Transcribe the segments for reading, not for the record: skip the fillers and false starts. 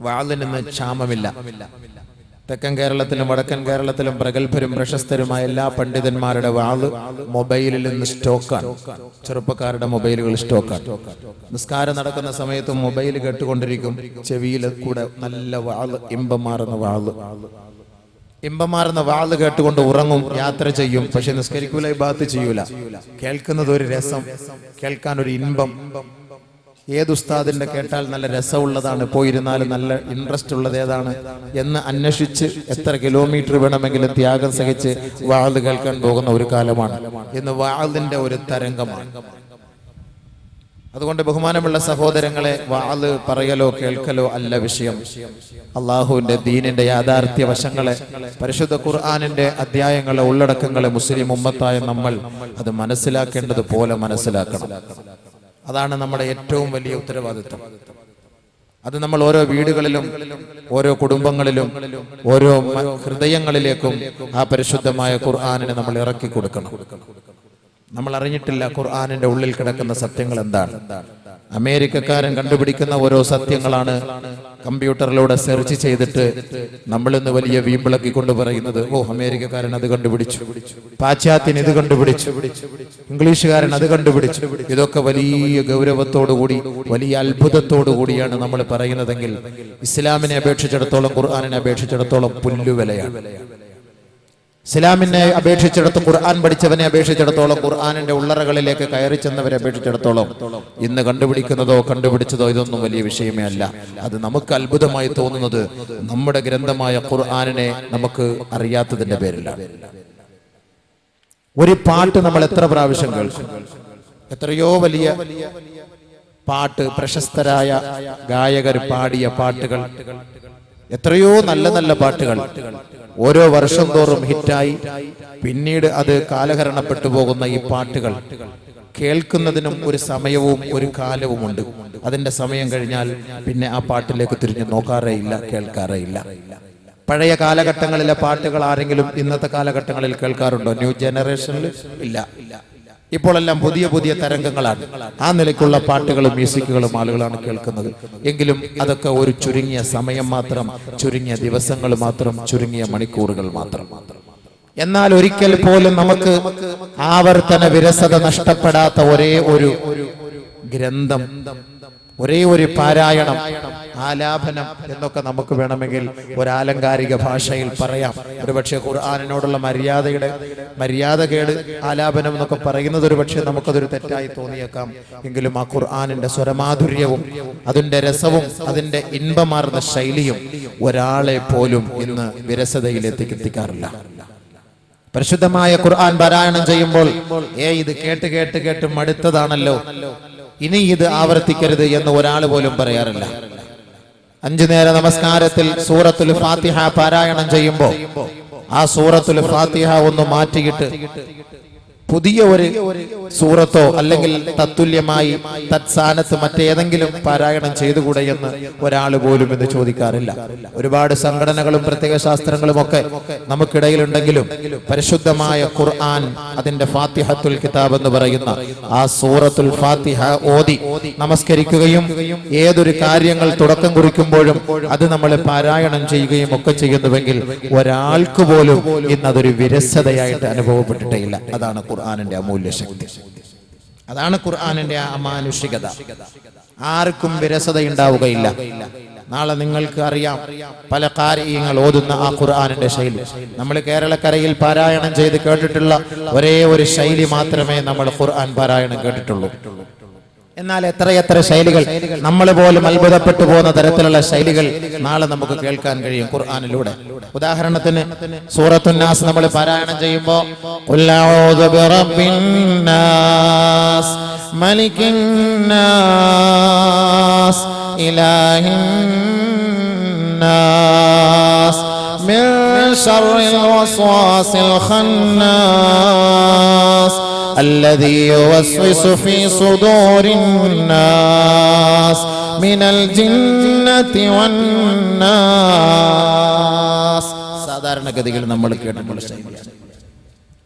വഅലിന് ക്ഷാമമില്ല. തെക്കൻ കേരളത്തിലും വടക്കൻ കേരളത്തിലും പ്രഗത്ഭരും പ്രശസ്തരുമായ എല്ലാ പണ്ഡിതന്മാരുടെ വഅല് മൊബൈലിൽ നിന്ന് സ്റ്റോക്കാണ്. ചെറുപ്പക്കാരുടെ മൊബൈലുകൾ സ്റ്റോക്കാണ്. നിസ്കാരം നടക്കുന്ന സമയത്ത് മൊബൈൽ കേട്ടുകൊണ്ടിരിക്കും. ചെവിയിൽ കൂടെ നല്ല വഅല്, ഇമ്പമാർന്ന വഅല് കേട്ടുകൊണ്ട് ഉറങ്ങും, യാത്ര ചെയ്യും. പക്ഷെ നിസ്കരിക്കൂല, ഇബാദത്ത് ചെയ്യൂല. കേൾക്കുന്നത് ഒരു രസം, കേൾക്കാൻ ഒരു ഇമ്പം. ഏത് ഉസ്താദിന്റെ കേട്ടാൽ നല്ല രസമുള്ളതാണ്, പോയിരുന്നാലും നല്ല ഇൻട്രസ്റ്റ് ഉള്ളത് ഏതാണ് എന്ന് അന്വേഷിച്ച് എത്ര കിലോമീറ്റർ വേണമെങ്കിലും ത്യാഗം സഹിച്ച് വഅല് കേൾക്കാൻ പോകുന്ന ഒരു കാലമാണ് ഇന്ന്. വഅലിന്റെ ഒരു തരംഗമാണ്. അതുകൊണ്ട് ബഹുമാനമുള്ള സഹോദരങ്ങളെ, വഅല് പറയലോ കേൾക്കലോ അല്ല വിഷയം. അള്ളാഹുവിന്റെ ദീനിന്റെ യാഥാർത്ഥ്യ വശങ്ങളെ, പരിശുദ്ധ ഖുർആനിന്റെ അധ്യായങ്ങളെ, ഉള്ളടക്കങ്ങളെ മുസ്ലിം ഉമ്മത്തായ നമ്മൾ അത് മനസ്സിലാക്കേണ്ടത് പോലെ മനസ്സിലാക്കണം. അതാണ് നമ്മുടെ ഏറ്റവും വലിയ ഉത്തരവാദിത്വം. അത് നമ്മൾ ഓരോ വീടുകളിലും ഓരോ കുടുംബങ്ങളിലും ഓരോ ഹൃദയങ്ങളിലേക്കും ആ പരിശുദ്ധമായ ഖുർആനിനെ നമ്മൾ ഇറക്കി കൊടുക്കണം. നമ്മൾ അറിഞ്ഞിട്ടില്ല ഖുർആനിന്റെ ഉള്ളിൽ കിടക്കുന്ന സത്യങ്ങൾ എന്താണ്. അമേരിക്കക്കാരൻ കണ്ടുപിടിക്കുന്ന ഓരോ സത്യങ്ങളാണ് കമ്പ്യൂട്ടറിലൂടെ സെർച്ച് ചെയ്തിട്ട് നമ്മൾ ഇന്ന് വലിയ വീമ്പിളക്കി കൊണ്ട് പറയുന്നത്. ഓ, അമേരിക്കക്കാരൻ അത് കണ്ടുപിടിച്ചു, പാശ്ചാത്യൻ ഇത് കണ്ടുപിടിച്ചു, ഇംഗ്ലീഷുകാരൻ അത് കണ്ടുപിടിച്ചു. ഇതൊക്കെ വലിയ ഗൗരവത്തോടുകൂടി വലിയ അത്ഭുതത്തോടു കൂടിയാണ് നമ്മൾ പറയുന്നതെങ്കിൽ ഇസ്ലാമിനെ അപേക്ഷിച്ചിടത്തോളം, ഖുർആനിനെ അപേക്ഷിച്ചിടത്തോളം പുല്ലുവിലയാണ്. ഇസ്ലാമിനെ അപേക്ഷിച്ചിടത്തോളം, ഖുർആൻ പഠിച്ചവനെ അപേക്ഷിച്ചിടത്തോളം, ഖുർആനിന്റെ ഉള്ളറകളിലേക്ക് കയറി ചെന്നവരെ അപേക്ഷിച്ചിടത്തോളം ഇന്ന് കണ്ടുപിടിക്കുന്നതോ കണ്ടുപിടിച്ചതോ ഇതൊന്നും വലിയ വിഷയമേ അല്ല. അത് നമുക്ക് അത്ഭുതമായി തോന്നുന്നത് നമ്മുടെ ഗ്രന്ഥമായ ഖുർആനിനെ നമുക്ക് അറിയാത്തതിന്റെ പേരിലാണ്. ഒരു പാട്ട് നമ്മൾ എത്ര പ്രാവശ്യം കേൾക്കും? എത്രയോ വലിയ പാട്ട്, പ്രശസ്തരായ ഗായകർ പാടിയ പാട്ടുകൾ, എത്രയോ നല്ല നല്ല പാട്ടുകൾ ഓരോ വർഷം തോറും ഹിറ്റായി പിന്നീട് അത് കാലഹരണപ്പെട്ടു പോകുന്ന ഈ പാട്ടുകൾ കേൾക്കുന്നതിനും ഒരു സമയവും ഒരു കാലവുമുണ്ട്. അതിന്റെ സമയം കഴിഞ്ഞാൽ പിന്നെ ആ പാട്ടിലേക്ക് തിരിഞ്ഞു നോക്കാറേ ഇല്ല, കേൾക്കാറേ ഇല്ല. പഴയ കാലഘട്ടങ്ങളിലെ പാട്ടുകൾ ആരെങ്കിലും ഇന്നത്തെ കാലഘട്ടങ്ങളിൽ കേൾക്കാറുണ്ടോ? ന്യൂ ജനറേഷനിൽ ഇല്ല. ഇപ്പോഴെല്ലാം പുതിയ പുതിയ തരംഗങ്ങളാണ്. ആ നിലയ്ക്കുള്ള പാട്ടുകളും മ്യൂസിക്കുകളും ആളുകളാണ് കേൾക്കുന്നത്. എങ്കിലും അതൊക്കെ ഒരു ചുരുങ്ങിയ സമയം മാത്രം, ചുരുങ്ങിയ ദിവസങ്ങൾ മാത്രം, ചുരുങ്ങിയ മണിക്കൂറുകൾ മാത്രം. എന്നാൽ ഒരിക്കൽ പോലും നമുക്ക് ആവർത്തന വിരസത നഷ്ടപ്പെടാത്ത ഒരേ ഒരു ഗ്രന്ഥം, ഒരേ ഒരു പാരായണം, ആലാപനം എന്നൊക്കെ നമുക്ക് വേണമെങ്കിൽ ഒരാലങ്കാരിക ഭാഷയിൽ പറയാം. ഒരുപക്ഷെ ഖുർആനിനോടുള്ള മര്യാദകേട് ആലാപനം എന്നൊക്കെ പറയുന്നത് ഒരുപക്ഷെ നമുക്കതൊരു തെറ്റായി തോന്നിയേക്കാം. എങ്കിലും ആ ഖുർആനിന്റെ സ്വരമാധുര്യവും അതിന്റെ രസവും അതിന്റെ ഇൻപമാർന്ന ശൈലിയും ഒരാളെ പോലും ഇന്ന് വിരസതയിലെത്തിക്കാറില്ല. പരിശുദ്ധമായ ഖുർആൻ പാരായണം ചെയ്യുമ്പോൾ ഇത് കേട്ട് കേട്ട് കേട്ട് മടുത്തതാണല്ലോ, ഇനി ഇത് ആവർത്തിക്കരുത് എന്ന് ഒരാൾ പോലും പറയാറില്ല. 5 നേര നമസ്കാരത്തിൽ സൂറത്തുൽ ഫാത്തിഹ പാരായണം ചെയ്യുമ്പോൾ ആ സൂറത്തുൽ ഫാത്തിഹ ഒന്ന് മാറ്റിയിട്ട് പുതിയ ഒരു സൂറത്തോ അല്ലെങ്കിൽ തത്തുല്യമായി തത്സാനത്ത് മറ്റേതെങ്കിലും പാരായണം ചെയ്തുകൂടെ എന്ന് ഒരാൾ പോലും ഇന്ന് ചോദിക്കാറില്ല. ഒരുപാട് സംഘടനകളും പ്രത്യേക ശാസ്ത്രങ്ങളും ഒക്കെ നമുക്കിടയിലുണ്ടെങ്കിലും പരിശുദ്ധമായ ഖുർആൻ അതിന്റെ ഫാത്തിഹത്തുൽ കിതാബ് എന്ന് പറയുന്ന ആ സൂറത്തുൽ ഫാത്തിഹ ഓതി നമസ്കരിക്കുകയും ഏതൊരു കാര്യങ്ങൾ തുടക്കം കുറിക്കുമ്പോഴും അത് നമ്മൾ പാരായണം ചെയ്യുകയും ഒക്കെ ചെയ്യുന്നുവെങ്കിൽ ഒരാൾക്ക് പോലും ഇന്ന് അതൊരു വിരസതയായിട്ട് അനുഭവപ്പെട്ടിട്ടേ ഇല്ല. അതാണ് ഖുർആനിന്റെ അമൂല്യ ശക്തി, അതാണ് ഖുർആനിന്റെ അമാനുഷികത. ആർക്കും വിരസത ഉണ്ടാവുകയില്ല. നാളെ നിങ്ങൾക്ക് അറിയാം പല കാര്യങ്ങൾ ഓതുന്ന ആ ഖുർആനിന്റെ ശൈലി. നമ്മൾ കേരളക്കരയിൽ പാരായണം ചെയ്ത് കേട്ടിട്ടുള്ള ഒരേ ഒരു ശൈലി മാത്രമേ നമ്മൾ ഖുർആൻ പാരായണം കേട്ടിട്ടുള്ളൂ. എന്നാൽ എത്രയെത്ര ശൈലികൾ, നമ്മൾ പോലും അത്ഭുതപ്പെട്ടു പോകുന്ന തരത്തിലുള്ള ശൈലികൾ നാളെ നമുക്ക് കേൾക്കാൻ കഴിയും ഖുർആനിലൂടെ. ഉദാഹരണത്തിന് സൂറത്തുൻ നാസ് നമ്മൾ പാരായണം ചെയ്യുമ്പോൾ ഖുൽ അഊദു ബിറബ്ബിൻ നാസ് മലിക്കിൻ നാസ് ഇലാഹിൻ നാസ് മിൻ ശർറിൽ വസ്വാസിൽ ഖന്നാസ് الذي يوسوس في صدور الناس من الجنة والناس. സാധാരണഗതിയിൽ നമ്മൾ കേട്ടിട്ടുള്ള ശൈലിയാണ്.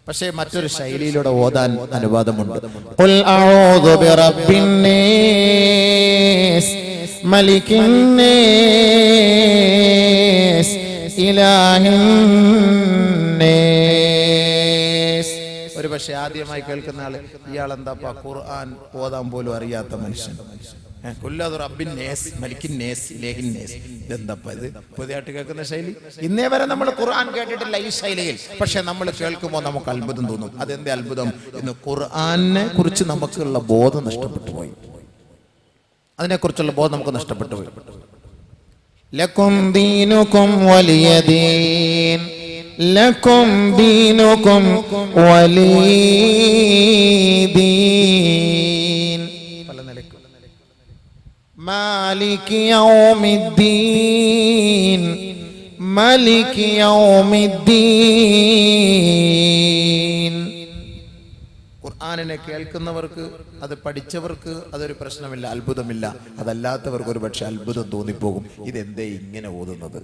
പക്ഷേ മറ്റൊരു ശൈലിയിലൂടെ ഓതാൻ അനുവാദമുണ്ട്. ഖുൽ അഊദു ബിറബ്ബിൻ നാസ് മലിക്കിൻ നാസ് ഇലാഹിന്നാസ്. ഒരു പക്ഷെ ആദ്യമായി കേൾക്കുന്ന ആള് ഇയാൾ എന്താപ്പാ ഖുർആൻ ഓതാൻ പോലും അറിയാത്ത മനുഷ്യൻ. കൊല്ലാതെ റബ്ബിൻ നേസ് മലിക്കിൻ നേസ് ഇലാഹിൻ നേസ്. ഇതെന്താപ്പാ ഇത് പുതിയതായിട്ട് കേൾക്കുന്ന ശൈലി? ഇന്നേ വരെ നമ്മൾ ഖുർആൻ കേട്ടിട്ടില്ല ഈ ശൈലിയിൽ. പക്ഷെ നമ്മൾ കേൾക്കുമ്പോൾ നമുക്ക് അത്ഭുതം തോന്നും. അതെന്ത് അത്ഭുതം? ഇന്ന് ഖുർആനെ കുറിച്ച് നമുക്കുള്ള ബോധം നഷ്ടപ്പെട്ടു പോയി. അതിനെക്കുറിച്ചുള്ള ബോധം നമുക്ക് നഷ്ടപ്പെട്ടു പോയി. ലക്കും ദീനുക്കും വലിയ ദീൻ, ലക്കും ദീനുക്കും വലിയ ദീൻ. പല നിലയ്ക്കും മാലിക് യൗമിദ്ദീൻ, മാലിക് യൗമിദ്ദീൻ. ഖുർആനിനെ കേൾക്കുന്നവർക്ക്, അത് പഠിച്ചവർക്ക് അതൊരു പ്രശ്നമില്ല, അത്ഭുതമില്ല. അതല്ലാത്തവർക്ക് ഒരു പക്ഷെ അത്ഭുതം തോന്നിപ്പോകും. ഇതെന്തേ ഇങ്ങനെ ഓതുന്നത്?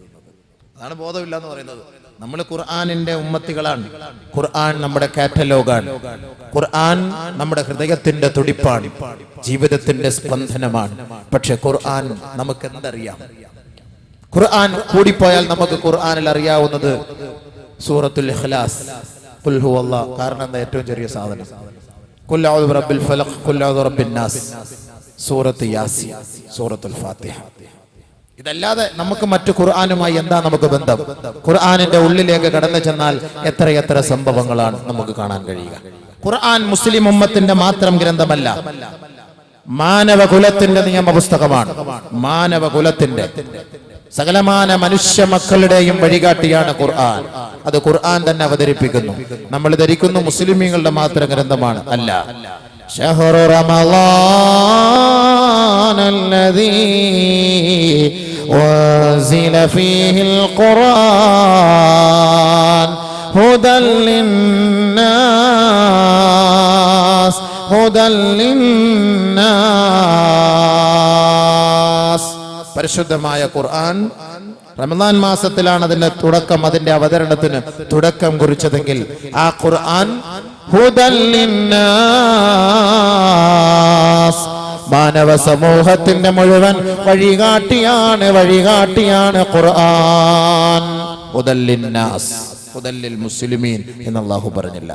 അതാണ് ബോധമില്ല എന്ന് പറയുന്നത്. നമ്മൾ ഖുർആനിന്റെ ഉമ്മത്തികളാണ്. ഖുർആൻ നമ്മുടെ കാറ്റലോഗാണ്. ഖുർആൻ നമ്മുടെ ഹൃദയത്തിന്റെ തുടിപ്പാണ്, ജീവിതത്തിന്റെ സ്പന്ദനമാണ്. പക്ഷെ ഖുർആൻ നമുക്ക് എന്തറിയാം? ഖുർആൻ കൂടിപ്പോയാൽ നമുക്ക് ഖുർആനിൽ അറിയാവുന്നത് സൂറത്തുൽ ഇഖ്ലാസ്, ഖുൽ ഹുവല്ലാഹ്. കാരണം എന്താ? ഏറ്റവും ചെറിയ സാധനം. ഖുൽ അഊദു ബിറബ്ബിൽ ഫലഖ്, ഖുൽ അഊദു ബിറബ്ബിൻ നാസ്, സൂറത്ത് യാസീൻ, സൂറത്തുൽ ഫാത്തിഹ. ഇതല്ലാതെ നമുക്ക് മറ്റു ഖുർആനുമായി എന്താ നമുക്ക് ബന്ധം? ഖുർആനിന്റെ ഉള്ളിലേക്ക് കടന്നു ചെന്നാൽ എത്രയെത്ര സംഭവങ്ങളാണ് നമുക്ക് കാണാൻ കഴിയുക. ഖുർആൻ മുസ്ലിം ഉമ്മത്തിന്റെ മാത്രം ഗ്രന്ഥമല്ല, മാനവകുലത്തിന്റെ നിയമപുസ്തകമാണ്. മാനവകുലത്തിന്റെ സകലമാന മനുഷ്യ മക്കളുടെയും വഴികാട്ടിയാണ് ഖുർആൻ. അത് ഖുർആൻ തന്നെ അവതരിപ്പിക്കുന്നു. നമ്മൾ ധരിക്കുന്നു മുസ്ലിമീങ്ങളുടെ മാത്രം ഗ്രന്ഥമാണ്. അല്ല. ശഹ്റു റമളാൻ അല്ലദീ ഉൻസില ഫീഹിൽ ഖുർആൻ ഹുദൽ ലിന്നാസ്, ഹുദൽ ലിന്നാസ്. പരിശുദ്ധമായ ഖുർആൻ റമദാൻ മാസത്തിലാണ് അതിന്റെ തുടക്കം, അതിന്റെ അവതരണത്തിന് തുടക്കം കുറിച്ചതെങ്കിൽ ആ ഖുർആൻ ഹുദൽ ലിന്നാസ്, മാനവ സമൂഹത്തിന്റെ മുഴുവൻ വഴികാട്ടിയാണ്, വഴികാട്ടിയാണ് ഖുർആൻ. ഹുദൽ ലിന്നാസ്, ഹുദൽ ലിൽ മുസ്ലിമീൻ എന്ന് അല്ലാഹു പറഞ്ഞില്ല.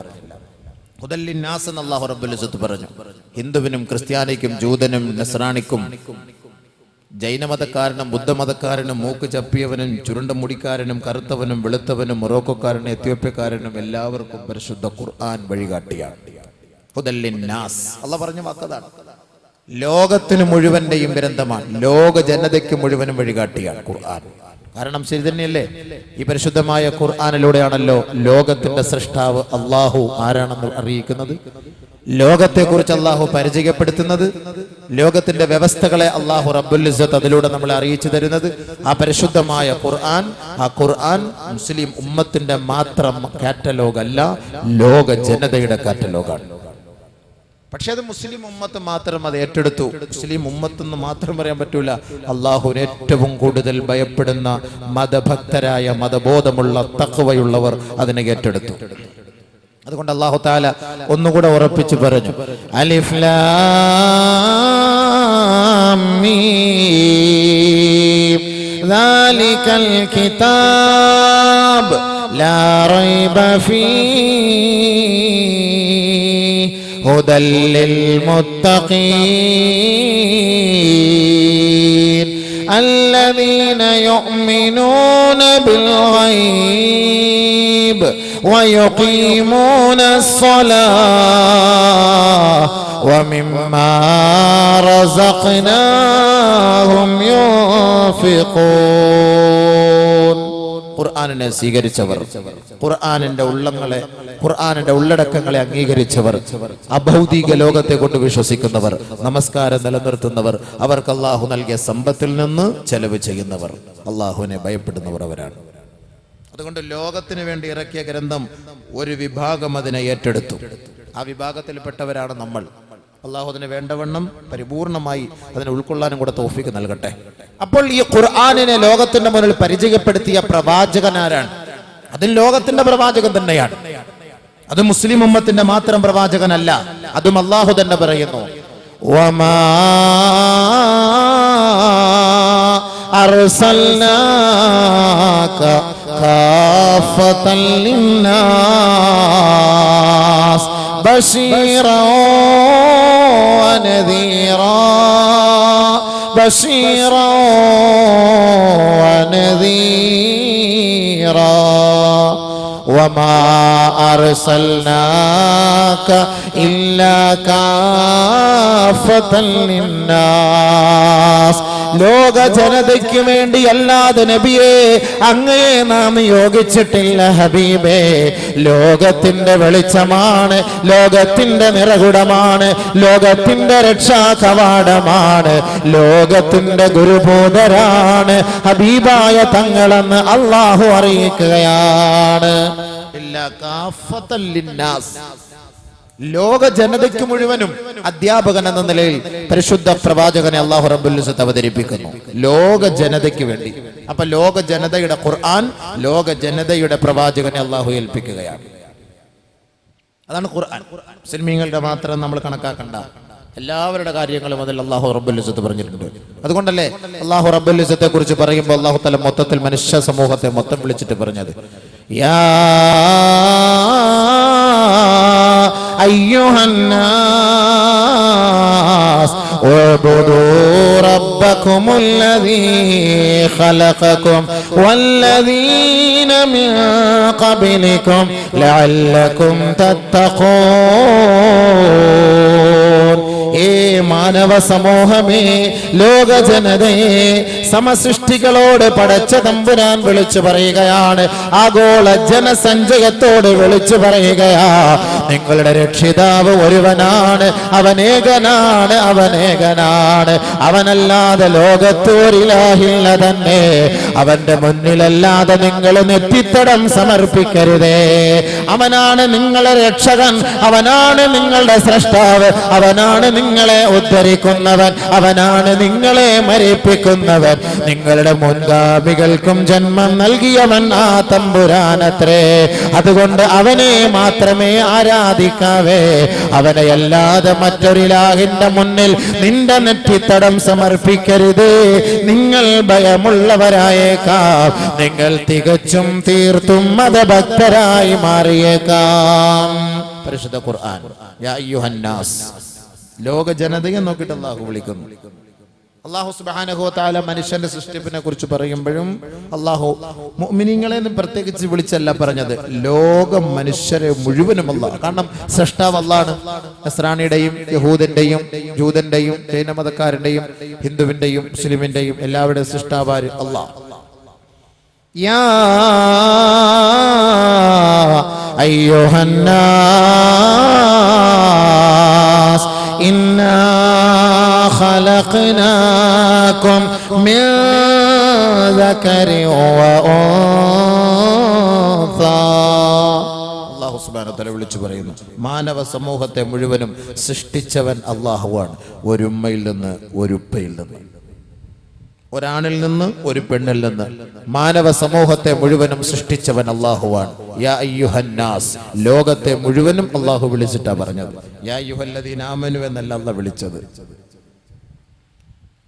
ഹുദൽ ലിന്നാസ് എന്ന് അല്ലാഹു റബ്ബുൽ ഇസ്സത്ത് പറഞ്ഞു. ഹിന്ദുവിനും ക്രിസ്ത്യാനിക്കും ജൂതനും നസ്രാണിക്കും ജൈനമതക്കാരനും ബുദ്ധമതക്കാരനും മൂക്ക് ചപ്പിയവനും ചുരുണ്ട മുടിക്കാരനും കറുത്തവനും വെളുത്തവനും മൊറോക്കോക്കാരനും എത്യോപ്യക്കാരനും എല്ലാവർക്കും പരിശുദ്ധ ഖുർആൻ വഴികാട്ടിയാണ്. ഹുദൽ ലിന്നാസ് അല്ലാഹു പറഞ്ഞ വാക്കതാണ്. ലോകത്തിന് മുഴുവന്റെയും ഗ്രന്ഥമാണ്, ലോക ജനതയ്ക്ക് മുഴുവനും വഴികാട്ടിയാണ് ഖുർആൻ. കാരണം ശരി തന്നെയല്ലേ? ഈ പരിശുദ്ധമായ ഖുർആനിലൂടെയാണല്ലോ ലോകത്തിന്റെ സൃഷ്ടാവ് അള്ളാഹു ആരാണെന്ന് അറിയിക്കുന്നത്, ലോകത്തെ കുറിച്ച് അള്ളാഹു പരിചയപ്പെടുത്തുന്നത്, ലോകത്തിന്റെ വ്യവസ്ഥകളെ അള്ളാഹു റബ്ബുൽ ഇസ്സത്ത് അതിലൂടെ നമ്മളെ അറിയിച്ചു തരുന്നത്. ആ പരിശുദ്ധമായ ഖുർആൻ, ആ ഖുർആൻ മുസ്ലിം ഉമ്മത്തിന്റെ മാത്രം കാറ്റലോഗ് അല്ല, ലോക ജനതയുടെ കാറ്റലോഗാണ്. പക്ഷെ അത് മുസ്ലിം ഉമ്മത്ത് മാത്രം അത് ഏറ്റെടുത്തു. മുസ്ലിം ഉമ്മത്തെന്ന് മാത്രം പറയാൻ പറ്റൂല, അള്ളാഹുവിന് ഏറ്റവും കൂടുതൽ ഭയപ്പെടുന്ന മതഭക്തരായ മതബോധമുള്ള തഖ്വയുള്ളവർ അതിനെ ഏറ്റെടുത്തു. അതുകൊണ്ട് അല്ലാഹു തആല ഒന്നുകൂടെ ഉറപ്പിച്ചു പറഞ്ഞു, അലിഫ് ലാം മീം ദാലികൽ കിതാബ് ലാ റൈബ ഫീഹി ഹുദൽ ലിൽ മുത്തഖീൻ الذين يؤمنون بالغيب ويقيمون الصلاة ومما رزقناهم ينفقون. ഖുർആനിനെ സ്വീകരിച്ചവർ, ഖുർആനിന്റെ ഉള്ളങ്ങളെ, ഖുർആനിന്റെ ഉള്ളടക്കങ്ങളെ അംഗീകരിച്ചവർ, അഭൗതിക ലോകത്തെ കൊണ്ട് വിശ്വസിക്കുന്നവർ, നമസ്കാരം നിലനിർത്തുന്നവർ, അവർക്ക് അള്ളാഹു നൽകിയ സമ്പത്തിൽ നിന്ന് ചെലവ് ചെയ്യുന്നവർ, അള്ളാഹുവിനെ ഭയപ്പെടുന്നവർ അവരാണ്. അതുകൊണ്ട് ലോകത്തിന് വേണ്ടി ഇറക്കിയ ഗ്രന്ഥം ഒരു വിഭാഗം അതിനെ ഏറ്റെടുത്തു. ആ വിഭാഗത്തിൽപ്പെട്ടവരാണ് നമ്മൾ. അള്ളാഹു അതിനെ വേണ്ടവണ്ണം പരിപൂർണമായി അതിനെ ഉൾക്കൊള്ളാനും കൂടെ തൗഫീഖ് നൽകട്ടെ. അപ്പോൾ ഈ ഖുർആനിനെ ലോകത്തിന്റെ മുന്നിൽ പരിചയപ്പെടുത്തിയ പ്രവാചകനാരാണ്? അതും ലോകത്തിന്റെ പ്രവാചകൻ തന്നെയാണ്. അത് മുസ്ലിം ഉമ്മത്തിന്റെ മാത്രം പ്രവാചകനല്ല, അതും അള്ളാഹു തന്നെ പറയുന്നു, വമാ أرسلناك كافة للناس بشيرا ونذيرا بشيرا ونذيرا وما أرسلناك إلا كافة للناس ലോക ജനതയ്ക്ക് വേണ്ടി അല്ലാതെ നബിയെ അങ്ങയെ നാം നിയോഗിച്ചിട്ടില്ല ഹബീബേ. ലോകത്തിന്റെ വെളിച്ചമാണ്, ലോകത്തിന്റെ നിറകുടമാണ്, ലോകത്തിന്റെ രക്ഷാ കവാടമാണ്, ലോകത്തിന്റെ ഗുരുബോധരാണ് ഹബീബായ തങ്ങളെന്ന് അല്ലാഹു അറിയിക്കുകയാണ്. ലോക ജനതയ്ക്ക് മുഴുവനും അധ്യാപകൻ എന്ന നിലയിൽ പരിശുദ്ധ പ്രവാചകനെ അല്ലാഹു റബ്ബുൽ ഇസ്സത്ത് അവതരിപ്പിക്കുന്നു ലോക ജനതയ്ക്ക് വേണ്ടി. അപ്പൊ ലോക ജനതയുടെ ഖുർആൻ ലോക ജനതയുടെ പ്രവാചകനെ അല്ലാഹു ഏൽപ്പിക്കുകയാണ്. അതാണ് ഖുർആൻ. മുസ്ലിമീങ്ങളുടെ മാത്രം നമ്മൾ കണക്കാക്കണ്ട, എല്ലാവരുടെ കാര്യങ്ങളും അതിൽ അല്ലാഹു റബ്ബുൽ ഇസ്സത്ത് പറഞ്ഞിട്ടുണ്ട്. അതുകൊണ്ടല്ലേ അല്ലാഹു റബ്ബുൽ ഇസ്സത്തെ കുറിച്ച് പറയുമ്പോൾ അല്ലാഹു തആല മൊത്തത്തിൽ മനുഷ്യ സമൂഹത്തെ മൊത്തം വിളിച്ചിട്ട് പറഞ്ഞത് യാ അയ്യുഹന്നാസ് ഉഅ്ബുദൂ റബ്ബകുമുല്ലദീ ഖലഖകും വല്ലദീന മിൻ ഖബ്ലികും ലഅല്ലകും തത്തഖൂൻ. ഏ മാനവ സമൂഹമേ, ലോക ജനതയെ, സമസൃഷ്ടികളോട് പടച്ച തമ്പുരാൻ വിളിച്ചു പറയുകയാണ്, ആഗോള ജനസഞ്ചയത്തോട് വിളിച്ചു പറയുകയാ, നിങ്ങളുടെ രക്ഷിതാവ് ഒരുവനാണ്, അവനേകനാണ്, അവനേകനാണ്, അവനല്ലാതെ ലോകത്തോരിലാഹില്ല തന്നെ, അവന്റെ മുന്നിലല്ലാതെ നിങ്ങൾ നെറ്റിത്തടം സമർപ്പിക്കരുതേ. അവനാണ് നിങ്ങളെ രക്ഷകൻ, അവനാണ് നിങ്ങളുടെ സ്രഷ്ടാവ്, അവനാണ് നിങ്ങളെ ഉദ്ധരിക്കുന്നവൻ, അവനാണ് നിങ്ങളെ മരിപ്പിക്കുന്നവൻ, നിങ്ങളുടെ മുൻഗാമികൾക്കും ജന്മം നൽകിയവൻ ആ തമ്പുരാനത്രേ. അതുകൊണ്ട് അവനെ മാത്രമേ ആരാധിക്കാവേ, അവനെ അല്ലാതെ മറ്റൊരിലാഹിന്റെ മുന്നിൽ നിന്റെ നെറ്റിത്തടം സമർപ്പിക്കരുതേ. നിങ്ങൾ ഭയമുള്ളവരായേക്കാം, നിങ്ങൾ തികച്ചും തീർത്തും മതഭക്തരായി മാറിയേക്കാം. പരിശുദ്ധ ഖുർആൻ യാ അയ്യുഹന്നാസ്, ലോക ജനതയെ നോക്കിയിട്ട് അല്ലാഹു വിളിക്കുന്നു. അല്ലാഹു സുബ്ഹാനഹു വ തആല മനുഷ്യന്റെ സൃഷ്ടിപ്പിനെ കുറിച്ച് പറയുമ്പോഴും അല്ലാഹു മുഅ്മിനീങ്ങളെ പ്രത്യേകിച്ച് വിളിച്ചല്ല പറഞ്ഞത്, ലോക മനുഷ്യരെ മുഴുവനും അല്ലാഹു. കാരണം സൃഷ്ടാവ് അല്ലാഹുവാണ്. നസ്രാണിയുടെയും യഹൂദന്റെയും ജൂതന്റെയും ജൈനമതക്കാരന്റെയും ഹിന്ദുവിന്റെയും മുസ്ലിമിന്റെയും എല്ലാവരുടെയും സൃഷ്ടാവാര് അല്ലാഹു. യാ അയ്യുഹന്നാസ് ഇന്നാ ഖലഖനാകും മിൻ ദകരി വ ഉൻസാ. അല്ലാഹു സുബ്ഹാനഹു വ തആല വിളിച്ചു പറയുന്നു, മാനവ സമൂഹത്തെ മുഴുവനും സൃഷ്ടിച്ചവൻ അല്ലാഹുവാണ്. ഒരു ഉമ്മയിൽ നിന്ന് ഒരു ഉപ്പയിൽ നിന്ന്, ഒരാണിൽ നിന്ന് ഒരു പെണ്ണിൽ നിന്ന് മാനവ സമൂഹത്തെ മുഴുവനും സൃഷ്ടിച്ചവൻ അല്ലാഹുവാണ്. യാ അയ്യുഹന്നാസ്, ലോകത്തെ മുഴുവനും അല്ലാഹു വിളിച്ചിട്ടാ പറഞ്ഞത്. യാ അയ്യുഹല്ലദീന ആമനു എന്നല്ല അല്ലാഹു വിളിച്ചത്.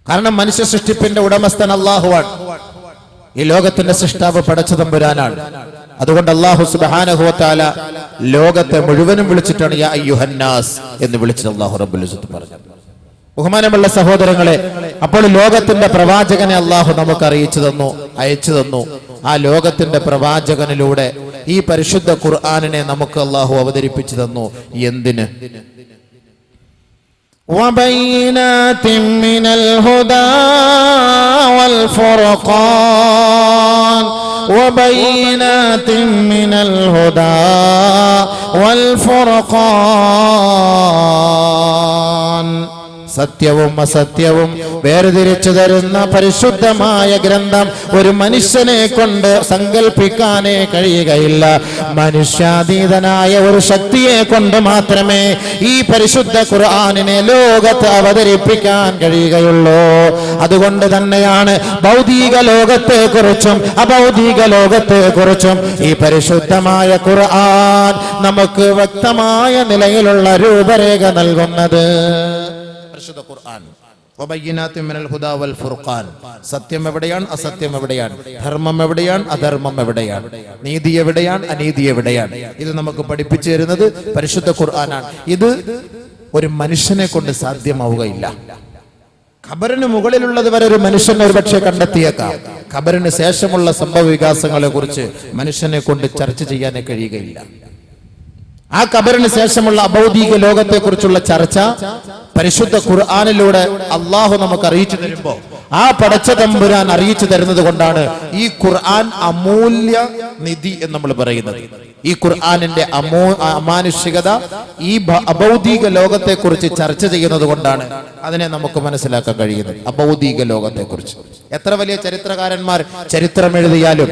കാരണം മനുഷ്യ സൃഷ്ടിപ്പിന്റെ ഉടമസ്ഥൻ അല്ലാഹുവാണ്. ഈ ലോകത്തിന്റെ സൃഷ്ടാവ് പടച്ച തമ്പുരാനാണ്. അതുകൊണ്ട് അല്ലാഹു സുബ്ഹാനഹു വ തആല ലോകത്തെ മുഴുവനും വിളിച്ചിട്ടാണ് യാ അയ്യുഹന്നാസ് എന്ന് വിളിച്ചത് അല്ലാഹു റബ്ബുൽ ഇസ്സത്ത് പറഞ്ഞത്. ബഹുമാനമുള്ള സഹോദരങ്ങളെ, അപ്പോൾ ലോകത്തിന്റെ പ്രവാചകനെ അല്ലാഹു നമുക്ക് അറിയിച്ചു തന്നു, അയച്ചു തന്നു. ആ ലോകത്തിന്റെ പ്രവാചകനിലൂടെ ഈ പരിശുദ്ധ ഖുർആനിനെ നമുക്ക് അല്ലാഹു അവതരിപ്പിച്ചു തന്നു. എന്തിന്? وبينات من الهدى والفرقان وبينات من الهدى والفرقان. സത്യവും അസത്യവും വേർതിരിച്ചു തരുന്ന പരിശുദ്ധമായ ഗ്രന്ഥം ഒരു മനുഷ്യനെ കൊണ്ട് സങ്കല്പിക്കാനേ കഴിയുകയില്ല. മനുഷ്യാതീതനായ ഒരു ശക്തിയെ കൊണ്ട് മാത്രമേ ഈ പരിശുദ്ധ ഖുർആനിനെ ലോകത്ത് അവതരിപ്പിക്കാൻ കഴിയുകയുള്ളൂ. അതുകൊണ്ട് തന്നെയാണ് ഭൗതിക ലോകത്തെക്കുറിച്ചും അഭൗതിക ലോകത്തെക്കുറിച്ചും ഈ പരിശുദ്ധമായ ഖുർആൻ നമുക്ക് വ്യക്തമായ നിലയിലുള്ള രൂപരേഖ നൽകുന്നത്. പരിശുദ്ധ ഖുർആൻ വബയ്യിനാത്തിൻ മിനൽ ഹുദാ വൽ ഫുർഖാൻ. സത്യം എവിടെയാണ്, അസത്യം എവിടെയാണ്, ധർമ്മം എവിടെയാണ്, അധർമ്മം എവിടെയാണ്, നീതി എവിടെയാണ്, അനീതി എവിടെയാണ്, ഇത് നമുക്ക് പഠിപ്പിച്ചു തരുന്നത് പരിശുദ്ധ ഖുർആനാണ്. ഇത് ഒരു മനുഷ്യനെ കൊണ്ട് സാധ്യമാവുകയില്ല. ഖബറിന് മുകളിലുള്ളത് വരെ ഒരു മനുഷ്യൻ ഒരുപക്ഷെ കണ്ടെത്തിയേക്കാം. ഖബറിന് ശേഷമുള്ള സംഭവ വികാസങ്ങളെ കുറിച്ച് മനുഷ്യനെ കൊണ്ട് ചർച്ച ചെയ്യാനേ കഴിയുകയില്ല. ആ ഖബറിന് ശേഷമുള്ള അഭൗതിക ലോകത്തെ കുറിച്ചുള്ള ചർച്ച പരിശുദ്ധ ഖുർആനിലൂടെ അള്ളാഹു നമുക്ക് അറിയിച്ചു തരുമ്പോൾ ആ പടച്ച തമ്പുരാൻ അറിയിച്ചു തരുന്നത് കൊണ്ടാണ് ഈ ഖുർആൻ അമൂല്യ നിധി എന്ന് നമ്മൾ പറയുന്നത്. ഈ ഖുർആനിന്റെ അമാനുഷികത ഈ അഭൗതിക ലോകത്തെ കുറിച്ച് ചർച്ച ചെയ്യുന്നത് കൊണ്ടാണ് അതിനെ നമുക്ക് മനസ്സിലാക്കാൻ കഴിയുന്നത്. അഭൗതിക ലോകത്തെ കുറിച്ച് എത്ര വലിയ ചരിത്രകാരന്മാർ ചരിത്രം എഴുതിയാലും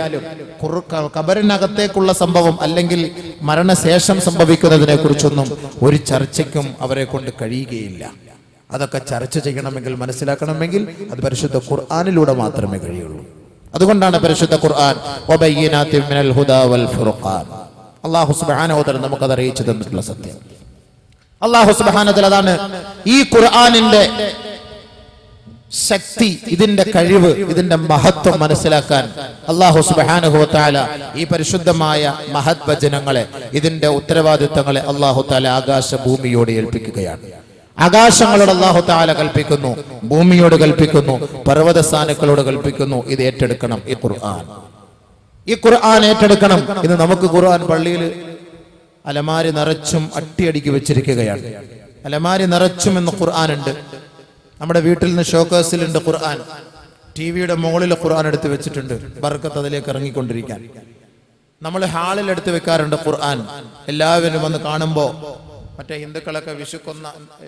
ഖബറിനകത്തേക്കുള്ള സംഭവം അല്ലെങ്കിൽ മരണശേഷം സംഭവിക്കുന്നതിനെ കുറിച്ചൊന്നും ഒരു ചർച്ചയ്ക്കും അവരെ കൊണ്ട് കഴിയുകയില്ല. അതൊക്കെ ചർച്ച ചെയ്യണമെങ്കിൽ, മനസ്സിലാക്കണമെങ്കിൽ അത് പരിശുദ്ധ ഖുർആനിലൂടെ മാത്രമേ കഴിയുള്ളൂ. അതുകൊണ്ടാണ് പരിശുദ്ധ ഖുർആൻ വബയ്യിനാത്തിൻ മിനൽ ഹുദാ വൽ ഫുർഖാൻ. അല്ലാഹു സുബ്ഹാനഹു വ തആല നമുക്കത് അറിയിച്ചു തന്നിട്ടുള്ള സത്യം. അല്ലാഹു സുബ്ഹാനഹു വ തആല അതാണ് ഈ ഖുർആനിന്റെ ശക്തി, ഇതിന്റെ കഴിവ്, ഇതിന്റെ മഹത്വം മനസ്സിലാക്കാൻ അല്ലാഹു സുബ്ഹാനഹു വ തആല ഈ പരിശുദ്ധമായ മഹത് വചനങ്ങളെ, ഇതിന്റെ ഉത്തരവാദിത്തങ്ങളെ അല്ലാഹു തആല ആകാശ ഭൂമിയോട് ഏൽപ്പിക്കുകയാണ്. ആകാശങ്ങളോട് അല്ലാഹു തആല കൽപ്പിക്കുന്നു, ഭൂമിയോട് കൽപ്പിക്കുന്നു, പർവ്വതസ്ഥാനങ്ങളോട് കൽപ്പിക്കുന്നു, ഇത് ഏറ്റെടുക്കണം. ഈ ഖുർആൻ ഏറ്റെടുക്കണം. ഇന്ന് നമുക്ക് ഖുർആൻ പള്ളിയിൽ അലമാരി നിറച്ചും അട്ടിയടിക്ക് വെച്ചിരിക്കുകയാണ്. അലമാരി നിറച്ചും എന്ന് ഖുർആൻ ഉണ്ട്. നമ്മുടെ വീട്ടിൽ നിന്ന് ഷോക്കേഴ്സിലുണ്ട് ഖുർആൻ. ടിവിയുടെ മുകളിൽ ഖുർആൻ എടുത്ത് വെച്ചിട്ടുണ്ട്, ബർക്കത്ത് അതിലേക്ക് ഇറങ്ങിക്കൊണ്ടിരിക്കാൻ. നമ്മൾ ഹാളിൽ എടുത്ത് വെക്കാറുണ്ട് ഖുർആൻ. എല്ലാവരും വന്ന് കാണുമ്പോൾ മറ്റേ ഹിന്ദുക്കളൊക്കെ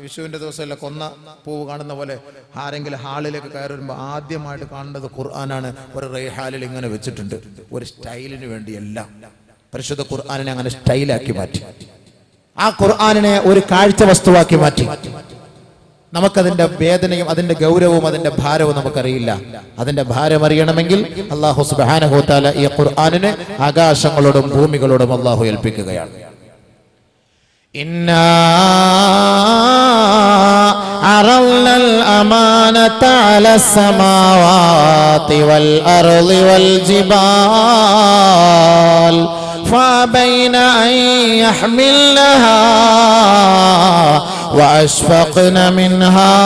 വിഷുവിന്റെ ദിവസമല്ല കൊന്ന പൂവ് കാണുന്ന പോലെ ആരെങ്കിലും ഹാളിലേക്ക് കയറി വരുമ്പോൾ ആദ്യമായിട്ട് കാണുന്നത് ഖുർആനാണ്. ഒരു റൈഹാലിൽ ഇങ്ങനെ വെച്ചിട്ടുണ്ട്, ഒരു സ്റ്റൈലിന് വേണ്ടിയല്ല. പരിശുദ്ധ ഖുർആനിനെ അങ്ങനെ സ്റ്റൈലാക്കി മാറ്റി. ആ ഖുർആനിനെ ഒരു കാഴ്ച വസ്തുവാക്കി മാറ്റി. നമുക്കതിന്റെ വേദനയും അതിന്റെ ഗൗരവവും അതിന്റെ ഭാരവും നമുക്കറിയില്ല. അതിന്റെ ഭാരം അറിയണമെങ്കിൽ അല്ലാഹു സുബ്ഹാനഹു വ തആല ഈ ഖുർആനിനെ ആകാശങ്ങളോടും ഭൂമികളോടും അല്ലാഹു ഏൽപ്പിക്കുകയാണ്. ഇന്നാ അറൽനൽ അമാനത അലസ് സമാവാതി വൽ അർളി വൽ ജിബാൽ فأبين أن يحملنها وأشفقن منها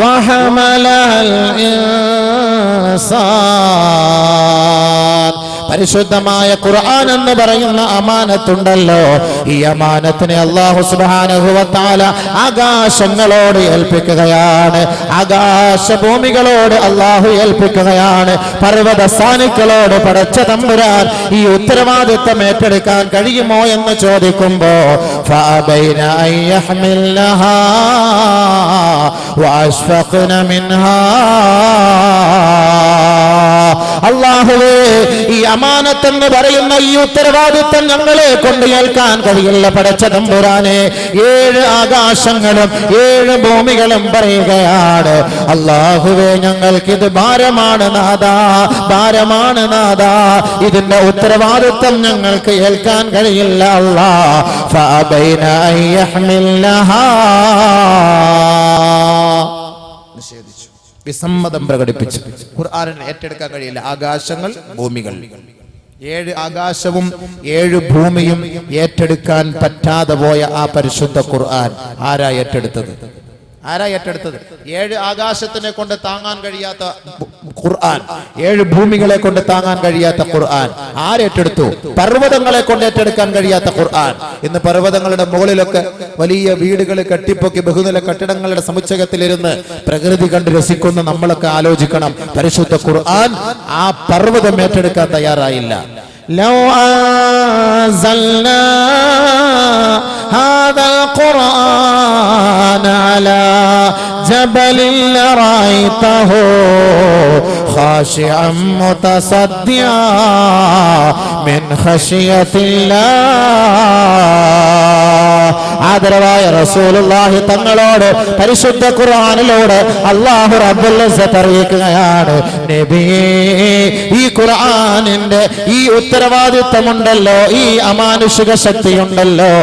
وحملها الإنسان. പരിശുദ്ധമായ ഖുർആൻ എന്ന് പറയുന്ന അമാനത്തുണ്ടല്ലോ, ഈ അമാനത്തിനെ അല്ലാഹു സുബ്ഹാനഹു വ തആല ആകാശങ്ങളോട് ഏൽപ്പിക്കുകയാണ്, ആകാശഭൂമികളോട് അല്ലാഹു ഏൽപ്പിക്കുകയാണ്, പർവ്വതസ്ഥാനികളോട് പടച്ച തമ്പുരാൻ ഈ ഉത്തരവാദിത്തം ഏറ്റെടുക്കാൻ കഴിയുമോ എന്ന് ചോദിക്കുമ്പോ ഫഅബൈന അൻ യഹ്മിൽനഹാ വഅശ്ഫഖ്ന മിൻഹാ. അല്ലാഹുവേ, ഈ അമാനത്ത് എന്ന് പറയുന്ന ഈ ഉത്തരവാദിത്തം ഞങ്ങളെ കൊണ്ട് ഏൽക്കാൻ കഴിയില്ല പടച്ച തമ്പുരാനെ. 7 ആകാശങ്ങളും 7 ഭൂമികളും പറയുകയാണ്, അല്ലാഹുവേ ഞങ്ങൾക്കിത് ഭാരമാണ് നാഥാ, ഭാരമാണ് നാഥാ, ഇതിന്റെ ഉത്തരവാദിത്തം ഞങ്ങൾക്ക് ഏൽക്കാൻ കഴിയില്ല അല്ലാഹ്. ഫഅബൈന അൻ യഹ്മിൽനഹാ, നിഷേധിച്ചു, വിസമ്മതം പ്രകടിപ്പിച്ചു. ഖുർആനിനെ ഏറ്റെടുക്കാൻ കഴിയില്ല. ആകാശങ്ങൾ, ഭൂമികൾ, 7 ആകാശവും 7 ഭൂമിയും ഏറ്റെടുക്കാൻ പറ്റാതെ പോയ ആ പരിശുദ്ധ ഖുർആൻ ആരാ ഏറ്റെടുത്തത്? 7 ആകാശത്തിനെ കൊണ്ട് താങ്ങാൻ കഴിയാത്ത ഖുർആൻ, 7 ഭൂമികളെ കൊണ്ട് താങ്ങാൻ കഴിയാത്ത ഖുർആൻ ആരേറ്റെടുത്തു? പർവ്വതങ്ങളെ കൊണ്ട് ഏറ്റെടുക്കാൻ കഴിയാത്ത ഖുർആൻ. ഇന്ന് പർവ്വതങ്ങളുടെ മുകളിലൊക്കെ വലിയ വീടുകൾ കെട്ടിപ്പൊക്കി ബഹുനില കെട്ടിടങ്ങളുടെ സമുച്ചയത്തിലിരുന്ന് പ്രകൃതി കണ്ട് രസിക്കുന്ന നമ്മളൊക്കെ ആലോചിക്കണം, പരിശുദ്ധ ഖുർആൻ ആ പർവ്വതം ഏറ്റെടുക്കാൻ തയ്യാറായില്ല. ലൗ അൻസൽനാ ഹാദൽ ഖുർആന അലാ ജബലിൻ റഅയ്തഹു ഖാശിഅൻ മുതസദ്ദിആ മിൻ ഖശിയത്തില്ലാഹ്. ആദരവായ റസൂലുള്ളാഹി തങ്ങളോട് പരിശുദ്ധ ഖുർആനിലൂടെ അല്ലാഹു റബ്ബുൽ ഇസ്സത്ത് അറിയിക്കുകയാണ്, നബിയേ ഈ ഖുർആനിന്റെ ഈ ഉത്തരവാദിത്വമുണ്ടല്ലോ, ഈ അമാനുഷിക ശക്തിയുണ്ടല്ലോ,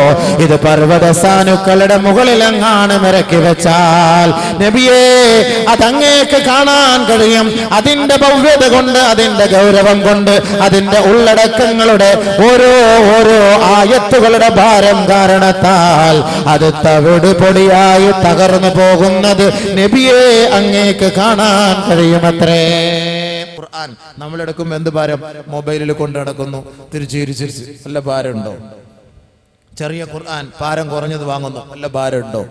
ഇത് പർവ്വതസാനുക്കളുടെ മുകളിലെങ്ങാനും ഇറക്കി വെച്ചാൽ നബിയേ അതങ്ങേക്ക് കാണാൻ കഴിയും. അതിന്റെ ഭവ്യത കൊണ്ട്, അതിന്റെ ഗൗരവം കൊണ്ട്, അതിന്റെ ഉള്ളടക്കങ്ങളുടെ ഓരോ ആയത്തുകളുടെ ഭാരം കാരണത്താൽ അത് തവിട് പൊടിയായി തകർന്നു പോകുന്നത് നബിയെ അങ്ങേക്ക് കാണാൻ കഴിയുമത്രേ. ഖുർആൻ നമ്മളെടുക്കുമ്പോ എന്ത് ഭാരം? മൊബൈലിൽ കൊണ്ടു നടക്കുന്നു, തിരിച്ച് വല്ല ഭാരമുണ്ടോ? ചെറിയ ഖുർആൻ ഭാരം കുറഞ്ഞത് വാങ്ങുന്നു, വല്ല ഭാരമുണ്ടോ?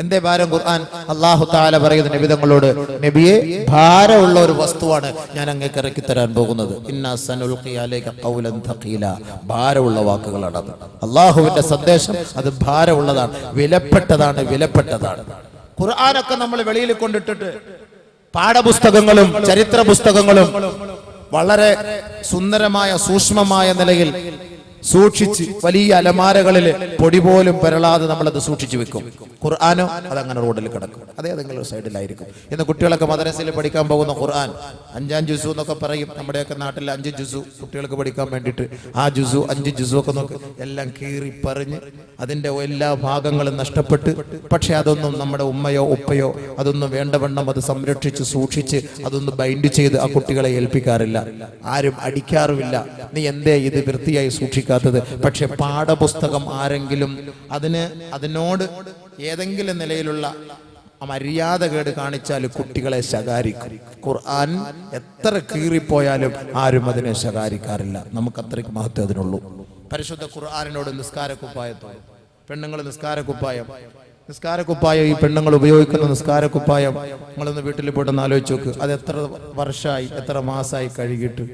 എന്തേ ഭാരം? ഖുർആൻ അല്ലാഹു തആല പറയുന്ന നബി തങ്ങളോട്, നബിയെ ഭാരമുള്ള ഒരു വസ്തുവാണ് ഞാൻ അങ്ങേക്ക് ഇറക്കി തരാൻ പോകുന്നത്. ഇന്നാ സനുൽഖി അലൈക ഖൗലൻ തഖീല. ഭാരമുള്ള വാക്കുകളാണ് അത്. അല്ലാഹുവിന്റെ സന്ദേശം അത് ഭാരമുള്ളതാണ്, വിലപ്പെട്ടതാണ്. ഖുർആനൊക്കെ നമ്മൾ വെളിയിൽ കൊണ്ടിട്ടിട്ട് പാഠപുസ്തകങ്ങളും ചരിത്ര പുസ്തകങ്ങളും വളരെ സുന്ദരമായ സൂക്ഷ്മമായ നിലയിൽ സൂക്ഷിച്ച് വലിയ അലമാരകളിൽ പൊടി പോലും പെരളാതെ നമ്മളത് സൂക്ഷിച്ചു വെക്കും. ഖുർആനോ അതങ്ങനെ റോഡിൽ കിടക്കും, അതേതെങ്കിലും സൈഡിലായിരിക്കും. ഇന്ന് കുട്ടികളൊക്കെ മദ്രസയിൽ പഠിക്കാൻ പോകുന്ന ഖുർആൻ 5 ജുസു എന്നൊക്കെ പറയും. നമ്മുടെയൊക്കെ നാട്ടിൽ 5 ജുസു കുട്ടികൾക്ക് പഠിക്കാൻ വേണ്ടിയിട്ട് ആ ജുസു 5 ജുസു ഒക്കെ നോക്കി എല്ലാം കീറി പറഞ്ഞ് അതിൻ്റെ എല്ലാ ഭാഗങ്ങളും നഷ്ടപ്പെട്ട്, പക്ഷെ അതൊന്നും നമ്മുടെ ഉമ്മയോ ഉപ്പയോ അതൊന്നും വേണ്ടവണ്ണം അത് സംരക്ഷിച്ച് സൂക്ഷിച്ച് അതൊന്ന് ബൈൻഡ് ചെയ്ത് ആ കുട്ടികളെ ഏൽപ്പിക്കാറില്ല, ആരും അടിക്കാറുമില്ല. നീ എന്തേ ഇത് വൃത്തിയായി സൂക്ഷിക്കാത്തത്? പക്ഷെ പാഠപുസ്തകം ആരെങ്കിലും അതിനോട് ഏതെങ്കിലും നിലയിലുള്ള മര്യാദകേട് കാണിച്ചാൽ കുട്ടികളെ ശകാരിക്കും. ഖുർആൻ എത്ര കീറിപ്പോയാലും ആരും അതിനെ ശകാരിക്കാറില്ല. നമുക്ക് അത്രയ്ക്ക് മഹത്വം അതിനുള്ളൂ. പരിശുദ്ധ ഖുർആനിനോട് നിസ്കാരക്കുപ്പായത്തോട്, പെണ്ണുങ്ങൾ നിസ്കാരക്കുപ്പായം ഈ പെണ്ണുങ്ങൾ ഉപയോഗിക്കുന്ന നിസ്കാരക്കുപ്പായം നിങ്ങളൊന്ന് വീട്ടിൽ പോയിട്ടൊന്ന് ആലോചിച്ച് നോക്ക്. അത് എത്ര വർഷമായി, എത്ര മാസമായി കഴുകിയിട്ട്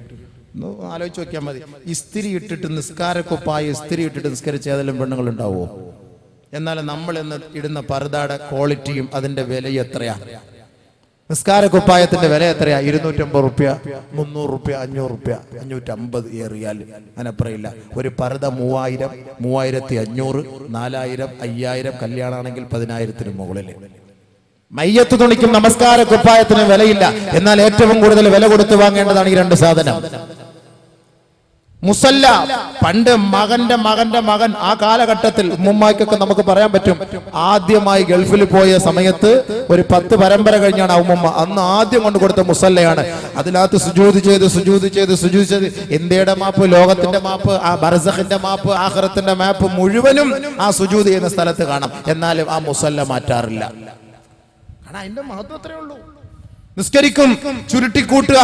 ആലോചിച്ച് നോക്കിയാൽ മതി. ഇസ്തിരി ഇട്ടിട്ട് നിസ്കാരക്കുപ്പായം ഇസ്തിരി ഇട്ടിട്ട് നിസ്കരിച്ച് ഏതെങ്കിലും പെണ്ണുങ്ങൾ ഉണ്ടാവുമോ? എന്നാൽ നമ്മൾ ഇന്ന് ഇടുന്ന പർദയുടെ ക്വാളിറ്റിയും അതിന്റെ വിലയും എത്രയാ? നിസ്കാരക്കുപ്പായത്തിന്റെ വില എത്രയാ? 250 റുപ്യ, 300 റുപ്യ, 500 റുപ്യ, 550 ഏറിയാൽ അതിനപ്പുറയില്ല. ഒരു പർദ 3000, 3500, 4000, 5000, കല്യാണമാണെങ്കിൽ 10,000 മുകളിൽ. മയ്യത്ത് തുണിക്കും നമസ്കാര കുപ്പായത്തിന് വിലയില്ല. എന്നാൽ ഏറ്റവും കൂടുതൽ വില കൊടുത്ത് വാങ്ങേണ്ടതാണ് ഈ 2 സാധനം. മുസല്ല, പണ്ട് മകന്റെ മകൻ ആ കാലഘട്ടത്തിൽ ഉമ്മുമ്മയ്ക്കൊക്കെ നമുക്ക് പറയാൻ പറ്റും, ആദ്യമായി ഗൾഫിൽ പോയ സമയത്ത് ഒരു 10 പരമ്പര കഴിഞ്ഞാണ് ആ ഉമ്മുമ്മ അന്ന് ആദ്യം കൊണ്ട് കൊടുത്ത മുസല്ലയാണ്. അതിനകത്ത് സുജൂദ് ചെയ്ത് ഇന്ത്യയുടെ മാപ്പ്, ലോകത്തിന്റെ മാപ്പ്, ആ ബർസഖിന്റെ മാപ്പ്, ആഖിറത്തിന്റെ മാപ്പ് മുഴുവനും ആ സുജൂദ് ചെയ്യുന്ന സ്ഥലത്ത് കാണാം. എന്നാലും ആ മുസല്ല മാറ്റാറില്ല. കാരണം അതിന്റെ മഹത്വം അത്രയേ ഉള്ളൂ. നിസ്കരിക്കും ചുരുട്ടിക്കൂട്ടുക.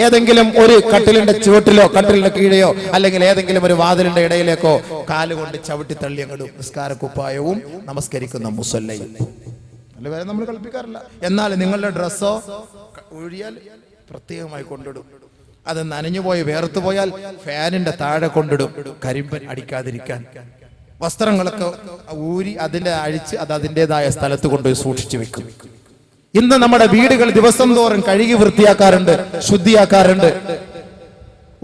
ഏതെങ്കിലും ഒരു കട്ടിലിന്റെ ചുവട്ടിലോ കട്ടിലിന്റെ കീഴെയോ അല്ലെങ്കിൽ ഏതെങ്കിലും ഒരു വാതിലിന്റെ ഇടയിലേക്കോ കാലുകൊണ്ട് ചവിട്ടി തള്ളി അങ്ങടും നിസ്കാരക്കുപ്പായവും നമസ്കരിക്കുന്ന മുസല്ലയും അല്ല വരെ നമ്മൾ കളിപ്പിക്കാറില്ല. എന്നാൽ നിങ്ങളുടെ ഡ്രസ്സോ ഒഴിയാൽ പ്രത്യേകമായി കൊണ്ടിടും. അത് നനഞ്ഞുപോയി വേർത്തു പോയാൽ ഫാനിന്റെ താഴെ കൊണ്ടിടും, കരിമ്പൻ അടിക്കാതിരിക്കാൻ. വസ്ത്രങ്ങളൊക്കെ ഊരി അതിന്റെ അഴിച്ച് അത് അതിൻ്റെതായ സ്ഥലത്ത് കൊണ്ടുപോയി സൂക്ഷിച്ചു വെക്കും. ഇന്ന് നമ്മുടെ വീടുകൾ ദിവസം തോറും കഴുകി വൃത്തിയാക്കാറുണ്ട്, ശുദ്ധിയാക്കാറുണ്ട്.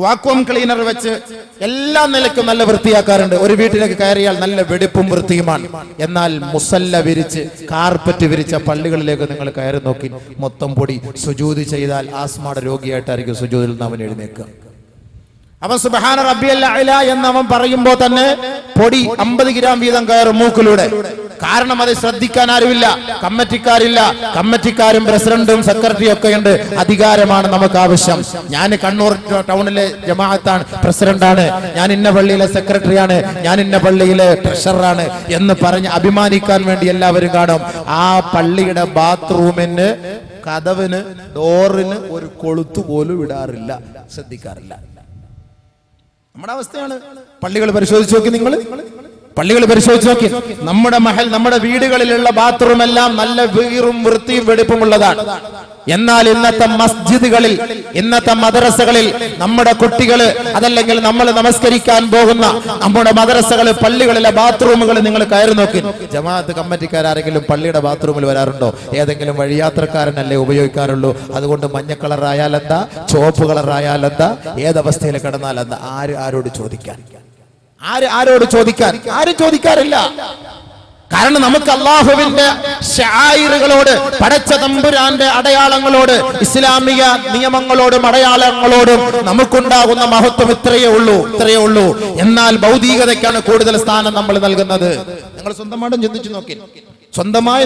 വാക്വം ക്ലീനർ വെച്ച് എല്ലാ നിലയ്ക്കും നല്ല വൃത്തിയാക്കാറുണ്ട്. ഒരു വീട്ടിലേക്ക് കയറിയാൽ നല്ല വെടിപ്പും വൃത്തിയുമാണ്. എന്നാൽ മുസല്ല വിരിച്ച് കാർപ്പറ്റ് വിരിച്ച പള്ളികളിലേക്ക് നിങ്ങൾ കയറി നോക്കി, മൊത്തം പൊടി. സുജൂദ് ചെയ്താൽ ആസ്മയുടെ രോഗിയായിട്ടായിരിക്കും സുജൂദിൽ നിന്ന് അവൻ എഴുന്നേക്കുക. അവൻ സുബ്ഹാന റബ്ബിയൽ അഅല എന്നവൻ പറയുമ്പോൾ തന്നെ പൊടി 50 ഗ്രാം വീതം കയറും മൂക്കിലൂടെ. കാരണം അത് ശ്രദ്ധിക്കാൻ ആരുമില്ല, കമ്മിറ്റിക്കാരില്ല. കമ്മിറ്റിക്കാരും പ്രസിഡന്റും സെക്രട്ടറിയും ഒക്കെ ഉണ്ട്. അധികാരമാണ് നമുക്ക് ആവശ്യം. ഞാൻ കണ്ണൂർ ടൗണിലെ ജമാഅത്താണ്, പ്രസിഡന്റാണ്, ഞാൻ ഇന്ന പള്ളിയിലെ സെക്രട്ടറിയാണ്, ഞാൻ ഇന്ന പള്ളിയിലെ ട്രഷററാണ് എന്ന് പറഞ്ഞ് അഭിമാനിക്കാൻ വേണ്ടി എല്ലാവരും കാണും. ആ പള്ളിയുടെ ബാത്റൂമിന് കതവിന് ഡോറിന് ഒരു കൊളുത്തു പോലും ഇടാറില്ല, ശ്രദ്ധിക്കാറില്ല. നമ്മുടെ അവസ്ഥയാണ്. പള്ളികൾ പരിശോധിച്ച് നോക്കി നിങ്ങൾ. പള്ളികൾ പരിശോധിച്ച് നോക്കി, നമ്മുടെ വീടുകളിലുള്ള ബാത്റൂം എല്ലാം നല്ല വീറും വൃത്തിയും വെടിപ്പുമുള്ളതാണ്. എന്നാൽ ഇന്നത്തെ മസ്ജിദുകളിൽ, ഇന്നത്തെ മദ്രസകളിൽ നമ്മുടെ കുട്ടികള്, അതല്ലെങ്കിൽ നമ്മൾ നമസ്കരിക്കാൻ പോകുന്ന നമ്മുടെ മദ്രസകള്, പള്ളികളിലെ ബാത്റൂമുകൾ നിങ്ങൾ കയറി നോക്കി. ജമാഅത്ത് കമ്മിറ്റിക്കാരെങ്കിലും പള്ളിയുടെ ബാത്റൂമിൽ വരാറുണ്ടോ? ഏതെങ്കിലും വഴിയാത്രക്കാരനല്ലേ ഉപയോഗിക്കാറുള്ളൂ. അതുകൊണ്ട് മഞ്ഞ കളറായാലെന്താ, ചുവപ്പ് കളറായാലെന്താ, ഏതവസ്ഥയിൽ കിടന്നാലെന്താ? ആരോട് ചോദിക്കാൻ? ആരോട് ചോദിക്കാൻ? ആരും ചോദിക്കാറില്ല. കാരണം നമുക്ക് അള്ളാഹുവിന്റെ ശആയിറുകളോട്, പടച്ച തമ്പുരാന്റെ അടയാളങ്ങളോട്, ഇസ്ലാമിക നിയമങ്ങളോടും അടയാളങ്ങളോടും നമുക്കുണ്ടാകുന്ന മഹത്വം ഇത്രയേ ഉള്ളൂ. എന്നാൽ ഭൗതികതയ്ക്കാണ് കൂടുതൽ സ്ഥാനം നമ്മൾ നൽകുന്നത്. നിങ്ങൾ സ്വന്തമായിട്ടും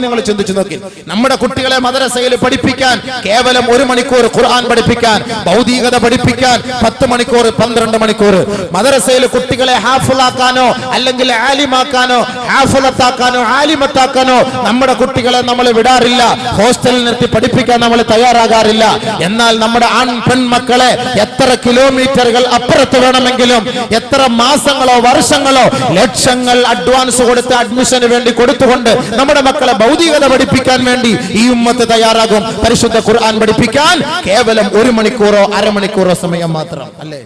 നിങ്ങൾ ചിന്തിച്ചു നോക്കി. നമ്മുടെ കുട്ടികളെ മദ്രസയിൽ പഠിപ്പിക്കാൻ കേവലം 1 മണിക്കൂർ ഖുർആൻ പഠിപ്പിക്കാൻ, ഭൗതികത പഠിപ്പിക്കാൻ 10 മണിക്കൂർ 12 മണിക്കൂർ, മദ്രസയിൽ കുട്ടികളെ ഹാഫിളാക്കാനോ അല്ലെങ്കിൽ ആലിമാക്കാനോ ഹാഫിളത്താക്കാനോ ആലിമത്താക്കാനോ നമ്മുടെ കുട്ടികളെ നമ്മൾ വിടാറില്ല. ഹോസ്റ്റലിൽ നിർത്തി പഠിപ്പിക്കാൻ നമ്മൾ തയ്യാറാകാറില്ല. എന്നാൽ നമ്മുടെ ആൺ പെൺമക്കളെ എത്ര കിലോമീറ്ററുകൾ അപ്പുറത്ത് വേണമെങ്കിലും, എത്ര മാസങ്ങളോ വർഷങ്ങളോ ലക്ഷങ്ങൾ അഡ്വാൻസ് കൊടുത്ത് അഡ്മിഷന് വേണ്ടി കൊടുത്തുകൊണ്ട് നമ്മുടെ മക്കളെ ഭൗതികത പഠിപ്പിക്കാൻ വേണ്ടി ഈ ഉമ്മത്ത് തയ്യാറാകും. പരിശുദ്ധ ഖുർആൻ പഠിപ്പിക്കാൻ കേവലം 1 മണിക്കൂറോ അരമണിക്കൂറോ സമയം മാത്രം അല്ലേ?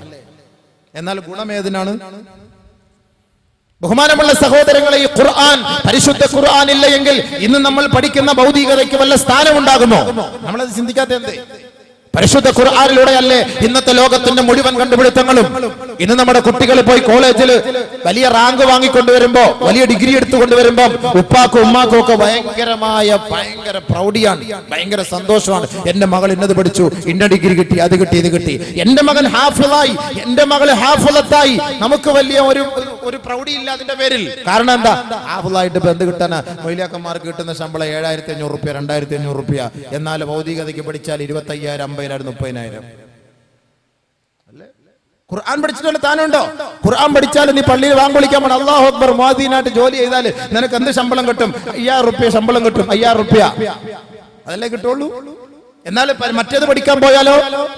എന്നാൽ ഗുണമേതിനാണ്? ബഹുമാനമുള്ള സഹോദരങ്ങളെ, ഈ ഖുർആൻ, പരിശുദ്ധ ഖുർആൻ ഇല്ല എങ്കിൽ ഇന്ന് നമ്മൾ പഠിക്കുന്ന ഭൗതികതയ്ക്ക് വല്ല സ്ഥാനമുണ്ടാകുമോ? നമ്മളത് ചിന്തിക്കാത്ത എന്തേ? പരിശുദ്ധ ഖുർആനിലൂടെയല്ലേ ഇന്നത്തെ ലോകത്തിന്റെ മുഴുവൻ കണ്ടുപിടുത്തങ്ങളും. ഇന്ന് നമ്മുടെ കുട്ടികൾ പോയി കോളേജിൽ വലിയ റാങ്ക് വാങ്ങിക്കൊണ്ടുവരുമ്പോ, വലിയ ഡിഗ്രി എടുത്തുകൊണ്ടുവരുമ്പോ ഉപ്പാക്കും ഉമ്മാക്കും ഒക്കെ ഭയങ്കര പ്രൗഢിയാണ്, ഭയങ്കര സന്തോഷമാണ്. എന്റെ മകൾ ഇന്നത് പഠിച്ചു, ഇന്ന ഡിഗ്രി കിട്ടി, അത് കിട്ടി, ഇത് കിട്ടി, എന്റെ മകൻ ഹാഫിളായി, എന്റെ മകള് ഹാഫിളത്തായി. നമുക്ക് വലിയ ഒരു പ്രൗഢിയില്ല അതിന്റെ പേരിൽ. കാരണം എന്താ? ഹാഫിളായിട്ട് ഇപ്പൊ എന്ത് കിട്ടാനാ? മൊയ്ലിയാക്കന്മാർക്ക് കിട്ടുന്ന ശമ്പളം 7500 രൂപ, 2500 രൂപ. എന്നാൽ ഭൗതികതയ്ക്ക് പഠിച്ചാൽ 25,000, 50,000, 30,000. ഖുർആൻ പഠിച്ചിട്ടുള്ള താനുണ്ടോ? ഖുർആൻ പഠിച്ചാൽ നീ പള്ളിയിൽ വാങ്കൊളിക്കാൻ പോണം, അല്ലാഹു അക്ബർ മുഅദ്ദിനായിട്ട് ജോലി ചെയ്താൽ നിനക്ക് എന്ത് ശമ്പളം കിട്ടും? 5000 രൂപ ശമ്പളം കിട്ടും. 5000 രൂപ അതല്ലേ കിട്ടുള്ളൂ. എന്നാൽ മറ്റേത് പഠിക്കാൻ പോയാലോ?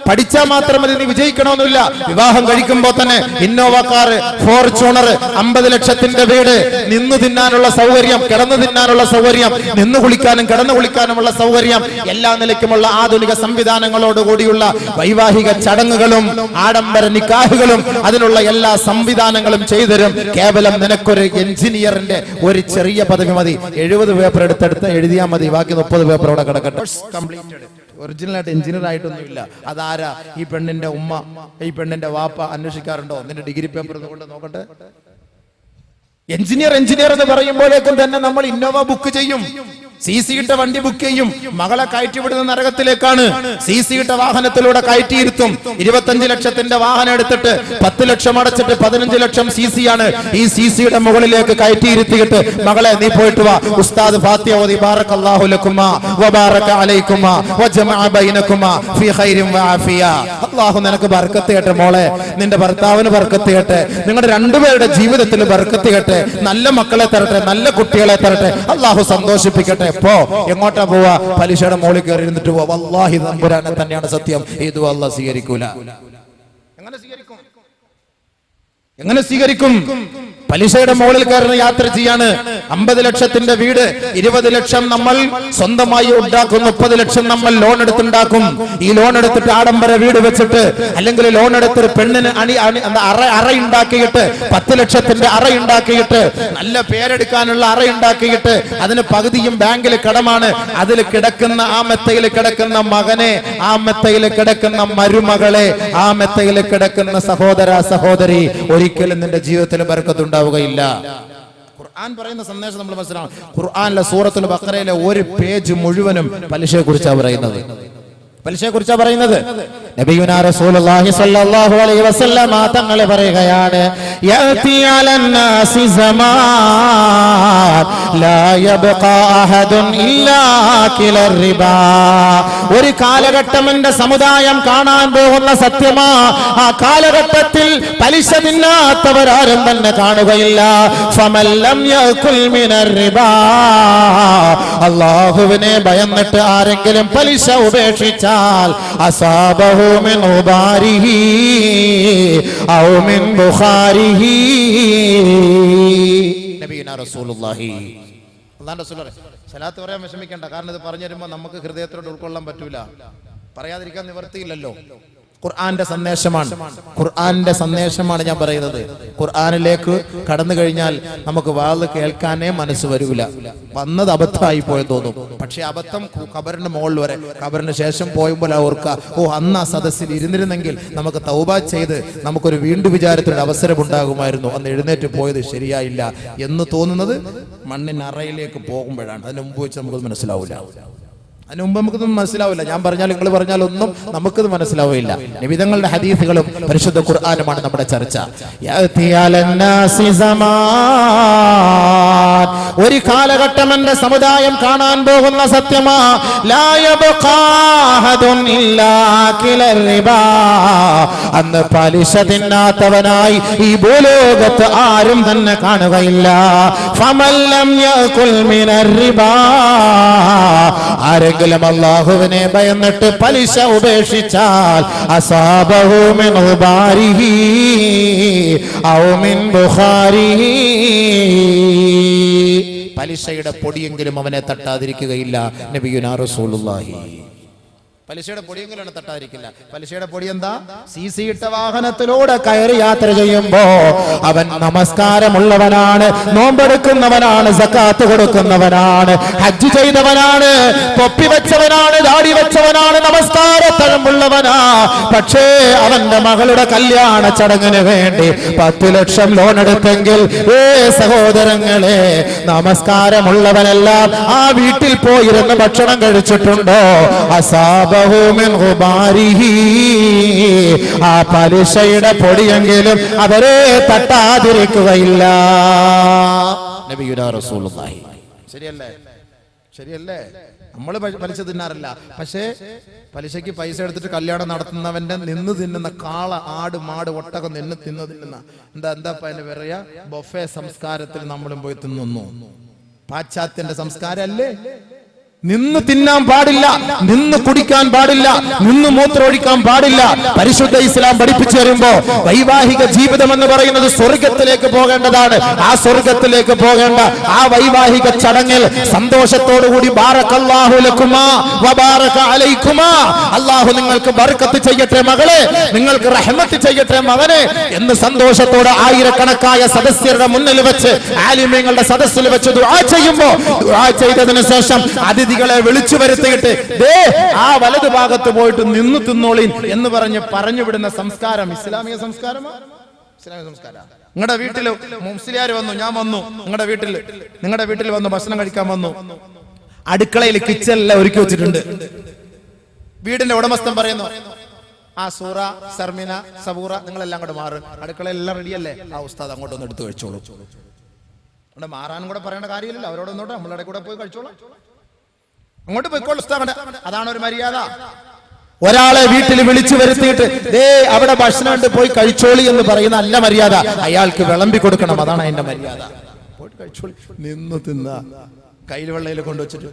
പഠിച്ചാൽ മാത്രം മതി, നീ വിജയിക്കണമെന്നില്ല. വിവാഹം കഴിക്കുമ്പോ തന്നെ ഇന്നോവ കാർ, ഫോർച്യൂണർ, 50 ലക്ഷത്തിന്റെ വീട്, നിന്നു തിന്നാനുള്ള സൗകര്യം, കിടന്നു തിന്നാനുള്ള സൗകര്യം, നിന്നു കുളിക്കാനും കിടന്നു കുളിക്കാനുമുള്ള സൗകര്യം, എല്ലാ നിലയ്ക്കുമുള്ള ആധുനിക സംവിധാനങ്ങളോടുകൂടിയുള്ള വൈവാഹിക ചടങ്ങുകളും ആഡംബര നിക്കാഹുകളും, അതിനുള്ള എല്ലാ സംവിധാനങ്ങളും ചെയ്തരും. കേവലം നിനക്കൊരു എഞ്ചിനീയറിന്റെ ഒരു ചെറിയ പദവി മതി. 70 പേപ്പർ എടുത്തെടുത്ത് എഴുതിയാൽ മതി, ബാക്കി 30 പേപ്പർ അവിടെ കിടക്കട്ടെ. ഒറിജിനലായിട്ട് എഞ്ചിനീയർ ആയിട്ടൊന്നുമില്ല. അതാരാ? ഈ പെണ്ണിന്റെ ഉമ്മ, ഈ പെണ്ണിന്റെ വാപ്പ അന്വേഷിക്കാറുണ്ടോ? നിന്റെ ഡിഗ്രി പേപ്പർ കൊണ്ട് നോക്കട്ടെ. എഞ്ചിനീയർ എന്ന് പറയുമ്പോഴേക്കും തന്നെ നമ്മൾ ഇന്നോവ ബുക്ക് ചെയ്യും, CC ഇട്ട വണ്ടി ബുക്ക് ചെയ്യും. മകളെ കയറ്റിവിടുന്ന നരകത്തിലേക്കാണ്. CC ഇട്ട വാഹനത്തിലൂടെ കയറ്റിയിരുത്തും. 25 ലക്ഷത്തിന്റെ വാഹനം എടുത്തിട്ട് 10 ലക്ഷം അടച്ചിട്ട് 15 ലക്ഷം CC ആണ്. ഈ CCയുടെ മുകളിലേക്ക് കയറ്റിയിരുത്തിയിട്ട് മകളെ നീ പോയിട്ട് വാ, ഉസ്താദ് ഫാത്തിഹ ഓതി ബാറകല്ലാഹു ലക്കുമാ വബാറക അലൈക്കുമാ വജമഅ ബൈനകുമാ ഫീ ഖൈരിൻ വആഫിയ. അല്ലാഹു നിനക്ക് ബർക്കത്ത് ചെയ്യട്ടെ മോളെ, നിന്റെ ഭർത്താവിന് ബർക്കത്ത് ചെയ്യട്ടെ, നിങ്ങളുടെ രണ്ടുപേരുടെ ജീവിതത്തിൽ ബർക്കത്ത് ചെയ്യട്ടെ, നല്ല മക്കളെ തരട്ടെ, നല്ല കുട്ടികളെ തരട്ടെ, അല്ലാഹു സന്തോഷിപ്പിക്കട്ടെ. എപ്പോ എങ്ങോട്ടാ പോവാ? പലിശയുടെ മോളിൽ കയറി ഇരുന്നിട്ട് പോവാ. വല്ലാഹി തമ്പുരാനെ തന്നെയാണ് സത്യം. ഇത് അല്ലാഹു സ്വീകരിക്കൂല. എങ്ങനെ സ്വീകരിക്കും? പലിശയുടെ മുകളിൽ കയറുന്ന യാത്ര ചെയ്യാണ്. 50 ലക്ഷത്തിന്റെ വീട്, 20 ലക്ഷം നമ്മൾ സ്വന്തമായി ഉണ്ടാക്കും, 30 ലക്ഷം നമ്മൾ ലോൺ എടുത്തുണ്ടാക്കും. ഈ ലോൺ എടുത്തിട്ട് ആഡംബര വീട് വെച്ചിട്ട്, അല്ലെങ്കിൽ ലോൺ എടുത്തിട്ട് പെണ്ണിന് അറ ഉണ്ടാക്കിയിട്ട്, 10 ലക്ഷത്തിന്റെ അറ ഉണ്ടാക്കിയിട്ട്, നല്ല പേരെടുക്കാനുള്ള അറ ഉണ്ടാക്കിയിട്ട്, അതിന് പകുതിയും ബാങ്കിൽ കടമാണ്. അതിൽ കിടക്കുന്ന ആ മെത്തയിൽ കിടക്കുന്ന മകനെ, ആ മെത്തയിൽ കിടക്കുന്ന മരുമകളെ, ആ മെത്തയിൽ കിടക്കുന്ന സഹോദര സഹോദരി, ഒരിക്കലും നിന്റെ ജീവിതത്തിൽ ബർക്കത്തുണ്ടാവുകയില്ല. ഖുർആൻ പറയുന്ന സന്ദേശം നമ്മൾ മനസ്സിലാക്കണം. ഖുർആനിലെ സൂറത്തുൽ ബഖറയിലെ ഒരു പേജ് മുഴുവനും പലിശയെ കുറിച്ചാണ് പറയുന്നത്. പലിശയെക്കുറിച്ചാണ് പറയുന്നത്. നബിയുനാ റസൂലുള്ളാഹി സ്വല്ലല്ലാഹു അലൈഹി വസല്ലം തങ്ങൾ പറയുകയാണ്, യഅതി അലന്നാസി സമാൻ ലാ യബ്ഖാ അഹദുൻ ഇല്ലാ കിലർ റിബാ. ഒരു കാലഘട്ടം എന്റെ സമുദായം കാണാൻ പോകുന്ന സത്യമാ. ആ കാലഘട്ടത്തിൽ പലിശ തിന്നാത്തവരാരും തന്നെ കാണുകയില്ല. ഫമൻ ലം യഅകുൽ മിനർ റിബാ, അല്ലാഹുവിനെ ഭയന്നിട്ട് ആരെങ്കിലും പലിശ ഉപേക്ഷിച്ചാൽ അസാബഹു മിൻ ഉബാരിഹി ഔ മിൻ ബുഖാരിഹി. നബിയുനാ റസൂലുള്ളാഹി. അല്ലാഹുവിന്റെ റസൂൽ സലാത്ത് പറയാൻ വിഷമിക്കണ്ട, കാരണം ഇത് പറഞ്ഞു തരുമ്പോൾ നമുക്ക് ഹൃദയത്തോട് ഉൾക്കൊള്ളാൻ പറ്റൂല, പറയാതിരിക്കാൻ നിവർത്തിയില്ലല്ലോ. ഖുർആന്റെ സന്ദേശമാണ്, ഖുർആന്റെ സന്ദേശമാണ് ഞാൻ പറയുന്നത്. ഖുർആനിലേക്ക് കടന്നു കഴിഞ്ഞാൽ നമുക്ക് വാള് കേൾക്കാനേ മനസ്സ് വരൂല. വന്നത് അബദ്ധമായി പോയെന്ന് തോന്നും, പക്ഷെ അബദ്ധം ഖബറിന്റെ മുകളിൽ വരെ, ഖബറിന് ശേഷം പോയുമ്പോൾ ഓർക്കുക, ഓ അന്ന് ആ സദസ്സിൽ ഇരുന്നിരുന്നെങ്കിൽ നമുക്ക് തൗബ ചെയ്ത് നമുക്കൊരു വീണ്ടും വിചാരത്തിനൊരു അവസരം ഉണ്ടാകുമായിരുന്നു, അന്ന് എഴുന്നേറ്റ് പോയത് ശരിയായില്ല എന്ന് തോന്നുന്നത് മണ്ണിനറയിലേക്ക് പോകുമ്പോഴാണ്. അതിന് മുമ്പ് വെച്ച് നമുക്കത് മനസ്സിലാവില്ല, അതിന് മുമ്പ് നമുക്കൊന്നും മനസ്സിലാവില്ല. ഞാൻ പറഞ്ഞാൽ നിങ്ങൾ പറഞ്ഞാലൊന്നും നമുക്കത് മനസ്സിലാവില്ല. നിബിതങ്ങളുടെ ഹദീസുകളും പരിശുദ്ധ ഖുർആനുമാണ് നമ്മുടെ ചർച്ച. ഒരു കാലഘട്ടം എന്റെ സമുദായം കാണാൻ പോകുന്ന സത്യമാ, അന്ന് പലിശ തിന്നാത്തവനായി ഈ ഭൂലോകത്ത് ആരും തന്നെ കാണുകയില്ല. ആരെങ്കിലും അല്ലാഹുവിനെ ഭയന്നിട്ട് പലിശ ഉപേക്ഷിച്ചാൽ അസാബഹു മിൻ ഉബാരിഹി ഔ മിൻ ബുഖാരിഹി, പലിശയുടെ പൊടിയെങ്കിലും അവനെ തട്ടാതിരിക്കുകയില്ല നബിയുനാ റസൂലുള്ളാഹി. പലിശയുടെ പൊടിയെങ്കിലും തട്ടാതിരിക്കില്ല. പലിശയുടെ പൊടി എന്താ? സിസി ഇട്ട വാഹനത്തിലൂടെ കയറി യാത്ര ചെയ്യുമ്പോ അവൻ നമസ്കാരമുള്ളവനാണ്, നോമ്പെടുക്കുന്നവനാണ്, സക്കാത്ത് കൊടുക്കുന്നവനാണ്, ഹജ്ജ് ചെയ്തവനാണ്, തൊപ്പി വെച്ചവനാണ്, ദാടി വെച്ചവനാണ്, നമസ്കാരത്തഴമ്പുള്ളവനാ. പക്ഷേ അവന്റെ മകളുടെ കല്യാണ ചടങ്ങിന് വേണ്ടി 10 ലക്ഷം ലോൺ എടുത്തെങ്കിൽ, സഹോദരങ്ങളെ, നമസ്കാരമുള്ളവനെല്ലാം ആ വീട്ടിൽ പോയിരുന്ന് ഭക്ഷണം കഴിച്ചിട്ടുണ്ടോ? അസാബ ആ പലിശയുടെ പൊടിയെങ്കിലും അവരെ തട്ടാതിരിക്കുകയില്ല നബിയുനാ റസൂലുള്ളാഹി. ശരിയല്ലേ? ശരിയല്ലേ? നമ്മൾ പലിശ തിന്നാറില്ല, പക്ഷേ പലിശയ്ക്ക് പൈസ എടുത്തിട്ട് കല്യാണം നടത്തുന്നവന്റെ നിന്ന് തിന്നുന്ന കാള, ആട്, മാട്, ഒട്ടകം തിന്നുന്ന എന്താ അതിന് പറയാ, ബൊഫേ സംസ്കാരത്തിൽ നമ്മളും പോയി തിന്നുന്നു. പാശ്ചാത്യന്റെ സംസ്കാരം അല്ലേ? നിന്ന് തിന്നാൻ പാടില്ല, നിന്ന് കുടിക്കാൻ പാടില്ല, നിന്ന് മൂത്രമൊഴിക്കാൻ പാടില്ല. പരിശുദ്ധ ഇസ്ലാം പഠിപ്പിച്ചു തരുമ്പോ വൈവാഹിക ജീവിതം എന്ന് പറയുന്നത് സ്വർഗത്തിലേക്ക് പോകേണ്ടതാണ്. ആ സ്വർഗത്തിലേക്ക് പോകേണ്ട ആ വൈവാഹിക ചടങ്ങിൽ സന്തോഷത്തോടുകൂടി ബാറകല്ലാഹു ലക്കുമാ വബാറക അലൈക്കുമാ, അല്ലാഹു നിങ്ങൾക്ക് ബർക്കത്ത് ചെയ്യട്ടെ മകളെ, നിങ്ങൾക്ക് റഹ്മത്ത് ചെയ്യട്ടെ മകനെ എന്ന് സന്തോഷത്തോടെ ആയിരക്കണക്കായ സദസ്യരുടെ മുന്നിൽ വെച്ച്, ആലിമീങ്ങളുടെ സദസ്സിൽ വെച്ച് ദുആ ചെയ്യുമ്പോ, ദുആ ചെയ്തതിനു ശേഷം അതിഥികളെ വിളിച്ചു വരുത്തിയിട്ട് ആ വലതു ഭാഗത്ത് പോയിട്ട് നിന്ന് തിന്നോളീൻ എന്ന് പറഞ്ഞു വിടുന്ന സംസ്കാരം ഇസ്ലാമിക സംസ്കാരമാണ്. ഇസ്ലാമിക സംസ്കാരം. നിങ്ങളുടെ വീട്ടിൽ മുസ്ലിയാർ വന്നു, ഞാൻ വന്നു, നിങ്ങളുടെ വീട്ടിൽ വന്നു ഭക്ഷണം കഴിക്കാൻ വന്നു. അടുക്കളയിൽ കിച്ചണെല്ലാം ഒരുക്കി വെച്ചിട്ടുണ്ട്. വീടിന്റെ ഉടമസ്ഥൻ പറയുന്നു, ആ സൂറ, സർമിന, സബൂറ നിങ്ങളെല്ലാം അങ്ങോട്ട് മാറ്, അടുക്കളയെല്ലാം റെഡിയല്ലേ? ആ ഉസ്താദ് അങ്ങോട്ടൊന്ന് എടുത്ത് കഴിച്ചോളൂ. അവിടെ മാറാനും കൂടെ പറയേണ്ട കാര്യമില്ലല്ലോ, അവരോട് ഒന്നോട്ടെ, നമ്മളുടെ കൂടെ പോയി കഴിച്ചോളാം, അങ്ങോട്ട് പോയിക്കോളൂ ഉസ്താദ്. അതാണ് ഒരു മര്യാദ. ഒരാളെ വീട്ടിൽ വിളിച്ചു വരുത്തിയിട്ട് അവിടെ ഭക്ഷണം ഉണ്ട് പോയി കഴിച്ചോളി എന്ന് പറയുന്ന അല്ല മര്യാദ. അയാൾക്ക് വിളമ്പി കൊടുക്കണം, അതാണ് അതിന്റെ മര്യാദ. പോയിട്ട് കഴിച്ചോളി, നിന്ന് തിന്ന, കയ്യിൽ വെള്ളയിൽ കൊണ്ടുവച്ചിട്ട്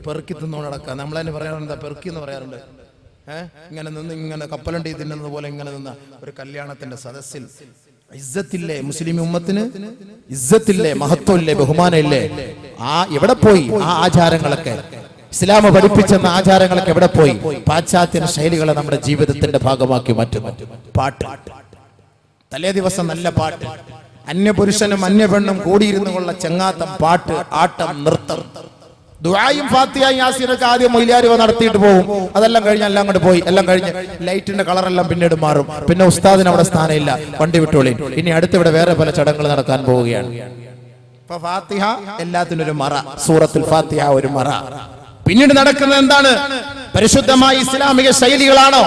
പെറുക്കി തിന്നോണ്ട് നടക്കുക. നമ്മളതിന് പറയാറുണ്ട്, പെറുക്കി എന്ന് പറയാറുണ്ട്. ഇങ്ങനെ നിന്ന് ഇങ്ങനെ കപ്പലണ്ടി തിന്നുന്നത് പോലെ ഇങ്ങനെ നിന്ന ഒരു കല്യാണത്തിന്റെ സദസ്സിൽ ഇസ്സത്തില്ലേ? മുസ്ലിം ഉമ്മത്തിന് ഇസ്സത്തില്ലേ? മഹത്വമില്ലേ? ബഹുമാനമില്ലേ? എവിടെ പോയി ആ ആചാരങ്ങളൊക്കെ? ഇസ്ലാം പഠിപ്പിച്ചെന്ന ആചാരങ്ങളൊക്കെ എവിടെ പോയി? പാശ്ചാത്യ ശൈലികളെ നമ്മുടെ ജീവിതത്തിന്റെ ഭാഗമാക്കി മാറ്റുന്നു. പാട്ട്, തലേ ദിവസം നല്ല പാട്ട്, അന്യപുരുഷനും അന്യപെണ്ണും കൂടിയിരുന്നു കൊള്ള ചെങ്ങാത്തം, പാട്ട്, ആട്ടം, നൃത്തം, ദുആയും ഫാത്തിഹയും യാസീനൊക്കെ ആദ്യം മൊയ്ലാരി നടത്തിയിട്ട് പോകും. അതെല്ലാം കഴിഞ്ഞ് എല്ലാം അങ്ങോട്ട് പോയി, എല്ലാം കഴിഞ്ഞ് ലൈറ്റിന്റെ കളറെല്ലാം പിന്നീട് മാറും. പിന്നെ ഉസ്താദിന് അവിടെ സ്ഥാനമില്ല, വണ്ടി വിട്ടോളി. ഇനി അടുത്തിവിടെ വേറെ പല ചടങ്ങുകൾ നടക്കാൻ പോവുകയാണ്. ഇപ്പൊ ഫാത്തിഹ എല്ലാത്തിനും ഒരു മറ, സൂറത്തുൽ ഫാത്തിഹ ഒരു മറ. പിന്നീട് നടക്കുന്നത് എന്താണ്? പരിശുദ്ധമായ ഇസ്ലാമിക ശൈലികളാണോ?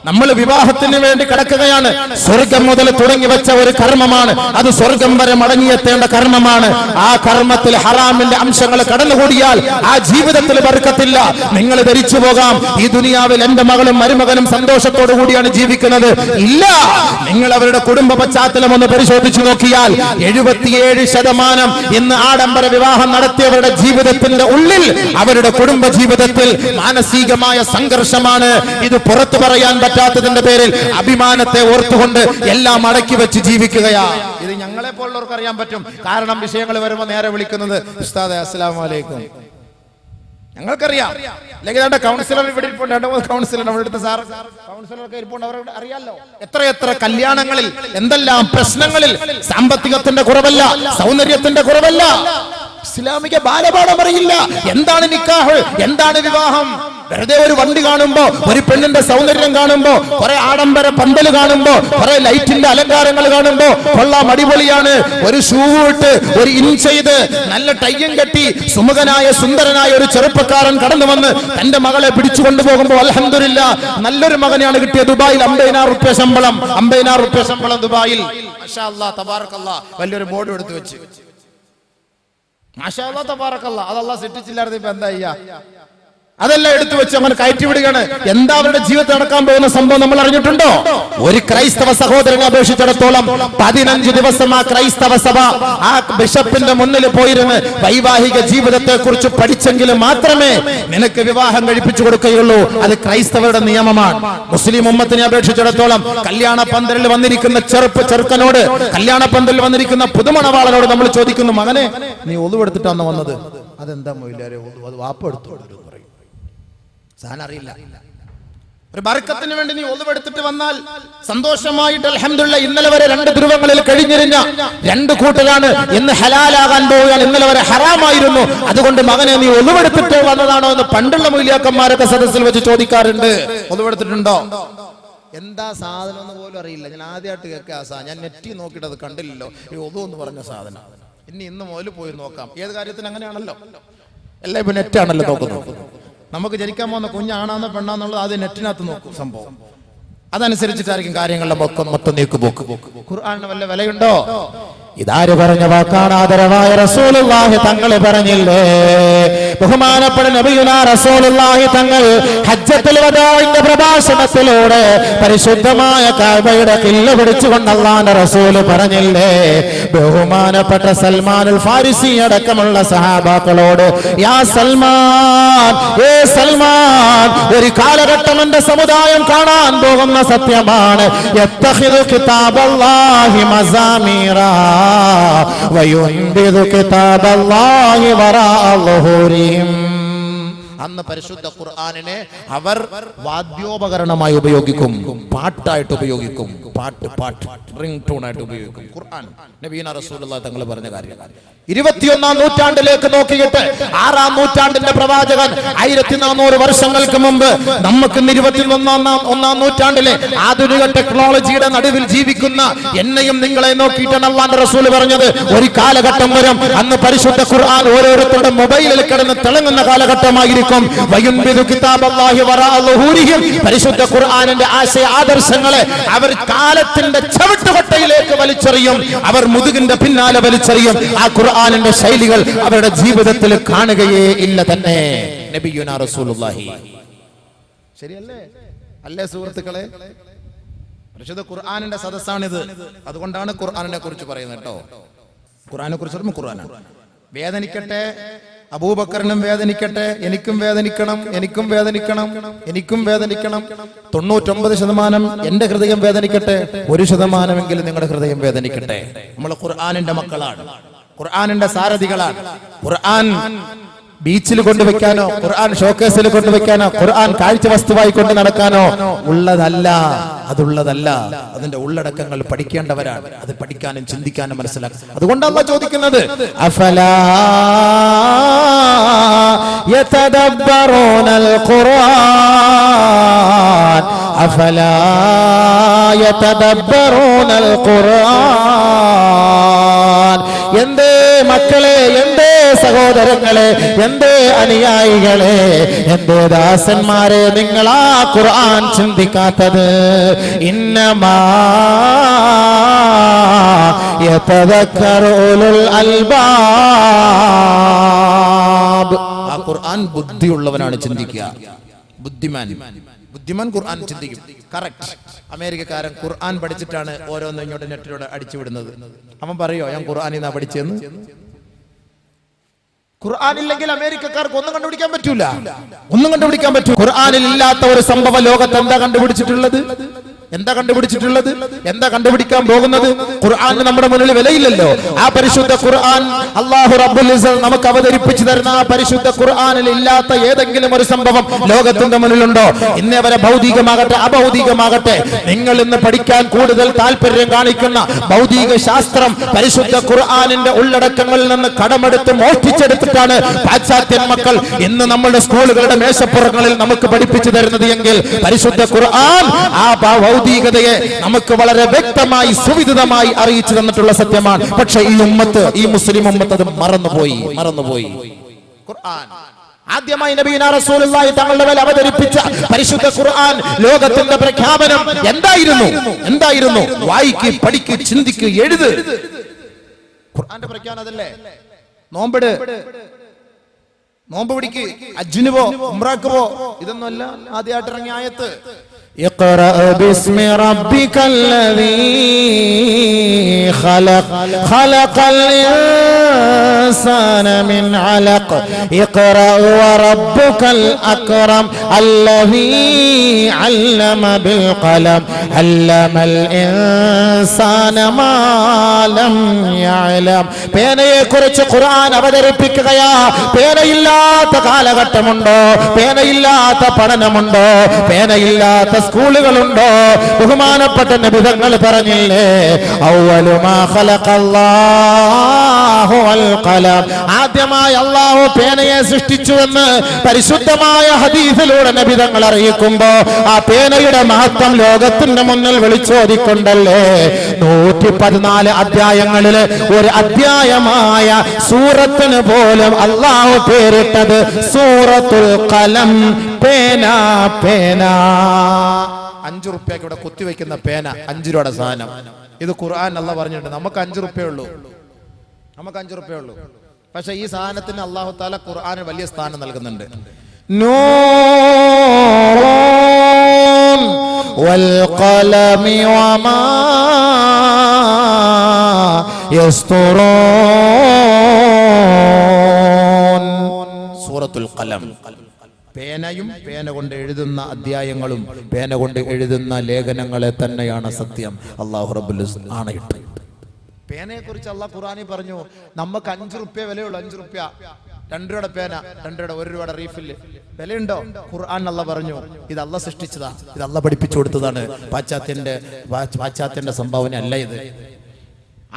നമ്മൾ വിവാഹത്തിന് വേണ്ടി കിടക്കുകയാണ്. സ്വർഗം മുതൽ തുടങ്ങി വെച്ച ഒരു കർമ്മമാണ് അത്. സ്വർഗം വരെ മടങ്ങിയെത്തേണ്ട കർമ്മമാണ്. ആ കർമ്മത്തിൽ ഹറാമിന്റെ അംശങ്ങൾ കടന്നുകൂടിയാൽ ആ ജീവിതത്തിൽ ബർക്കത്തില്ല. നിങ്ങൾ ധരിച്ചു പോകാം, ഈ ദുനിയാവിൽ എന്റെ മകളും മരുമകനും സന്തോഷത്തോടു കൂടിയാണ് ജീവിക്കുന്നത്. ഇല്ല, നിങ്ങൾ അവരുടെ കുടുംബ പശ്ചാത്തലം ഒന്ന് പരിശോധിച്ചു നോക്കിയാൽ 77% ഇന്ന് ആഡംബര വിവാഹം നടത്തിയവരുടെ ജീവിതത്തിന്റെ ഉള്ളിൽ, അവരുടെ കുടുംബ ജീവിതത്തിൽ മാനസികമായ സംഘർഷമാണ്. ഇത് പുറത്തു പറയാൻ പറ്റാത്തതിന്റെ പേരിൽ അഭിമാനത്തെ ഓർത്തുകൊണ്ട് എല്ലാം അടക്കി വെച്ച് ജീവിക്കുകയാ. ഇത് ഞങ്ങളെ പോലുള്ളവർക്ക് അറിയാൻ പറ്റും. കാരണം വിഷയങ്ങൾ വരുമ്പോൾ നേരെ വിളിക്കുന്നത് ഉസ്താദേ അസ്സലാമു അലൈക്കും. ഞങ്ങൾക്കറിയാം. അല്ലെങ്കിൽ കൗൺസിലർ ഇവിടെ ഇരിപ്പുണ്ട്, 2-3 കൗൺസിലർ നമ്മുടെ അടുത്ത് സാർ കൗൺസിലറൊക്കെ ഇരിപ്പുണ്ട്, അവരുടെ അറിയാലോ. എത്ര കല്യാണങ്ങളിൽ എന്തെല്ലാം പ്രശ്നങ്ങളിൽ സാമ്പത്തികത്തിന്റെ കുറവല്ല, സൗന്ദര്യത്തിന്റെ കുറവല്ല, ഇസ്ലാമിക ബാലപാഠം അറിയില്ല. എന്താണ് നിക്കാഹ്, എന്താണ് വിവാഹം? വെറുതെ ഒരു വണ്ടി കാണുമ്പോ, ഒരു പെണ്ണിന്റെ സൗന്ദര്യം കാണുമ്പോ, കുറെ ആഡംബര പന്തൽ കാണുമ്പോ, കുറെ ലൈറ്റിന്റെ അലങ്കാരങ്ങൾ കാണുമ്പോ കൊള്ളാം, അടിപൊളിയാണ്, ഒരു ഷൂ ഇട്ട് ഒരു ഇൻ ചെയ്ത് നല്ല ടൈയും കെട്ടി സുമുഖനായ സുന്ദരനായ ഒരു ചെറുപ്പക്കാരൻ കടന്നു വന്ന് തന്റെ മകളെ പിടിച്ചു കൊണ്ടുപോകുമ്പോ അൽഹംദുലില്ലാ നല്ലൊരു മകനെയാണ് കിട്ടിയത്. ദുബായിൽ 50,000 രൂപ ശമ്പളം, 50,000 രൂപ ശമ്പളം ദുബായിൽ. മാഷാ അല്ലാഹ് തബാറക്കല്ലാഹ് വലിയൊരു ബോർഡ് എടുത്തു വെച്ച്. മാഷാ അല്ലാഹ് തബാറക്കല്ലാഹ്. അതല്ലാഹ് സെറ്റിച്ചില്ലായിരുന്നു. ഇപ്പൊ എന്താ ചെയ്യാ? അതെല്ലാം എടുത്തു വെച്ച് അങ്ങനെ കയറ്റി വിടുകയാണ്. എന്താ അവരുടെ ജീവിതത്തിൽ നടക്കാൻ പോകുന്ന സംഭവം നമ്മൾ അറിഞ്ഞിട്ടുണ്ടോ? ഒരു ക്രൈസ്തവ സഹോദരനെ അപേക്ഷിച്ചിടത്തോളം 15 ദിവസം ആ ക്രൈസ്തവ സഭ ആ ബിഷപ്പിന്റെ മുന്നിൽ പോയിരുന്ന് വൈവാഹിക ജീവിതത്തെ കുറിച്ച് പഠിച്ചെങ്കിൽ മാത്രമേ നിനക്ക് വിവാഹം കഴിപ്പിച്ചു കൊടുക്കുകയുള്ളൂ. അത് ക്രൈസ്തവരുടെ നിയമമാണ്. മുസ്ലിം ഉമ്മത്തിനെ അപേക്ഷിച്ചിടത്തോളം കല്യാണ പന്തലിൽ വന്നിരിക്കുന്ന ചെറുക്കനോട്, കല്യാണ പന്തലിൽ വന്നിരിക്കുന്ന പുതുമണവാളനോട് നമ്മൾ ചോദിക്കുന്നു, മകനെ നീ ഒളിവെടുത്തിട്ടാണ് വന്നത്? അതെന്താ മൊയിലാരെ അത് വാപ്പ എടുത്തു പറയും. സാധനം അറിയില്ല. ഒരു ബർക്കത്തിന് വേണ്ടി നീ ഒളിവെടുത്തിട്ട് വന്നാൽ സന്തോഷമായിട്ട് അൽഹംദുലില്ലാഹ്. ഇന്നലെ വരെ 2 ധ്രുവങ്ങളിൽ കഴിഞ്ഞിരിഞ്ഞ 2 കൂട്ടരാണ് ഇന്ന് ഹലാലാകാൻ പോവുകയാണ്. ഇന്നലെ വരെ ഹറാമായിരുന്നു. അതുകൊണ്ട് മകനെ നീ ഒളിവെടുത്തിട്ട് വന്നതാണോ എന്ന് പണ്ടുള്ള മൗലിയാക്കന്മാരൊക്കെ സദസ്സിൽ വെച്ച് ചോദിക്കാറുണ്ട്. ഒളിവെടുത്തിട്ടുണ്ടോ? എന്താ സാധനം എന്ന് പോലും അറിയില്ല. ഞാൻ ആദ്യമായിട്ട് കേൾക്കുക ആ സാധനം. ഞാൻ നെറ്റി നോക്കിയിട്ട് അത് കണ്ടില്ലല്ലോ. ഈ ഒതു എന്ന് പറഞ്ഞ സാധനം ഇന്ന് മുതൽ പോയി നോക്കാം. ഏത് കാര്യത്തിന് അങ്ങനെയാണല്ലോ, എല്ലാം ഇപ്പൊ നെറ്റാണല്ലോ നോക്കുന്നത്. നമുക്ക് ജനിക്കാൻ പോകുന്ന കുഞ്ഞാണാന്നോ പെണ്ണാന്നുള്ളത് ആദ്യം നെറ്റിനകത്ത് നോക്കും സംഭവം. അതനുസരിച്ചിട്ടായിരിക്കും കാര്യങ്ങളുടെ മൊത്തം നീക്കുപോക്ക്. ഖുർആനിന് വല്ല വിലയുണ്ടോ? ഇതാര് പറഞ്ഞ വാക്കാണ്? ആദരവായ റസൂലുള്ളാഹി തങ്ങൾ പറഞ്ഞില്ലേ? ബഹുമാനപ്പെട്ട നബിയുനാ റസൂലുള്ളാഹി തങ്ങൾ ഹജ്ജത്തുൽ വദാഇന്റെ പ്രഭാഷണത്തിലൂടെ പരിശുദ്ധമായ കഅബയുടെ കില്ല പിടിച്ചുകൊണ്ട് അല്ലാഹുവിന്റെ റസൂൽ പറഞ്ഞില്ലേ? ബഹുമാനപ്പെട്ട സൽമാനുൽ ഫാരിസി അടക്കമുള്ള സഹാബാക്കളോട്, യാ സൽമാൻ, ഏ സൽമാൻ, ഒരു കാലഘട്ടം എന്റെ സമുദായം കാണാൻ പോകുന്ന സത്യമാണ്. യത്തഖിദു കിതാബല്ലാഹി മസാമീറാ വയുൻബിദു കിതാബല്ലാഹി വറാഅ ളുഹൂരിഹിം. അന്ന് പരിശുദ്ധ ഖുർആനിനെ അവർ വാദ്യോപകരണമായി ഉപയോഗിക്കും, പാട്ടായിട്ട് ഉപയോഗിക്കും, പാട്ട് റിംഗ് ടൂൺ ആയിട്ട് ഉപയോഗിക്കും. ഖുർആൻ നബിയുനാ റസൂലുള്ളാഹി തങ്ങൾ പറഞ്ഞ കാര്യം. 21-ാം നൂറ്റാണ്ടിലേക്ക് നോക്കിയിട്ട് 6-ാം നൂറ്റാണ്ടിന്റെ പ്രവാചകൻ 1400 വർഷങ്ങൾക്ക് മുമ്പ് നമുക്ക് 21-ാം നൂറ്റാണ്ടിലെ ആധുനിക ടെക്നോളജിയുടെ നടുവിൽ ജീവിക്കുന്ന എന്നെയും നിങ്ങളെ നോക്കിയിട്ടാണ് അല്ലാഹുവിന്റെ റസൂൽ പറഞ്ഞത്. ഒരു കാലഘട്ടം വരും അന്ന് പരിശുദ്ധ ഖുർആൻ ഓരോരുത്തരുടെ മൊബൈലിൽ കിടന്ന് തിളങ്ങുന്ന കാലഘട്ടമായിരിക്കും. പരിശുദ്ധ ഖുർആനിന്റെ ആശയ ആദർശങ്ങളെ അവർ കാലത്തിന്റെ ചവിട്ടുകൊട്ടയിലേക്ക് വലിച്ചെറിയും. അവർ മുതുകിന്റെ പിന്നാലെ വലിച്ചെറിയും. ആ ഖുർആനിന്റെ ശൈലികൾ അവരുടെ ജീവിതത്തിൽ കാണുകയേ ഇല്ല തന്നെ. നബിയുനാ റസൂലുള്ളാഹി. ശരിയല്ലേ? അല്ലേ സുഹൃത്തുക്കളെ? പരിശുദ്ധ ഖുർആനിന്റെ സദസ്സാണിത്. അതുകൊണ്ടാണ് ഖുർആനിനെ കുറിച്ച് പറയുന്നത് കേട്ടോ. ഖുർആനെ കുറിച്ച് ഖുർആനാണ്. വേദനിക്കട്ടെ, അബൂബക്കറിനും വേദനിക്കട്ടെ, എനിക്കും വേദനിക്കണം, എനിക്കും വേദനിക്കണം, എനിക്കും വേദനിക്കണം. 99% എന്റെ ഹൃദയം വേദനിക്കട്ടെ, 1% നിങ്ങളുടെ ഹൃദയം വേദനിക്കട്ടെ. നമ്മൾ ഖുർആനിന്റെ മക്കളാണ്, ഖുർആനിന്റെ സാരഥികളാണ്. ഖുർആൻ ബീച്ചിൽ കൊണ്ടുവെക്കാനോ, ഖുർആൻ ഷോക്കേസിൽ കൊണ്ടുവെക്കാനോ, ഖുർആൻ കാഴ്ച വസ്തുവായി കൊണ്ട് നടക്കാനോ ഉള്ളതല്ല, അതുള്ളതല്ല. അതിന്റെ ഉള്ളടക്കങ്ങൾ പഠിക്കേണ്ടവരാണ്. അത് പഠിക്കാനും ചിന്തിക്കാനും മനസ്സിലാക്കും. അതുകൊണ്ടാണ് അല്ലാഹു ചോദിക്കുന്നത്, അഫലാ യതദബ്ബറൂനൽ ഖുർആൻ, അഫലാ യതദബ്ബറൂനൽ ഖുർആൻ. എന്തേ മക്കളെ, എന്തേ സഹോദരങ്ങളെ, എന്തേ അനുയായികളെ, എന്തേ ദാസന്മാരെ, നിങ്ങൾ ആ ഖുർആൻ ചിന്തിക്കാത്തത്? ഇന്നമാ യതദക്കറു ഉലുൽ അൽബാബ്. ആ ഖുർആൻ ബുദ്ധിയുള്ളവനാണ് ചിന്തിക്കുക. ബുദ്ധിമാൻ ഖുർആൻ ചിന്തിക്കും. കറക്റ്റ്. അമേരിക്കക്കാരൻ ഖുർആൻ പഠിച്ചിട്ടാണ് ഓരോന്നും ഇങ്ങോട്ട് നെറ്റിലൂടെ അടിച്ചു വിടുന്നത്. അവൻ പറയോ ഞാൻ ഖുർആനിൽ നിന്നാ പഠിച്ചെന്ന്? ഖുർആൻ ഇല്ലെങ്കിൽ അമേരിക്കക്കാർക്ക് ഒന്നും കണ്ടുപിടിക്കാൻ പറ്റൂല, ഒന്നും കണ്ടുപിടിക്കാൻ പറ്റൂ. ഖുർആനിൽ ഇല്ലാത്ത ഒരു സംഭവ ലോകത്ത് എന്താ കണ്ടുപിടിച്ചിട്ടുള്ളത്? എന്താ കണ്ടുപിടിച്ചിട്ടുള്ളത്? എന്താ കണ്ടുപിടിക്കാൻ പോകുന്നത്? ഖുർആന് നമ്മുടെ മുന്നിൽ വിലയില്ലല്ലോ. ആ പരിശുദ്ധ ഖുർആൻ അല്ലാഹു റബ്ബുൽ ഇസ്സത്ത് നമുക്ക് അവതരിപ്പിച്ചു തരുന്ന ആ പരിശുദ്ധ ഖുർആനിൽ ഇല്ലാത്ത ഏതെങ്കിലും ഒരു സംഭവം ലോകത്തിന്റെ മുന്നിലുണ്ടോ? ഇന്നേ വരെ ഭൗതികമാകട്ടെ അഭൗതികമാകട്ടെ നിങ്ങൾ ഇന്ന് പഠിക്കാൻ കൂടുതൽ താല്പര്യം കാണിക്കുന്ന ഭൗതിക ശാസ്ത്രം പരിശുദ്ധ ഖുർആനിന്റെ ഉള്ളടക്കങ്ങളിൽ നിന്ന് കടമെടുത്ത് മോഷ്ടിച്ചെടുത്തിട്ടാണ് പാശ്ചാത്യൻ മക്കൾ ഇന്ന് നമ്മുടെ സ്കൂളുകളുടെ മേശപ്പുറങ്ങളിൽ നമുക്ക് പഠിപ്പിച്ചു തരുന്നത് എങ്കിൽ പരിശുദ്ധ ഖുർആൻ ആ ഭൗതികതയെ നമുക്ക് വളരെ വ്യക്തമായി സുവിദിതമായി അറിയിച്ചു തന്നിട്ടുള്ള സത്യമാണ്. പക്ഷേ ഈ ഉമ്മത്ത്, ഈ മുസ്ലിം ഉമ്മത്ത് അത് മറന്നുപോയി. ഖുർആൻ ആദ്യമായി നബിയുനാ റസൂലുള്ളാഹി തങ്ങളുടെ മേൽ അവതരിപ്പിച്ച പരിശുദ്ധ ഖുർആൻ ലോകത്തിന്റെ പ്രഖ്യാപനം എന്തായിരുന്നു? വായിക്ക്, പഠിക്ക്, ചിന്തിക്ക്, എഴുത്. ഖുർആന്റെ പ്രഖ്യാപനം അതല്ലേ? നോമ്പ് പിടിക്ക്, ഹജ്ജിന് പോ, ഉംറക്ക് പോ, ഇതൊന്നുമല്ല ആദ്യമായിട്ട് ഇറങ്ങിയ ആയത്ത്. اقرأ باسم ربك الذي خلق الإنسان من علق اقرأ وربك الأكرم الذي علم بالقلم علم الإنسان ما لم يعلم. പേനയെക്കുറിച്ച് ഖുർആൻ അവതരിപ്പിക്കുകയാ. പേനയില്ലാത്ത കാലഘട്ടമുണ്ടോ? പേനയില്ലാത്ത പഠനമുണ്ടോ? പേനയില്ലാത്ത സ്കൂളുകളുണ്ടോ? ബഹുമാനപ്പെട്ട നബി തങ്ങൾ പറഞ്ഞില്ലേ, അവ്വലു മാ ഖലഖല്ലാഹു അൽ ഖലം. ആദ്യമായി അല്ലാഹു പേനയെ സൃഷ്ടിച്ചുവെന്ന് പരിശുദ്ധമായ ഹദീസിലൂടെ നബി തങ്ങൾ അറിയിക്കുമ്പോൾ ആ പേനയുടെ മഹത്വം ലോകത്തിന്റെ മുന്നിൽ വിളിച്ചോതിക്കൊണ്ടല്ലേ 114 അധ്യായങ്ങളിലെ ഒരു അധ്യായമായ സൂറത്തിന് പോലും അല്ലാഹു പേരിട്ടത് സൂറത്തുൽ ഖലം. പേന 5 റുപ്യക്ക് ഇവിടെ കുത്തിവെക്കുന്ന പേന 5 രൂപയുടെ സാധനം. ഇത് ഖുർആൻ അല്ലാഹ് പറഞ്ഞിട്ടുണ്ട്. നമുക്ക് 5 റുപ്യേ ഉള്ളൂ. പക്ഷെ ഈ സാധനത്തിന് അല്ലാഹു തആല ഖുർആനിൽ വലിയ സ്ഥാനം നൽകുന്നുണ്ട്. നൂൻ വൽ ഖലമി വമാ യസ്തുറൂൻ. സൂറത്തുൽ ഖലം. പേനയും പേന കൊണ്ട് എഴുതുന്ന അധ്യായങ്ങളും പേന കൊണ്ട് എഴുതുന്ന ലേഖനങ്ങളെ തന്നെയാണ് സത്യം. അല്ലാഹു റബ്ബുൽ ഇസ്സത്ത് ആണയിട്ട്. പേനയെ കുറിച്ച് അല്ലാഹ് ഖുർആനിൽ പറഞ്ഞു, നമുക്ക് 5 റുപ്യ വിലയുള്ളൂ. 5 റുപ്യ 2 രൂപയുടെ പേന, 2 രൂപയുടെ 1 രൂപയുടെ റീഫില് വിലയുണ്ടോ? ഖുർആൻ അല്ലാഹ് പറഞ്ഞു, ഇത് അല്ലാഹ് സൃഷ്ടിച്ചതാ, ഇത് അല്ലാഹ് പഠിപ്പിച്ചു കൊടുത്തതാണ്. പാശ്ചാത്യന്റെ സംഭാവന അല്ല ഇത്.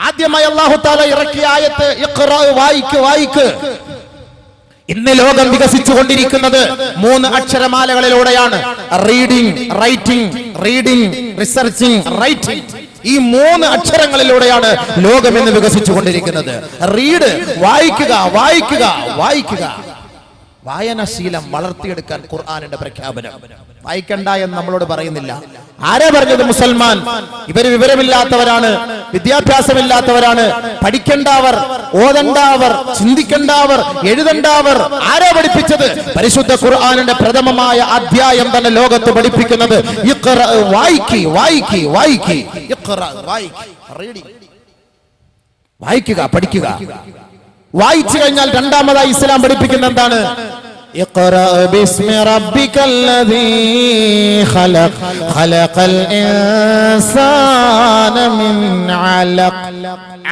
ആദ്യമായി അല്ലാഹു തആല ഇറക്കിയ ആയത്ത് ഇഖ്റാ, വായിക്ക്. ഇന്ന് ലോകം വികസിച്ചുകൊണ്ടിരിക്കുന്നത് 3 അക്ഷരമാലകളിലൂടെയാണ്. Reading, writing, researching, writing. ഈ 3 അക്ഷരങ്ങളിലൂടെയാണ് ലോകം ഇന്ന് വികസിച്ചുകൊണ്ടിരിക്കുന്നത്. റീഡ്, വായിക്കുക. വായനാശീലം വളർത്തിയെടുക്കാൻ ഖുർആനിന്റെ പ്രഖ്യാപനം. വായിക്കണ്ട എന്ന് നമ്മളോട് പറയുന്നില്ല. ആരാ പറഞ്ഞത്? മുസൽമാൻ. ഇവര് വിവരമില്ലാത്തവരാണ്, വിദ്യാഭ്യാസമില്ലാത്തവരാണ്, പഠിക്കേണ്ടവർ, ഓതണ്ടവർ, ചിന്തിക്കേണ്ടവർ, എഴുതണ്ടവർ. ആരാ പഠിപ്പിച്ചത്? പരിശുദ്ധ ഖുർആനിന്റെ പ്രഥമമായ അധ്യായം തന്നെ ലോകത്ത് പഠിപ്പിക്കുന്നത് ഇഖ്റാ, വായിക്ക്. ഇഖ്റാ, വായിക്കുക, പഠിക്കുക. വായിച്ചു കഴിഞ്ഞാൽ രണ്ടാമതായി ഇസ്ലാം പഠിപ്പിക്കുന്ന എന്താണ്? ഇഖ്റാ ബിസ്മി റബ്ബിക്കല്ലദീ ഖലഖൽ ഇൻസാന മിൻ അലഖ്.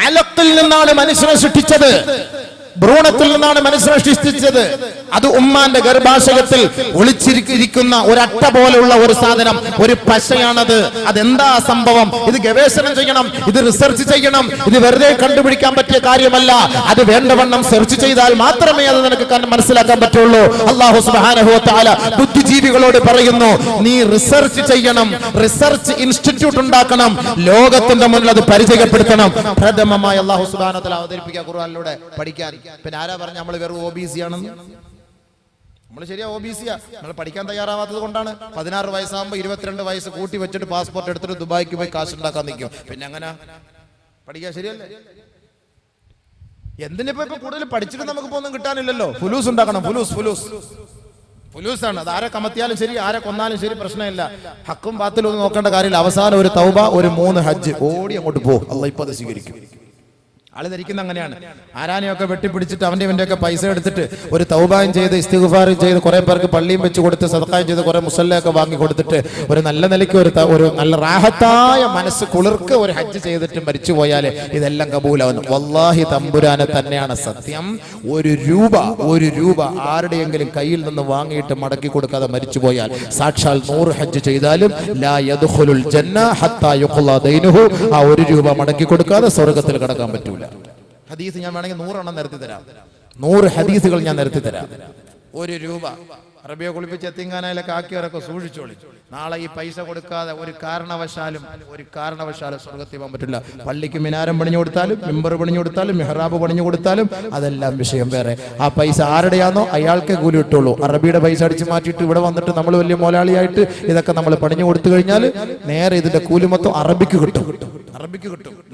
അലഖിൽ നിന്നാണ് മനുഷ്യനെ സൃഷ്ടിച്ചത്. ഭ്രൂണത്തിൽ നിന്നാണ് മനുഷ്യനെ സൃഷ്ടിച്ചത്. അത് ഉമ്മാന്റെ ഗർഭാശയത്തിൽ ഒളിച്ചിരിക്കുന്ന ഒരട്ട പോലെയുള്ള ഒരു സാധനം, ഒരു പശയാണത്. അതെന്താ സംഭവം? ഇത് ഗവേഷണം ചെയ്യണം, ഇത് റിസർച്ച് ചെയ്യണം. ഇത് വെറുതെ കണ്ടുപിടിക്കാൻ പറ്റിയ കാര്യമല്ല. അത് വേണ്ടവണ്ണം സെർച്ച് ചെയ്താൽ മാത്രമേ അത് നിനക്ക് മനസ്സിലാക്കാൻ പറ്റുള്ളൂ. അല്ലാഹു സുബ്ഹാനഹു വ തആല ബുദ്ധിജീവികളോട് പറയുന്നു, നീ റിസർച്ച് ചെയ്യണം, റിസർച്ച് ഇൻസ്റ്റിറ്റ്യൂട്ട് ഉണ്ടാക്കണം, ലോകത്തിന്റെ മുന്നിൽ അത് പരിചയപ്പെടുത്തണം. പ്രഥമമായി അല്ലാഹു സുബ്ഹാനഹു വ തആല അവതരിപ്പിക്കുക ഖുർആനിലൂടെ പഠിക്കാൻ. പിന്നെ ആരാ പറഞ്ഞ നമ്മൾ വെറും OBC ആണെന്ന്? നമ്മൾ ശരിയാ OBCയാ, നമ്മൾ പഠിക്കാൻ തയ്യാറാവാത്തത് കൊണ്ടാണ്. 16 വയസ്സാകുമ്പോൾ 22 വയസ്സ് കൂട്ടി വെച്ചിട്ട് പാസ്പോർട്ട് എടുത്തിട്ട് ദുബായിക്ക് പോയി കാശ് ഉണ്ടാക്കാൻ നിൽക്കും. പിന്നെ അങ്ങനെ പഠിക്കാൻ ശരിയല്ലേ? എന്തിനിപ്പോ കൂടുതൽ പഠിച്ചിട്ട് നമുക്ക് ഒന്നും കിട്ടാനില്ലല്ലോ. ഫുലൂസ് ഉണ്ടാക്കണം. ഫുലൂസാണ്. അത് ആരെ കമത്തിയാലും ശരി, ആരെ കൊന്നാലും ശരി, പ്രശ്നമില്ല. ഹക്കും ബാത്തിലും ഒന്നും നോക്കേണ്ട കാര്യമില്ല. അവസാനം ഒരു തൗബ, ഒരു 3 ഹജ്ജ്, ഓടി അങ്ങോട്ട് പോകും. അല്ലാഹ് ഇപ്പൊ അത് സ്വീകരിക്കും. ആള് ധരിക്കുന്ന അങ്ങനെയാണ്. ആരാനെയൊക്കെ വെട്ടിപ്പിടിച്ചിട്ട് അവന്റെ ഇവന്റെയൊക്കെ പൈസ എടുത്തിട്ട് ഒരു തൗബയും ചെയ്ത് ഇസ്തിഗ്ഫാറും ചെയ്ത് കുറെ പേർക്ക് പള്ളിയും വെച്ച് കൊടുത്ത് സദഖയും ചെയ്ത് കുറെ മുസല്ലയൊക്കെ വാങ്ങി കൊടുത്തിട്ട് ഒരു നല്ല നിലയ്ക്ക് ഒരു നല്ല റാഹത്തായ മനസ്സ് കുളിർക്ക് ഒരു ഹജ്ജ് ചെയ്തിട്ട് മരിച്ചു പോയാൽ ഇതെല്ലാം കബൂലാവുന്നു. വല്ലാഹി തമ്പുരാനെ തന്നെയാണ് സത്യം. ഒരു രൂപ ആരുടെയെങ്കിലും കയ്യിൽ നിന്ന് വാങ്ങിയിട്ട് മടക്കി കൊടുക്കാതെ മരിച്ചു പോയാൽ സാക്ഷാൽ 100 ഹജ്ജ് ചെയ്താലും ലാ യദ്ഖുലുൽ ജന്ന ഹത്താ യുഖ്ളാ ദൈനുഹു, ആ 1 രൂപ മടക്കി കൊടുക്കാതെ സ്വർഗ്ഗത്തിൽ കടക്കാൻ പറ്റൂല. ഹദീസ് ഞാൻ വേണമെങ്കിൽ 100 എണ്ണം നിരത്തി തരാം. 100 ഹദീസുകൾ ഞാൻ നിരത്തി തരാം. 1 രൂപ അറബിയെ കുളിപ്പിച്ച് എത്തിങ്ങാനയിലൊക്കെ ആക്കിയവരൊക്കെ സൂക്ഷിച്ചോളി. നാളെ ഈ പൈസ കൊടുക്കാതെ ഒരു കാരണവശാലും സ്വർഗ്ഗത്തിൽ പോകാൻ പറ്റില്ല. പള്ളിക്ക് മിനാരം പണിഞ്ഞു കൊടുത്താലും മിമ്പർ പണിഞ്ഞു കൊടുത്താലും മെഹ്റാബ് പണിഞ്ഞു കൊടുത്താലും അതെല്ലാം വിഷയം വേറെ. ആ പൈസ ആരുടെയാണോ അയാൾക്കേ കൂലി കിട്ടുള്ളൂ. അറബിയുടെ പൈസ അടിച്ചു മാറ്റിയിട്ട് ഇവിടെ വന്നിട്ട് നമ്മൾ വലിയ മോലാളിയായിട്ട് ഇതൊക്കെ നമ്മൾ പണിഞ്ഞു കൊടുത്തു കഴിഞ്ഞാൽ നേരെ ഇതിന്റെ കൂലി മൊത്തം അറബിക്ക് കിട്ടും.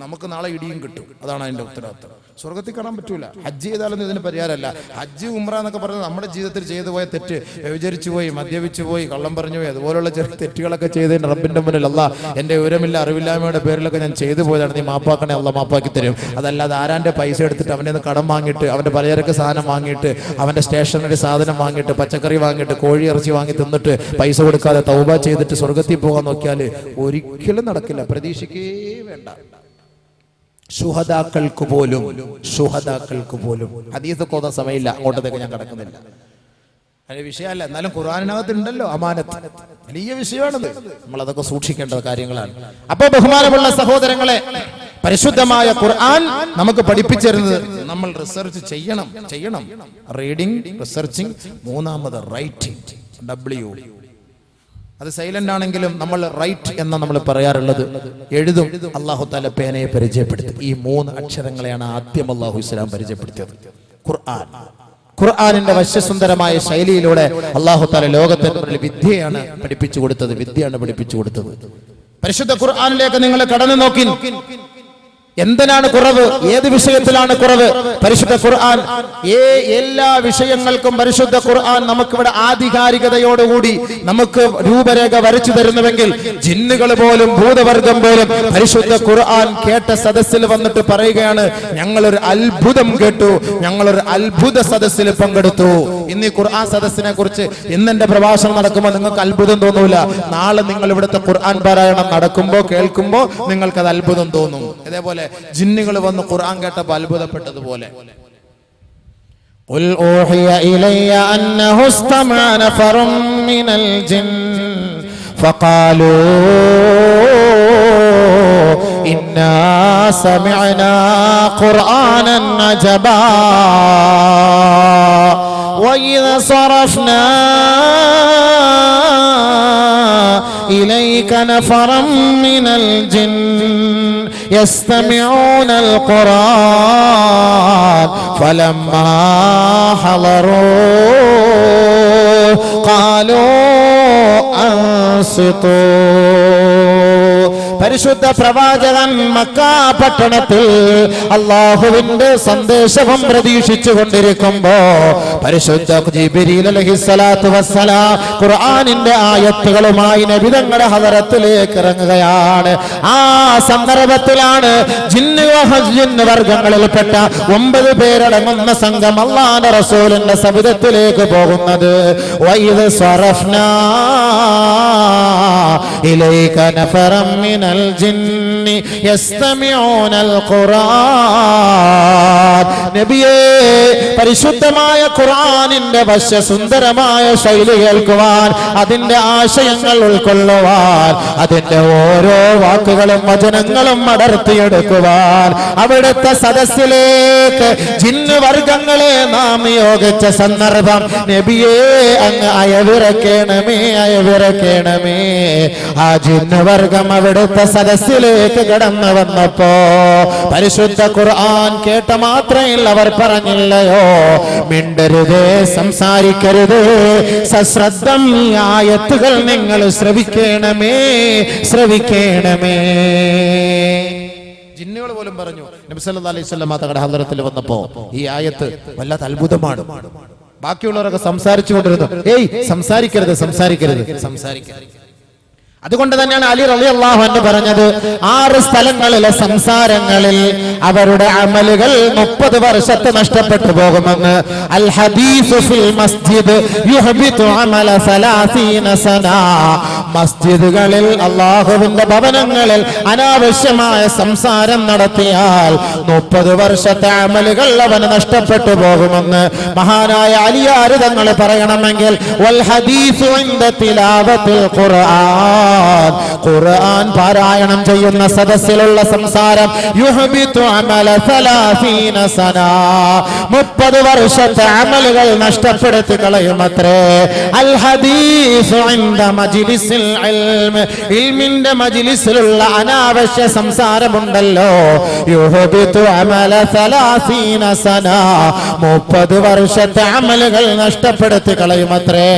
നമുക്ക് നാളെ ഇടിയും കിട്ടും. അതാണ് അതിന്റെ ഉത്തരവാദിത്തം. സ്വർഗത്തിൽ കാണാൻ പറ്റൂല. ഹജ്ജ് ചെയ്താലൊന്നും ഇതിന് പരിഹാരമല്ല. ഹജ്ജ് ഉംറ എന്നൊക്കെ പറഞ്ഞാൽ നമ്മുടെ ജീവിതത്തിൽ ചെയ്തു പോയ തെറ്റ്, വ്യഭിചരിച്ചു പോയി, മദ്യപിച്ചു പോയി, കള്ളം പറഞ്ഞു പോയി, അതുപോലുള്ള ചെറിയ തെറ്റുകളൊക്കെ ചെയ്തതിന് റബ്ബിന്റെ മുന്നിൽ അല്ലാഹ് എന്റെ വിവരമില്ല അറിവില്ലായ്മയുടെ പേരിലൊക്കെ ഞാൻ ചെയ്തു പോയതാണ്, നീ മാപ്പാക്കണേ, അല്ലാഹ് മാപ്പാക്കി തരും. അതല്ലാതെ ആരാന്റെ പൈസ എടുത്തിട്ട് അവൻ്റെ നിന്ന് കടം വാങ്ങിയിട്ട് അവന്റെ പലചരക്ക് സാധനം വാങ്ങിയിട്ട് അവന്റെ സ്റ്റേഷനറി സാധനം വാങ്ങിയിട്ട് പച്ചക്കറി വാങ്ങിയിട്ട് കോഴി ഇറച്ചി വാങ്ങി തിന്നിട്ട് പൈസ കൊടുക്കാതെ തൗബ ചെയ്തിട്ട് സ്വർഗത്തിൽ പോകാൻ നോക്കിയാൽ ഒരിക്കലും നടക്കില്ല. പ്രതീക്ഷിക്കേ വേണ്ട. ശുഹദാക്കൾക്ക് പോലും ഹദീസ് കോതാൻ സമയമില്ല, അങ്ങോട്ടത്തേക്ക് ഞാൻ കടക്കുന്നില്ല. അതിന് വിഷയമല്ല. എന്നാലും ഖുർആനിനകത്ത് ഉണ്ടല്ലോ അമാനത്ത്, വലിയ വിഷയമാണത്. നമ്മൾ അതൊക്കെ സൂക്ഷിക്കേണ്ട കാര്യങ്ങളാണ്. അപ്പൊ ബഹുമാനമുള്ള സഹോദരങ്ങളെ, പരിശുദ്ധമായ ഖുർആൻ നമുക്ക് പഠിപ്പിച്ചിരുന്നത് നമ്മൾ റിസർച്ച് ചെയ്യണം. റീഡിംഗ്, റിസർച്ചിങ്, മൂന്നാമത് റൈറ്റിംഗ്. W അത് സൈലന്റ് ആണെങ്കിലും നമ്മൾ റൈറ്റ് എന്ന നമ്മൾ പറയാറുള്ളത്. എഴുതും. അല്ലാഹു തആല പേനയെ പരിചയപ്പെടുത്തി. ഈ 3 അക്ഷരങ്ങളെയാണ് ആദ്യം അല്ലാഹു ഇസ്ലാം പരിചയപ്പെടുത്തിയത്. ഖുർആനിന്റെ വശ്യസുന്ദരമായ ശൈലിയിലൂടെ അല്ലാഹു തആല ലോകത്തിന് വിദ്യയാണ് പഠിപ്പിച്ചു കൊടുത്തത്. പരിശുദ്ധ ഖുർആനിലേക്ക് നിങ്ങൾ കടന്നു നോക്കി. എന്തിനാണ് കുറവ്? ഏത് വിഷയത്തിലാണ് കുറവ്? പരിശുദ്ധ ഖുർആൻ എല്ലാ വിഷയങ്ങൾക്കും പരിശുദ്ധ ഖുർആൻ നമുക്കിവിടെ ആധികാരികതയോടുകൂടി നമുക്ക് രൂപരേഖ വരച്ചു തരുന്നുവെങ്കിൽ ജിന്നുകൾ പോലും ഭൂതവർഗം പോലും പരിശുദ്ധ ഖുർആൻ കേട്ട സദസ്സിൽ വന്നിട്ട് പറയുകയാണ്, ഞങ്ങളൊരു അത്ഭുതം കേട്ടു, ഞങ്ങളൊരു അത്ഭുത സദസ്സിൽ പങ്കെടുത്തു. ഇന്ന് ഈ ഖുർആൻ സദസ്സിനെ കുറിച്ച് ഇന്നെന്റെ പ്രഭാഷണം നടക്കുമ്പോൾ നിങ്ങൾക്ക് അത്ഭുതം തോന്നൂല. നാളെ നിങ്ങൾ ഇവിടുത്തെ ഖുർആൻ പാരായണം നടക്കുമ്പോൾ കേൾക്കുമ്പോൾ നിങ്ങൾക്ക് അത് അത്ഭുതം തോന്നും. ഇതേപോലെ ജിന്നുകൾ വന്ന് ഖുർആൻ കേട്ടപ്പോൾ അത്ഭുതപ്പെട്ടതുപോലെ. ഖുൽ ഊഹിയ ഇലയ്യ അന്നഹു ഇസ്തമഅ നഫറും മിനൽ ജിൻ ഫഖാലൂ ഇന്നാ സമിഅനാ ഖുർആനൻ അജബാ വഇദാ സറഫ്നാ ഇലൈക നഫറൻ മിനൽ ജിൻ يستمعون القرآن فلما حضروا قالوا أنصتوا. പരിശുദ്ധ പ്രവാചകൻ മക്കാ പട്ടണത്തിൽ അല്ലാഹുവിന്റെ സന്ദേശവും പ്രതീക്ഷിച്ചു കൊണ്ടിരിക്കുമ്പോ പരിശുദ്ധ ജിബ്രീൽ അലൈഹിസ്സലാത്തു വസ്സലാം ഖുർആനിന്റെ ആയത്തുകളുമായി നബി തങ്ങളുടെ ഹദറത്തിലേക്ക് ഇറങ്ങുകയാണ്. ആ സന്ദർഭത്തിലാണ് ജിന്ന് വർഗങ്ങളിൽപ്പെട്ട 9 പേരടങ്ങുന്ന സംഘം അല്ലാഹുവിന്റെ റസൂലിന്റെ സവിധത്തിലേക്ക് പോകുന്നത്. വഇദ് സ്വറഫ്നാ ഇലൈക നഫറം മിനൽ ജിന്നി യസ്തമിഊനൽ ഖുർആൻ. നബിയേ, പരിശുദ്ധമായ ഖുർആനിന്റെ വശ്യസുന്ദരമായ ശൈലി കേൾക്കുവാൻ, അതിന്റെ ആശയങ്ങൾ ഉൾക്കൊള്ളുവാൻ, അതിന്റെ ഓരോ വാക്കുകളും വചനങ്ങളും അടർത്തിയെടുക്കുവാൻ അവിടുത്തെ സദസ്സിലേക്ക് ജിന്ന് വർഗങ്ങളെ നാം നിയോഗിച്ച സന്ദർഭം നബിയേ അങ്ങ് അയവിറക്കണമേ. ആ ജിന്ന് വർഗം അവിടുത്തെ സദസ്സിലേക്ക് കടന്നു വന്നപ്പോ പരിശുദ്ധ ഖുർആൻ കേട്ട മാത്രയിൽ അവർ പറഞ്ഞില്ലയോ, മിണ്ടരുതേ, സംസാരിക്കരുതേ, സശ്രദ്ധം ഈ ആയത്തുകൾ നിങ്ങൾ ശ്രവിക്കണമേ. ജിന്നുകൾ പോലും പറഞ്ഞു. നബി സല്ലല്ലാഹു അലൈഹി വസല്ലം തങ്ങളുടെ ഹദ്റത്തിൽ വന്നപ്പോ ഈ ആയത്ത് വല്ലാത്ത അത്ഭുതമാണ്. ബാക്കിയുള്ളവരൊക്കെ സംസാരിച്ചു കൊണ്ടിരുന്നു. സംസാരിക്കരുത്. അതുകൊണ്ട് തന്നെയാണ് അലി റളിയല്ലാഹു അൻഹു പറഞ്ഞത് 6 സ്ഥലങ്ങളിലെ സംസാരങ്ങളിൽ അവരുടെ അമലുകൾ 30 വർഷത്തെ നഷ്ടപ്പെട്ടു പോകുമെന്ന്. അൽ ഹദീസു ഫിൽ മസ്ജിദ് യുഹ്ബിതു അമല 30 സന. മസ്ജിദുകളിൽ അല്ലാഹുവിന്റെ ഭവനങ്ങളിൽ അനാവശ്യമായ സംസാരം നടത്തിയാൽ 30 വർഷത്തെ അമലുകൾ അവന് നഷ്ടപ്പെട്ടു പോകുമെന്ന് മഹാനായ അലിയാർ തങ്ങൾ പറയണമെങ്കിൽ വൽ ഹദീസു ഇൻദ തിലാവത്തിൽ ഖുർആൻ, ഖുർആൻ പാരായണം ചെയ്യുന്ന സദസ്സിലുള്ള സംസാരം യുഹ്ബിതു അമല 30 സന, 30 വർഷത്തെ അമലുകൾ നഷ്ടപ്പെടുത്തി കളയുമത്രേ. അൽ ഹദീസു ഇൻദ മജ്ലിസിൽ ഇൽമ്, ഇൽമിന്റെ മജ്ലിസിലുള്ള അനാവശ്യ സംസാരമുണ്ടല്ലോ, യുഹ്ബിതു അമല 30 സന, 30 വർഷത്തെ അമലുകൾ നഷ്ടപ്പെടുത്തി കളയുമത്രേ.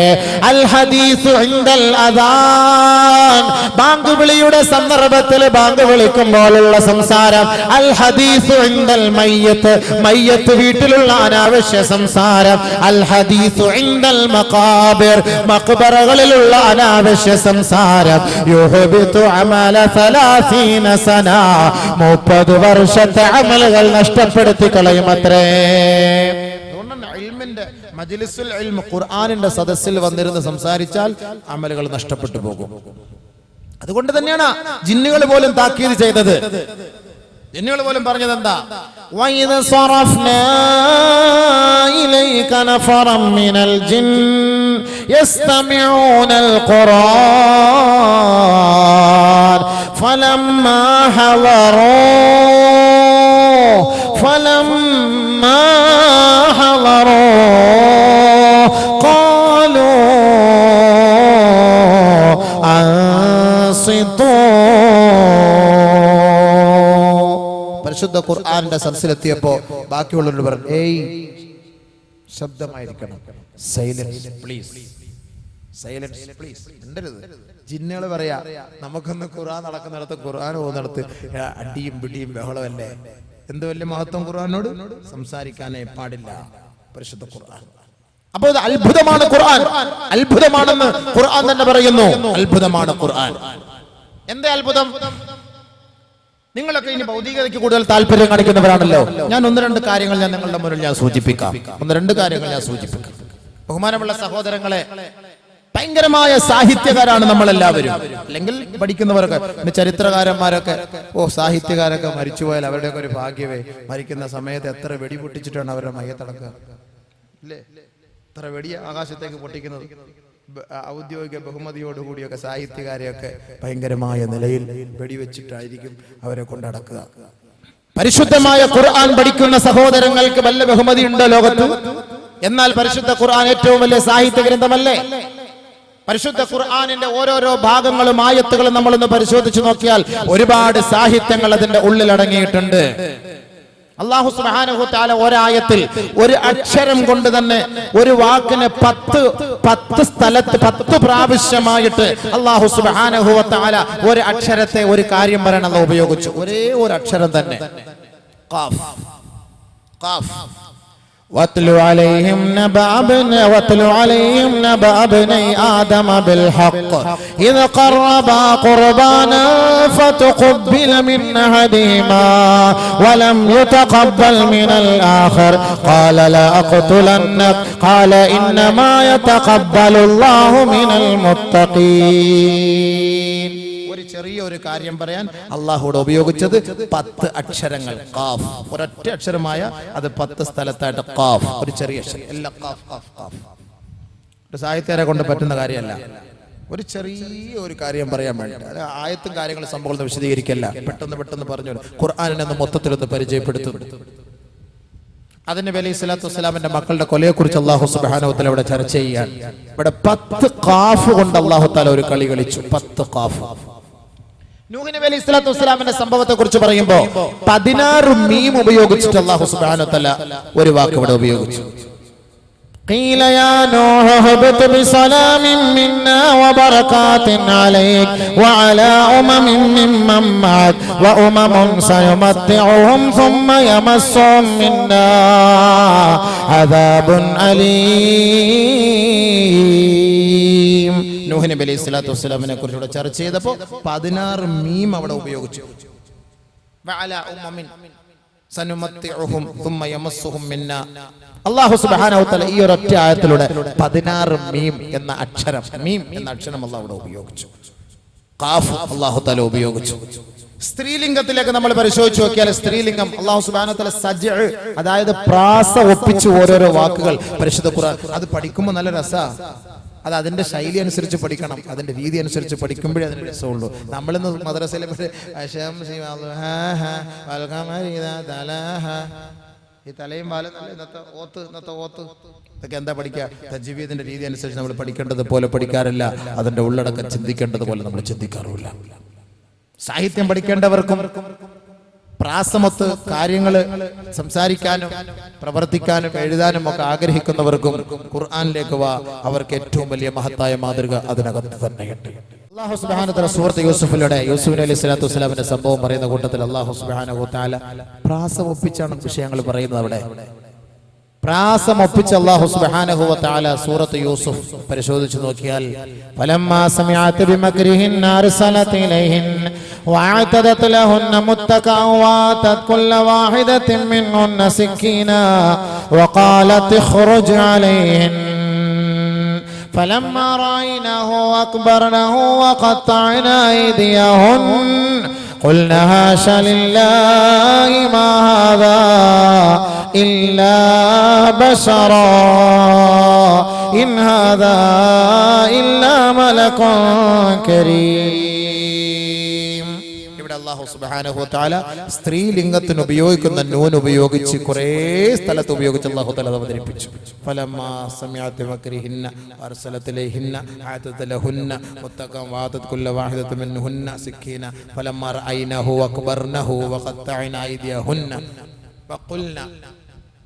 അൽ ഹദീസു ഇൻദൽ അദാൻ, ബാങ്ക് വിളിയുടെ സന്ദർഭത്തിൽ ബാങ്ക് വിളിക്കുമ്പോഴുള്ള സംസാരം. അൽ ഹദീസു ഇൻദൽ മയ്യത്ത്, മയ്യത്ത് വീട്ടിലുള്ള അനാവശ്യ സംസാരം. അൽ ഹദീസു ഇൻദൽ മഖാബിർ, മഖ്ബറകളിലുള്ള അനാവശ്യ സംസാരം. യുഹ്ബിതു അമല 30 സന, 30 വർഷത്തെ അമലുകൾ നഷ്ടപ്പെടുത്തി കളയുമത്രേ. മജ്ലിസുൽ ഇൽമ്, ഖുർആനിന്റെ സദസ്സിൽ വന്നിരുന്ന് സംസാരിച്ചാൽ അമലുകൾ നഷ്ടപ്പെട്ടു പോകും. അതുകൊണ്ട് തന്നെയാണ് ജിന്നുകൾ പോലും താക്കീത് ചെയ്തത്. ജിന്നുകൾ പോലും പറഞ്ഞത് എന്താ? വഇദ സറഫ്നാ ഇലൈക നഫറൻ മിനൽ ജിൻ യസ്തമിഊനൽ ഖുർആൻ ഫലമ്മാ ഹളറൂ قالوا أنصتوا. പരിശുദ്ധ ഖുർആന്റെ സദസ്സിലെത്തിയപ്പോ ബാക്കിയുള്ളവരോട് പറഞ്ഞു, ഏയ് ശബ്ദമായിരിക്കണം, സൈലൻസ് പ്ലീസ്, സൈലൻസ് പ്ലീസ്, മിണ്ടരുത്. ജിന്നുകൾ പറയാ, നമുക്കൊന്ന് ഖുർആൻ നടക്കുന്നിടത്ത്, ഖുർആൻ പോകുന്നിടത്ത് അടിയും പിടിയും ബഹളമല്ലേ, എന്ത് വലിയ മഹത്വം ഖുർആനോട് സംസാരിക്കാനേ പാടില്ല. പരിശുദ്ധ ഖുർആൻ. അപ്പോൾ ഇത് അത്ഭുതമാണ് ഖുർആൻ, അത്ഭുതമാണെന്ന് ഖുർആൻ തന്നെ പറയുന്നു. അത്ഭുതമാണ് ഖുർആൻ. എന്താ അത്ഭുതം? നിങ്ങളൊക്കെ ഇനി ഭൗതികതയ്ക്ക് കൂടുതൽ താല്പര്യം കാണിക്കുന്നവരാണല്ലോ. ഞാൻ 1-2 കാര്യങ്ങൾ നിങ്ങളുടെ മുന്നിൽ സൂചിപ്പിക്കാം. 1-2 കാര്യങ്ങൾ ഞാൻ സൂചിപ്പിക്കാം. ബഹുമാനമുള്ള സഹോദരങ്ങളെ, ഭയങ്കരമായ സാഹിത്യകാരാണ് നമ്മളെല്ലാവരും, അല്ലെങ്കിൽ പഠിക്കുന്നവരൊക്കെ. പിന്നെ ചരിത്രകാരന്മാരൊക്കെ, സാഹിത്യകാരൊക്കെ മരിച്ചുപോയാൽ അവരുടെയൊക്കെ ഒരു ഭാഗ്യമേ. മരിക്കുന്ന സമയത്ത് എത്ര വെടി പൊട്ടിച്ചിട്ടാണ് അവരുടെ മയ്യത്തടക്കുക, അല്ലേ? എത്ര വെടി ആകാശത്തേക്ക് പൊട്ടിക്കുന്നത്. ഔദ്യോഗിക ബഹുമതിയോടുകൂടിയൊക്കെ സാഹിത്യകാരെയൊക്കെ ഭയങ്കരമായ നിലയിൽ വെടിവെച്ചിട്ടായിരിക്കും അവരെ കൊണ്ടടക്കുക. പരിശുദ്ധമായ ഖുർആൻ പഠിക്കുന്ന സഹോദരങ്ങൾക്ക് വല്ല ബഹുമതി ഉണ്ടോ ലോകത്ത്? എന്നാൽ പരിശുദ്ധ ഖുർആൻ ഏറ്റവും വലിയ സാഹിത്യ ഗ്രന്ഥമല്ലേ? പരിശുദ്ധ ഖുർആനിന്റെ ഓരോരോ ഭാഗങ്ങളും ആയത്തുകളും നമ്മളൊന്ന് പരിശോധിച്ചു നോക്കിയാൽ ഒരുപാട് സാഹിത്യങ്ങൾ അതിന്റെ ഉള്ളിൽ അടങ്ങിയിട്ടുണ്ട്. അല്ലാഹു സുബ്ഹാനഹു തആല ഒരായത്തിൽ ഒരു അക്ഷരം കൊണ്ട് തന്നെ ഒരു വാക്കിനെ 10 സ്ഥലത്ത് 10 പ്രാവശ്യമായിട്ട് അല്ലാഹു സുബ്ഹാനഹു തആല ഒരു അക്ഷരത്തെ ഒരു കാര്യം പറയാൻ അല്ലാഹു ഉപയോഗിച്ചു. ഒരേ ഒരു അക്ഷരം തന്നെ, ഖാഫ്. ഖാഫ്. واتل عليهم نبأ ابني آدم بالحق إذ قربا قربانا فتقبل من أحدهما ولم يتقبل من الآخر قال لا أقتلنك قال إنما يتقبل الله من المتقين. ചെറിയ ഒരു കാര്യം പറയാൻ അള്ളാഹുവിടെ ഉപയോഗിച്ചത് 10 അക്ഷരങ്ങൾ. ഖാഫ്, ഒരൊറ്റ അക്ഷരമായ അത് 10 സ്ഥലത്തായിട്ട് ഖാഫ്, ഒരു ചെറിയ അക്ഷരം. എല്ലാം ഖാഫ് ഖാഫ് ഖാഫ്. ഒരു സാഹിത്യരെ കൊണ്ട് പറ്റുന്ന കാര്യമല്ല, ഒരു ചെറിയ ഒരു കാര്യം പറയാൻ വേണ്ടി. ആയത്തും കാര്യങ്ങളും സംഭവങ്ങൾ വിശദീകരിക്കല്ല, പെട്ടെന്ന് പറഞ്ഞു ഖുർആനിനെ മൊത്തത്തിലൊന്ന് പരിചയപ്പെടുത്തുന്നു. അതിന് നബി സ്വല്ലല്ലാഹു അലൈഹി വസല്ലമയുടെ മക്കളുടെ കൊലയെ കുറിച്ച് അല്ലാഹു സുബ്ഹാനഹു വ തആല ഇവിടെ ചർച്ച ചെയ്യാൻ. ഇവിടെ 10 ഖാഫ് കൊണ്ട് അല്ലാഹു തആല ഒരു കളി കളിച്ചു. 10 ഖാഫ്. നൂഹ് നബി സ്വല്ലല്ലാഹു അലൈഹി വസല്ലമയുടെ സംഭവത്തെ കുറിച്ച് പറയുമ്പോൾ 16 മീം ഉപയോഗിച്ചിട്ട് അല്ലാഹു സുബ്ഹാനഹു വ തആല ഒരു വാക്ക് ഇവിടെ ഉപയോഗിച്ചു. قيل يا نوح اهبط بسلام منا وبركات عليك وعلى ممن معك وأمم سيمتعهم ثم يمسهم منا عذاب أليم. നൂഹ് നബി അലൈഹി സ്വലാത്തു വസ്സലാമിനെ കുറിച്ച് ചർച്ച ചെയ്തപ്പോൾ 16 മീം അവിടെ ഉപയോഗിച്ചു. അല്ലാഹു സുബ്ഹാനഹു വ തആല ഈ ഒരൊറ്റ ആയത്തിലൂടെ 16 മീം എന്ന അക്ഷരം അല്ലാഹു അവിടെ ഉപയോഗിച്ചു. ഖാഫ് അല്ലാഹു തആല ഉപയോഗിച്ചു. സ്ത്രീലിംഗത്തിലേക്ക് നമ്മൾ പരിശോധിച്ച് നോക്കിയാൽ സ്ത്രീലിംഗം അല്ലാഹു സുബ്ഹാനഹു വ തആല സജ്അ, അതായത് പ്രാസ ഒപ്പിച്ച് ഓരോരോ വാക്കുകൾ പരിശുദ്ധ ഖുർആൻ. അത് പഠിക്കുമ്പോൾ നല്ല രസമാണ്. അത് അതിന്റെ ശൈലി അനുസരിച്ച് പഠിക്കണം, അതിന്റെ രീതി അനുസരിച്ച് പഠിക്കുമ്പോഴേ അതിന് രസമുള്ളൂ. നമ്മളിന്ന് മദ്രസയിലെ ഈ തലയും പാലും ഇന്നത്തെ ഓത്ത് ഇതൊക്കെ എന്താ പഠിക്കുക? തജ്വീദിന്റെ രീതി അനുസരിച്ച് നമ്മൾ പഠിക്കേണ്ടത് പോലെ പഠിക്കാറില്ല. അതിന്റെ ഉള്ളടക്കം ചിന്തിക്കേണ്ടത് പോലെ നമ്മൾ ചിന്തിക്കാറില്ല. സാഹിത്യം പഠിക്കേണ്ടവർക്കും പ്രാസമൊത്ത് കാര്യങ്ങൾ സംസാരിക്കാനും പ്രവർത്തിക്കാനും എഴുതാനും ഒക്കെ ആഗ്രഹിക്കുന്നവർക്കും ഖുർആനിലേക്ക് വാ. അവർക്ക് ഏറ്റവും വലിയ മഹത്തായ മാതൃക അതിനകത്ത് തന്നെയുണ്ട്. അല്ലാഹു സുബ്ഹാനഹു വ തആല സൂറത്ത് യൂസുഫിലൂടെ യൂസുഫ് നബി അലൈഹി സ്വലാത്തു വസ്സലാമിന്റെ സംഭവം പറയുന്ന കൂട്ടത്തിൽ അല്ലാഹു സുബ്ഹാനഹു വ തആല പ്രാസം ഒപ്പിച്ചാണ് വിഷയങ്ങൾ പറയുന്നത്. അവിടെ പ്രാസം ഒപ്പിച്ച് അല്ലാഹു സുബ്ഹാനഹു വ തആല സൂറത്ത് യൂസുഫ് പരിശോധിച്ചു നോക്കിയാൽ ഫലമ്മാ സമിഅത് ബിമക്രിഹിൻ അർസലത് ഇലൈഹിൻ വഅതദത് ലഹുന്ന മുത്തഖഅ വഅതത് കുല്ല വാഹിദത്തിൻ മിൻഹുന്ന സിക്കീനാ വഖാലത് ഇഖ്റുജ് അലൈഹിൻ فلما رأيناه أكبرنه وقطعنا أيديهن قلنا هاش لله ما هذا إلا بشرا إن هذا إلا ملك كريم. ഇവിടെ അല്ലാഹു സുബ്ഹാനഹു വ തആല സ്ത്രീലിംഗത്തിന് ഉപയോഗിക്കുന്ന നൂൻ ഉപയോഗിച്ച് കുറേ സ്ഥലത്ത് ഉപയോഗിച്ച് അല്ലാഹു തആല അവതരിപ്പിച്ചു. ഫലമ്മാ സമിഅത് മക്രിഹിന്ന അർസലത് ഇലൈഹിന്ന ആതത് ലഹുന്ന മുത്തഖൻ വഅതത് കുല്ല വാഹിദത്തിൻ മിൻഹുന്ന സിക്കീന ഫലമ്മാ റഅയ്നഹു അക്ബർനഹു വഖത്തഅന അയ്ദിയഹുന്ന വഖുൽന.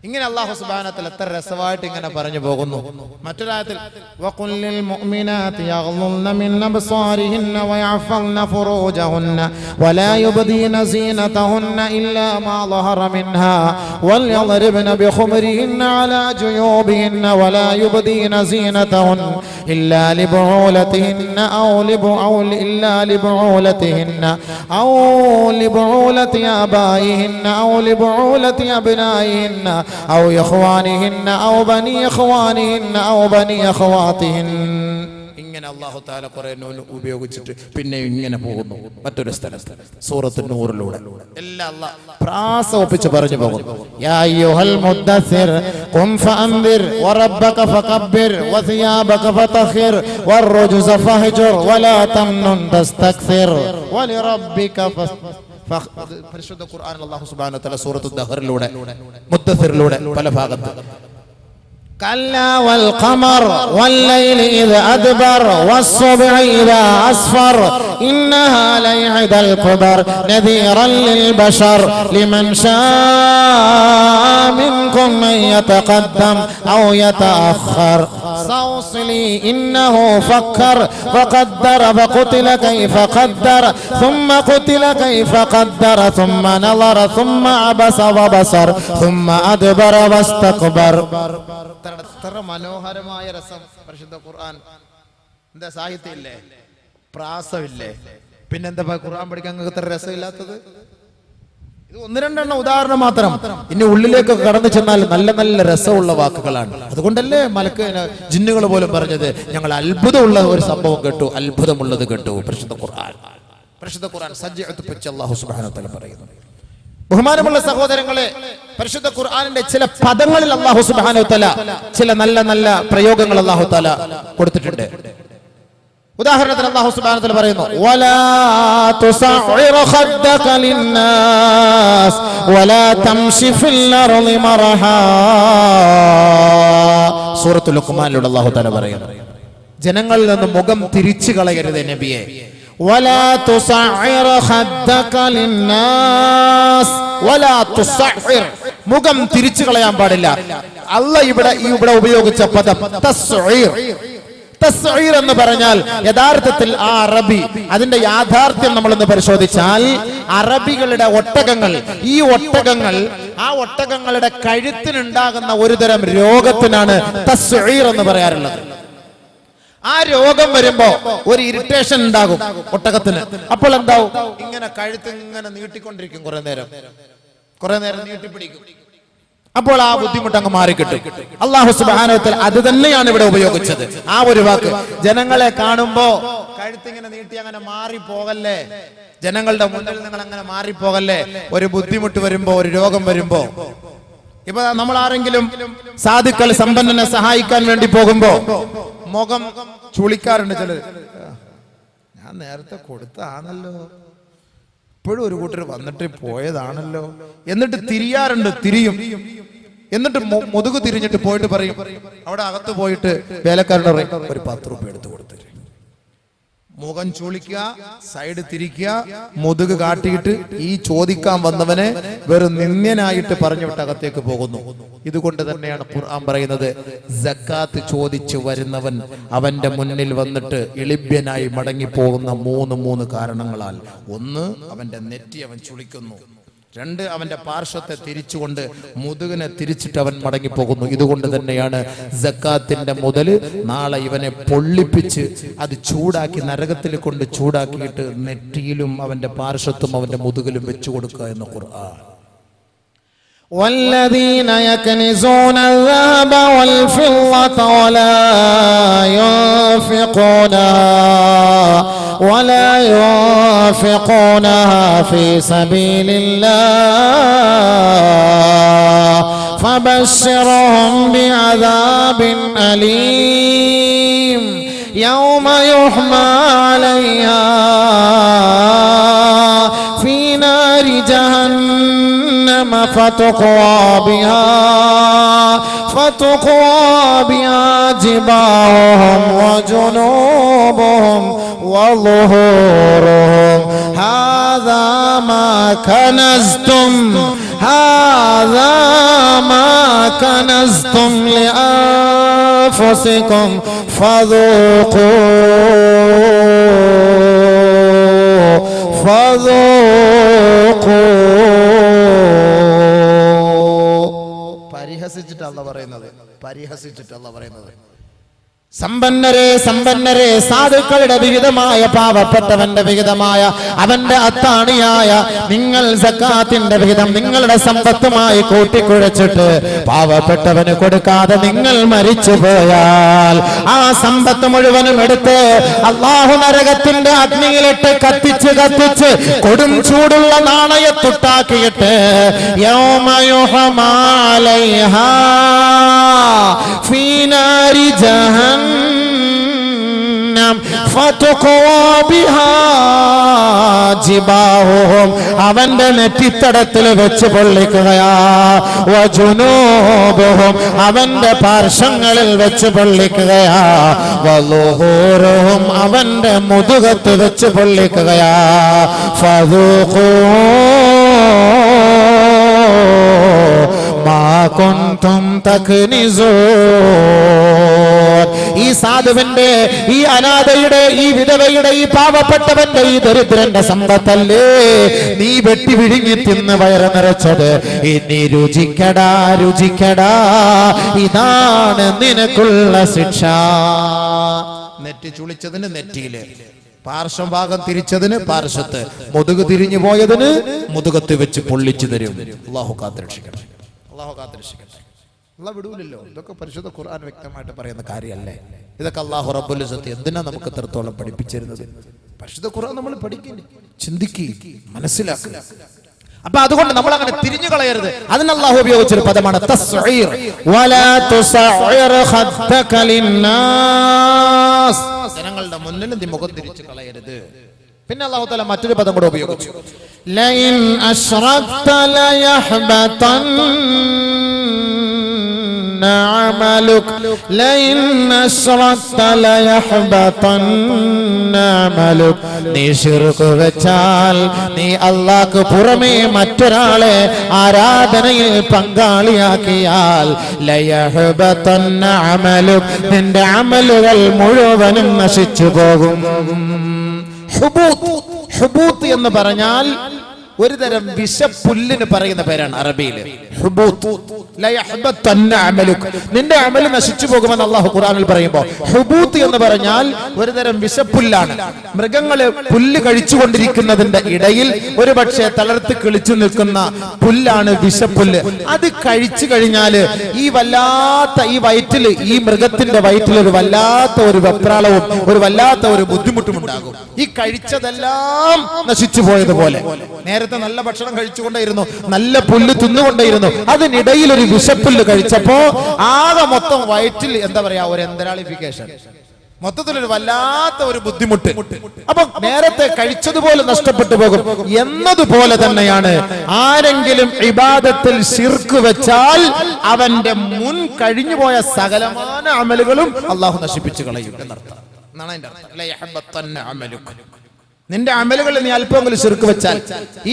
ഇങ്ങനെ അല്ലാഹു സുബ്ഹാനഹു വ തആല എത്ര രസമായിട്ട് ഇങ്ങനെ പറഞ്ഞു പോകുന്നു. മറ്റൊരായത്തിൽ വഖുൽ ലിൽ മുഅ്മിനാതി യഗ്ളുന്ന മിൻ അബ്സാരിഹിന്ന വയഅഫൽന ഫുറൂജഹുന്ന വലാ യുബ്ദീന സീനതഹുന്ന ഇല്ലാ മാ ളഹറ മിൻഹാ വൽയദ്രിബ്ന ബിഖുമരിഹിന്ന അലാ ജുയൂബിഹിന്ന വലാ യുബ്ദീന സീനതഹുന്ന ഇല്ലാ ലിബുഉലതിഹിന്ന ഔ ലിബുഉലതി ആബായിഹിന്ന ഔ ലിബുഉലതി അബ്നായിഹിന്ന أو إخوانهن أو بني إخوانهن أو بني أخواتهن. ഇങ്ങനെ അല്ലാഹു തആല കുറേ നൂൻ ഉപയോഗിച്ചിട്ട് പിന്നെ ഇങ്ങനെ പോകുന്നു. മറ്റൊരു സ്ഥലത്ത് സൂറത്ത് നൂറിലൂടെ എല്ലാം അല്ലാഹ് പ്രാസ ഒപ്പിച്ച് പറഞ്ഞു പോകുന്നു. യാ അയ്യുഹൽ മുദ്ദസ്സിർ ഖും ഫഅൻദിർ വറബ്ബക ഫകബ്ബിർ വസിയാബക ഫതഖിർ വറുജ്സ ഫഹ്ജുർ വലാ തംനുൻ തസ്തക്സിർ വലിറബ്ബിക പരിശുദ്ധ ഖുർആനിൽ അല്ലാഹു സുബ്ഹാനഹു വ തആല സൂറത്തു ദഹറിലൂടെ മുദ്ദസ്സിറിലൂടെ പല ഭാഗത്ത് كلا والقمر والليل إذا أدبر والصبح إذا أسفر إنها لإحدى الكبر نذيرا للبشر لمن شاء منكم أن يتقدم أو يتأخر سأصلي إنه فكر فقدر فقتل كيف قدر ثم قتل كيف قدر ثم نظر ثم عبس وبصر ثم أدبر واستكبر. എത്ര മനോഹരമായ രസം പരിശുദ്ധ ഖുർആൻ. എന്താ സാഹിത്യമില്ലേ, പ്രാസമില്ലേ, പിന്നെന്താ ഖുർആൻ പഠിക്കാൻ നിങ്ങൾക്ക് ഇത്ര രസമില്ലാത്തത്? ഇത് ഒന്ന് രണ്ടെണ്ണം ഉദാഹരണം മാത്രം. ഇനി ഉള്ളിലേക്ക് കടന്നു ചെന്നാൽ നല്ല നല്ല രസമുള്ള വാക്കുകളാണ്. അതുകൊണ്ടല്ലേ മലക്ക് ജിന്നുകൾ പോലും പറഞ്ഞത് ഞങ്ങൾ അത്ഭുതമുള്ള ഒരു സംഭവം കേട്ടു, അത്ഭുതമുള്ളത് കേട്ടു. പരിശുദ്ധ ഖുർആൻ സജ്ജഅത്ത് പറ്റി അല്ലാഹു സുബ്ഹാനഹു വ തആല പറയുന്നു. ബഹുമാനമുള്ള സഹോദരങ്ങളെ, പരിശുദ്ധ ഖുർആനിന്റെ ചില പദങ്ങളിൽ അല്ലാഹു സുബ്ഹാനഹു വ തആല ചില നല്ല നല്ല പ്രയോഗങ്ങൾ അല്ലാഹു തആല കൊടുത്തിട്ടുണ്ട്. ഉദാഹരണത്തിന് അല്ലാഹു സുബ്ഹാനഹു വ തആല പറയുന്നു വലാ തുസഇറ ഖദ്ദക ലിന്നാസ് വലാ തംശി ഫിൽ അർളി മർഹാ. സൂറത്തുൽ ലുഖ്മാനിലൂടെ അല്ലാഹു തആല പറയുന്നു ജനങ്ങളിൽ നിന്ന് മുഖം തിരിച്ചു കളയരുത് നബിയെ. വലാ തുസഇറ ഖദ്ദക ലിന്നാസ് വലാ തുസഇർ, മുഖം തിരിച്ചു കളയാൻ പാടില്ല. അല്ലാഹ് ഇവിടെ ഉപയോഗിച്ച പദം തസ്ഈർ. തസ്ഈർ എന്ന് പറഞ്ഞാൽ യഥാർത്ഥത്തിൽ ആ അറബി അതിന്റെ യാഥാർത്ഥ്യം നമ്മളൊന്ന് പരിശോധിച്ചാൽ അറബികളുടെ ഒട്ടകങ്ങൾ, ഈ ഒട്ടകങ്ങൾ ആ ഒട്ടകങ്ങളുടെ കഴുത്തിനുണ്ടാകുന്ന ഒരു തരം രോഗത്തിനാണ് തസ്ഈർ എന്ന് പറയാറുള്ളത്. ആ രോഗം വരുമ്പോ ഒരു ഇറിറ്റേഷൻ ഉണ്ടാകും ഒട്ടകത്തിന്. അപ്പോൾ എന്താവും? ഇങ്ങനെ കഴുത്ത് ഇങ്ങനെ നീട്ടിക്കൊണ്ടിരിക്കും, കുറെ നേരം നീട്ടിപ്പിടിക്കും. അപ്പോൾ ആ ബുദ്ധിമുട്ട് അങ്ങ് മാറിക്കിട്ടും. അല്ലാഹു സുബ്ഹാനഹു വ തആല അത് തന്നെയാണ് ഇവിടെ ഉപയോഗിച്ചത്. ആ ഒരു വാക്ക്, ജനങ്ങളെ കാണുമ്പോ കഴുത്തിങ്ങനെ നീട്ടി അങ്ങനെ മാറിപ്പോകല്ലേ, ജനങ്ങളുടെ മുന്നിൽ നിങ്ങൾ അങ്ങനെ മാറിപ്പോകല്ലേ. ഒരു ബുദ്ധിമുട്ട് വരുമ്പോ, ഒരു രോഗം വരുമ്പോ, ഇപ്പൊ നമ്മൾ ആരെങ്കിലും സാധുക്കൾ സമ്പന്നനെ സഹായിക്കാൻ വേണ്ടി പോകുമ്പോ മുഖം ചുളിക്കാറുണ്ട് ചിലർ. ഞാൻ നേരത്തെ കൊടുത്താണല്ലോ, ഇപ്പോഴും ഒരു കൂട്ടർ വന്നിട്ട് പോയതാണല്ലോ, എന്നിട്ട് തിരിയും. എന്നിട്ട് മുതുകു തിരിഞ്ഞിട്ട് പോയിട്ട് പറയും, അവിടെ അകത്ത് പോയിട്ട് വേലക്കാരുടെ ഒരു 10 രൂപ എടുത്ത് കൊടുത്തിട്ട് മുഖം ചുളിക്കുക, സൈഡ് തിരിക്കുക, മുതുക് കാട്ടിയിട്ട് ഈ ചോദിക്കാൻ വന്നവനെ വെറും നിന്ദ്യനായിട്ട് പറഞ്ഞു വിട്ട് അകത്തേക്ക് പോകുന്നു. ഇതുകൊണ്ട് തന്നെയാണ് ഖുർആൻ പറയുന്നത്, സക്കാത്ത് ചോദിച്ചു വരുന്നവൻ അവന്റെ മുന്നിൽ വന്നിട്ട് എളിഭ്യനായി മടങ്ങിപ്പോകുന്ന മൂന്ന് കാരണങ്ങളാൽ. ഒന്ന്, അവന്റെ നെറ്റി അവൻ ചുളിക്കുന്നു. 2, അവന്റെ പാർശ്വത്തെ തിരിച്ചുകൊണ്ട് മുതുകിനെ തിരിച്ചിട്ട് അവൻ മടങ്ങിപ്പോകുന്നു. ഇതുകൊണ്ട് തന്നെയാണ് സക്കാത്തിന്റെ മുതല് നാളെ ഇവനെ പൊള്ളിപ്പിച്ച് അത് ചൂടാക്കി നരകത്തിൽ കൊണ്ട് ചൂടാക്കിയിട്ട് നെറ്റിയിലും അവന്റെ പാർശ്വത്തും അവന്റെ മുതുകിലും വെച്ചു കൊടുക്കുക എന്ന് ഖുർആൻ. والذين يكنزون الذهب والفضة ولا ينفقونها في سبيل الله فبشرهم بعذاب أليم يوم يحمى عليها في نار جهنم فتقوى بها جباههم وجنوبهم وظهورهم هذا ما كنزتم لأنفسكم فذوقوا പരിഹസിച്ചിട്ടല്ല പറയുന്നത്. സമ്പന്നരെ സാധുക്കളുടെ വിഹിതമായ, പാവപ്പെട്ടവന്റെ വിഹിതമായ, അവന്റെ അത്താണിയായ നിങ്ങൾ സക്കാത്തിന്റെ വിഹിതം നിങ്ങളുടെ സമ്പത്തുമായി കൂട്ടിക്കുഴച്ചിട്ട് പാവപ്പെട്ടവന് കൊടുക്കാതെ നിങ്ങൾ മരിച്ചു പോയാൽ ആ സമ്പത്ത് മുഴുവനും എടുത്ത് അല്ലാഹു നരകത്തിന്റെ അഗ്നിയിലിട്ട് കത്തിച്ച് കൊടും ചൂടുള്ള നാണയത്തുട്ടാക്കിയിട്ട് യൗമ യുഹ്മാ അലൈഹാ ഫീ നാരി ജഹന്നം അവന്റെ നെറ്റിത്തടത്തിൽ വെച്ച് പൊള്ളിക്കുകയാ, വജുനൂബുഹും അവന്റെ പാർശ്വങ്ങളിൽ വെച്ച് പൊള്ളിക്കുകയാ, വളുഹൂറുഹും അവന്റെ മുതുകത്ത് വെച്ച് പൊള്ളിക്കുകയാ. ഫദൂഖൂ മാ കുൻതും തക്നിസൂൻ. ഈ സാധുവിന്റെ, ഈ അനാഥയുടെ, ഈ വിധവയുടെ, ഈ പാവപ്പെട്ടവന്റെ, ഈ ദരിദ്രന്റെ സമ്പത്തല്ലേ നീ വെട്ടി വിഴുങ്ങി തിന്ന് വയറ് നിറച്ചത്. ഇനി രുചിക്കടാ, ഇതാണ് നിനക്കുള്ള ശിക്ഷ. നെറ്റി ചുളിച്ചതിന് നെറ്റിയില്, പാർശ്വഭാഗം തിരിച്ചതിന് പാർശ്വത്ത്, മുതുക് തിരിഞ്ഞു പോയതിന് മുതുകത്ത് വെച്ച് പൊള്ളിച്ചു തരും. അല്ലാഹു കാത്തുരക്ഷിക്കട്ടെ. അല്ലാഹു വിടൂലല്ലോ. ഇതൊക്കെ പരിശുദ്ധ ഖുർആൻ വ്യക്തമായിട്ട് പറയുന്ന കാര്യമല്ലേ? ഇതൊക്കെ അല്ലാഹു റബ്ബുൽ ഇസ്സത്ത് എന്തിനാ നമുക്ക് ഇത്രത്തോളം പഠിപ്പിച്ചിരുന്നത്? പരിശുദ്ധ ഖുർആൻ നമ്മൾ പഠിക്കുക, ചിന്തിക്കുക, മനസ്സിലാക്കുക. അപ്പൊ അതുകൊണ്ട് നമ്മൾ അങ്ങനെ തിരിഞ്ഞു കളയരുത്. അതിന് അല്ലാഹു ഉപയോഗിച്ചൊരു പദമാണ് തസ്ഈർ. വലാ തുസഈർ ഖദ്ദക ലിന്നാസ്. ജനങ്ങളുടെ മുന്നിൽ നീ മുഖം തിരിച്ചു കളയരുത്. പിന്നെ അല്ലാഹു തആല മറ്റൊരു പദം കൂടെ ഉപയോഗിച്ചു, ലഇൻ അശ്റക്ത ലയഹ്ബതന്ന അമലുക നീ ശിർക്ക് വെച്ചാൽ, നീ അല്ലാഹ്ക്ക് പുറമേ മറ്റൊരാളെ ആരാധനയിൽ പങ്കാളിയാക്കിയാൽ ലയഹ്ബതന്ന അമലുക നിന്റെ അമലുകൾ മുഴുവനും നശിച്ചു പോകും. ഹുബൂത്ത് എന്ന് പറഞ്ഞാൽ ഒരു തരം വിഷപ്പുല്ലിന് പറയുന്ന പേരാണ് അറബിയിൽ ഹുബൂത്ത്. ലാ യഹ്ബത്തന്ന അമലുക, നിന്റെ അമൽ നശിച്ചു പോകുമെന്ന് അല്ലാഹു ഖുർആനിൽ പറയുമ്പോൾ ഹുബൂത്ത് എന്ന് പറഞ്ഞാൽ ഒരു തരം വിഷപ്പുല്ലാണ്. മൃഗങ്ങള് പുല്ല് കഴിച്ചുകൊണ്ടിരിക്കുന്നതിന്റെ ഇടയിൽ ഒരു പക്ഷേ തളർത്ത് കിളിച്ചു നിൽക്കുന്ന പുല്ലാണ് വിഷപ്പുല്ല്. അത് കഴിച്ചു കഴിഞ്ഞാൽ ഈ വല്ലാത്ത ഈ വയറ്റിൽ, ഈ മൃഗത്തിന്റെ വയറ്റിൽ ഒരു വല്ലാത്ത ഒരു വെപ്രാളവും ഒരു വല്ലാത്ത ഒരു ബുദ്ധിമുട്ടും ഉണ്ടാകും. ഈ കഴിച്ചതെല്ലാം നശിച്ചു പോയതുപോലെ. നേരത്തെ നല്ല ഭക്ഷണം കഴിച്ചുകൊണ്ടേയിരുന്നു, നല്ല പുല്ല് തിന്നുകൊണ്ടേയിരുന്നു, അതിനിടയിൽ ഒരു വിഷപ്പുല്ല് കഴിച്ചപ്പോ ആകെ മൊത്തം വയറ്റിൽ എന്താ പറയാ, ഒരു എന്തരാളിഫിക്കേഷൻ, മൊത്തത്തിലൊരു വല്ലാത്ത ഒരു ബുദ്ധിമുട്ട്. അപ്പൊ നേരത്തെ കഴിച്ചതുപോലെ നഷ്ടപ്പെട്ടു പോകും എന്നതുപോലെ തന്നെയാണ് ആരെങ്കിലും ഇബാദത്തിൽ ശിർക്ക് വെച്ചാൽ അവന്റെ മുൻ കഴിഞ്ഞുപോയ സകലമായ അമലുകളും അള്ളാഹു നശിപ്പിച്ചു കളയും എന്നർത്ഥം. എന്നാണ് അതിന്റെ അർത്ഥം. നിന്റെ അമലുകളിൽ നീ അല്പമെങ്കിലും ശിർക്ക് വെച്ചാൽ,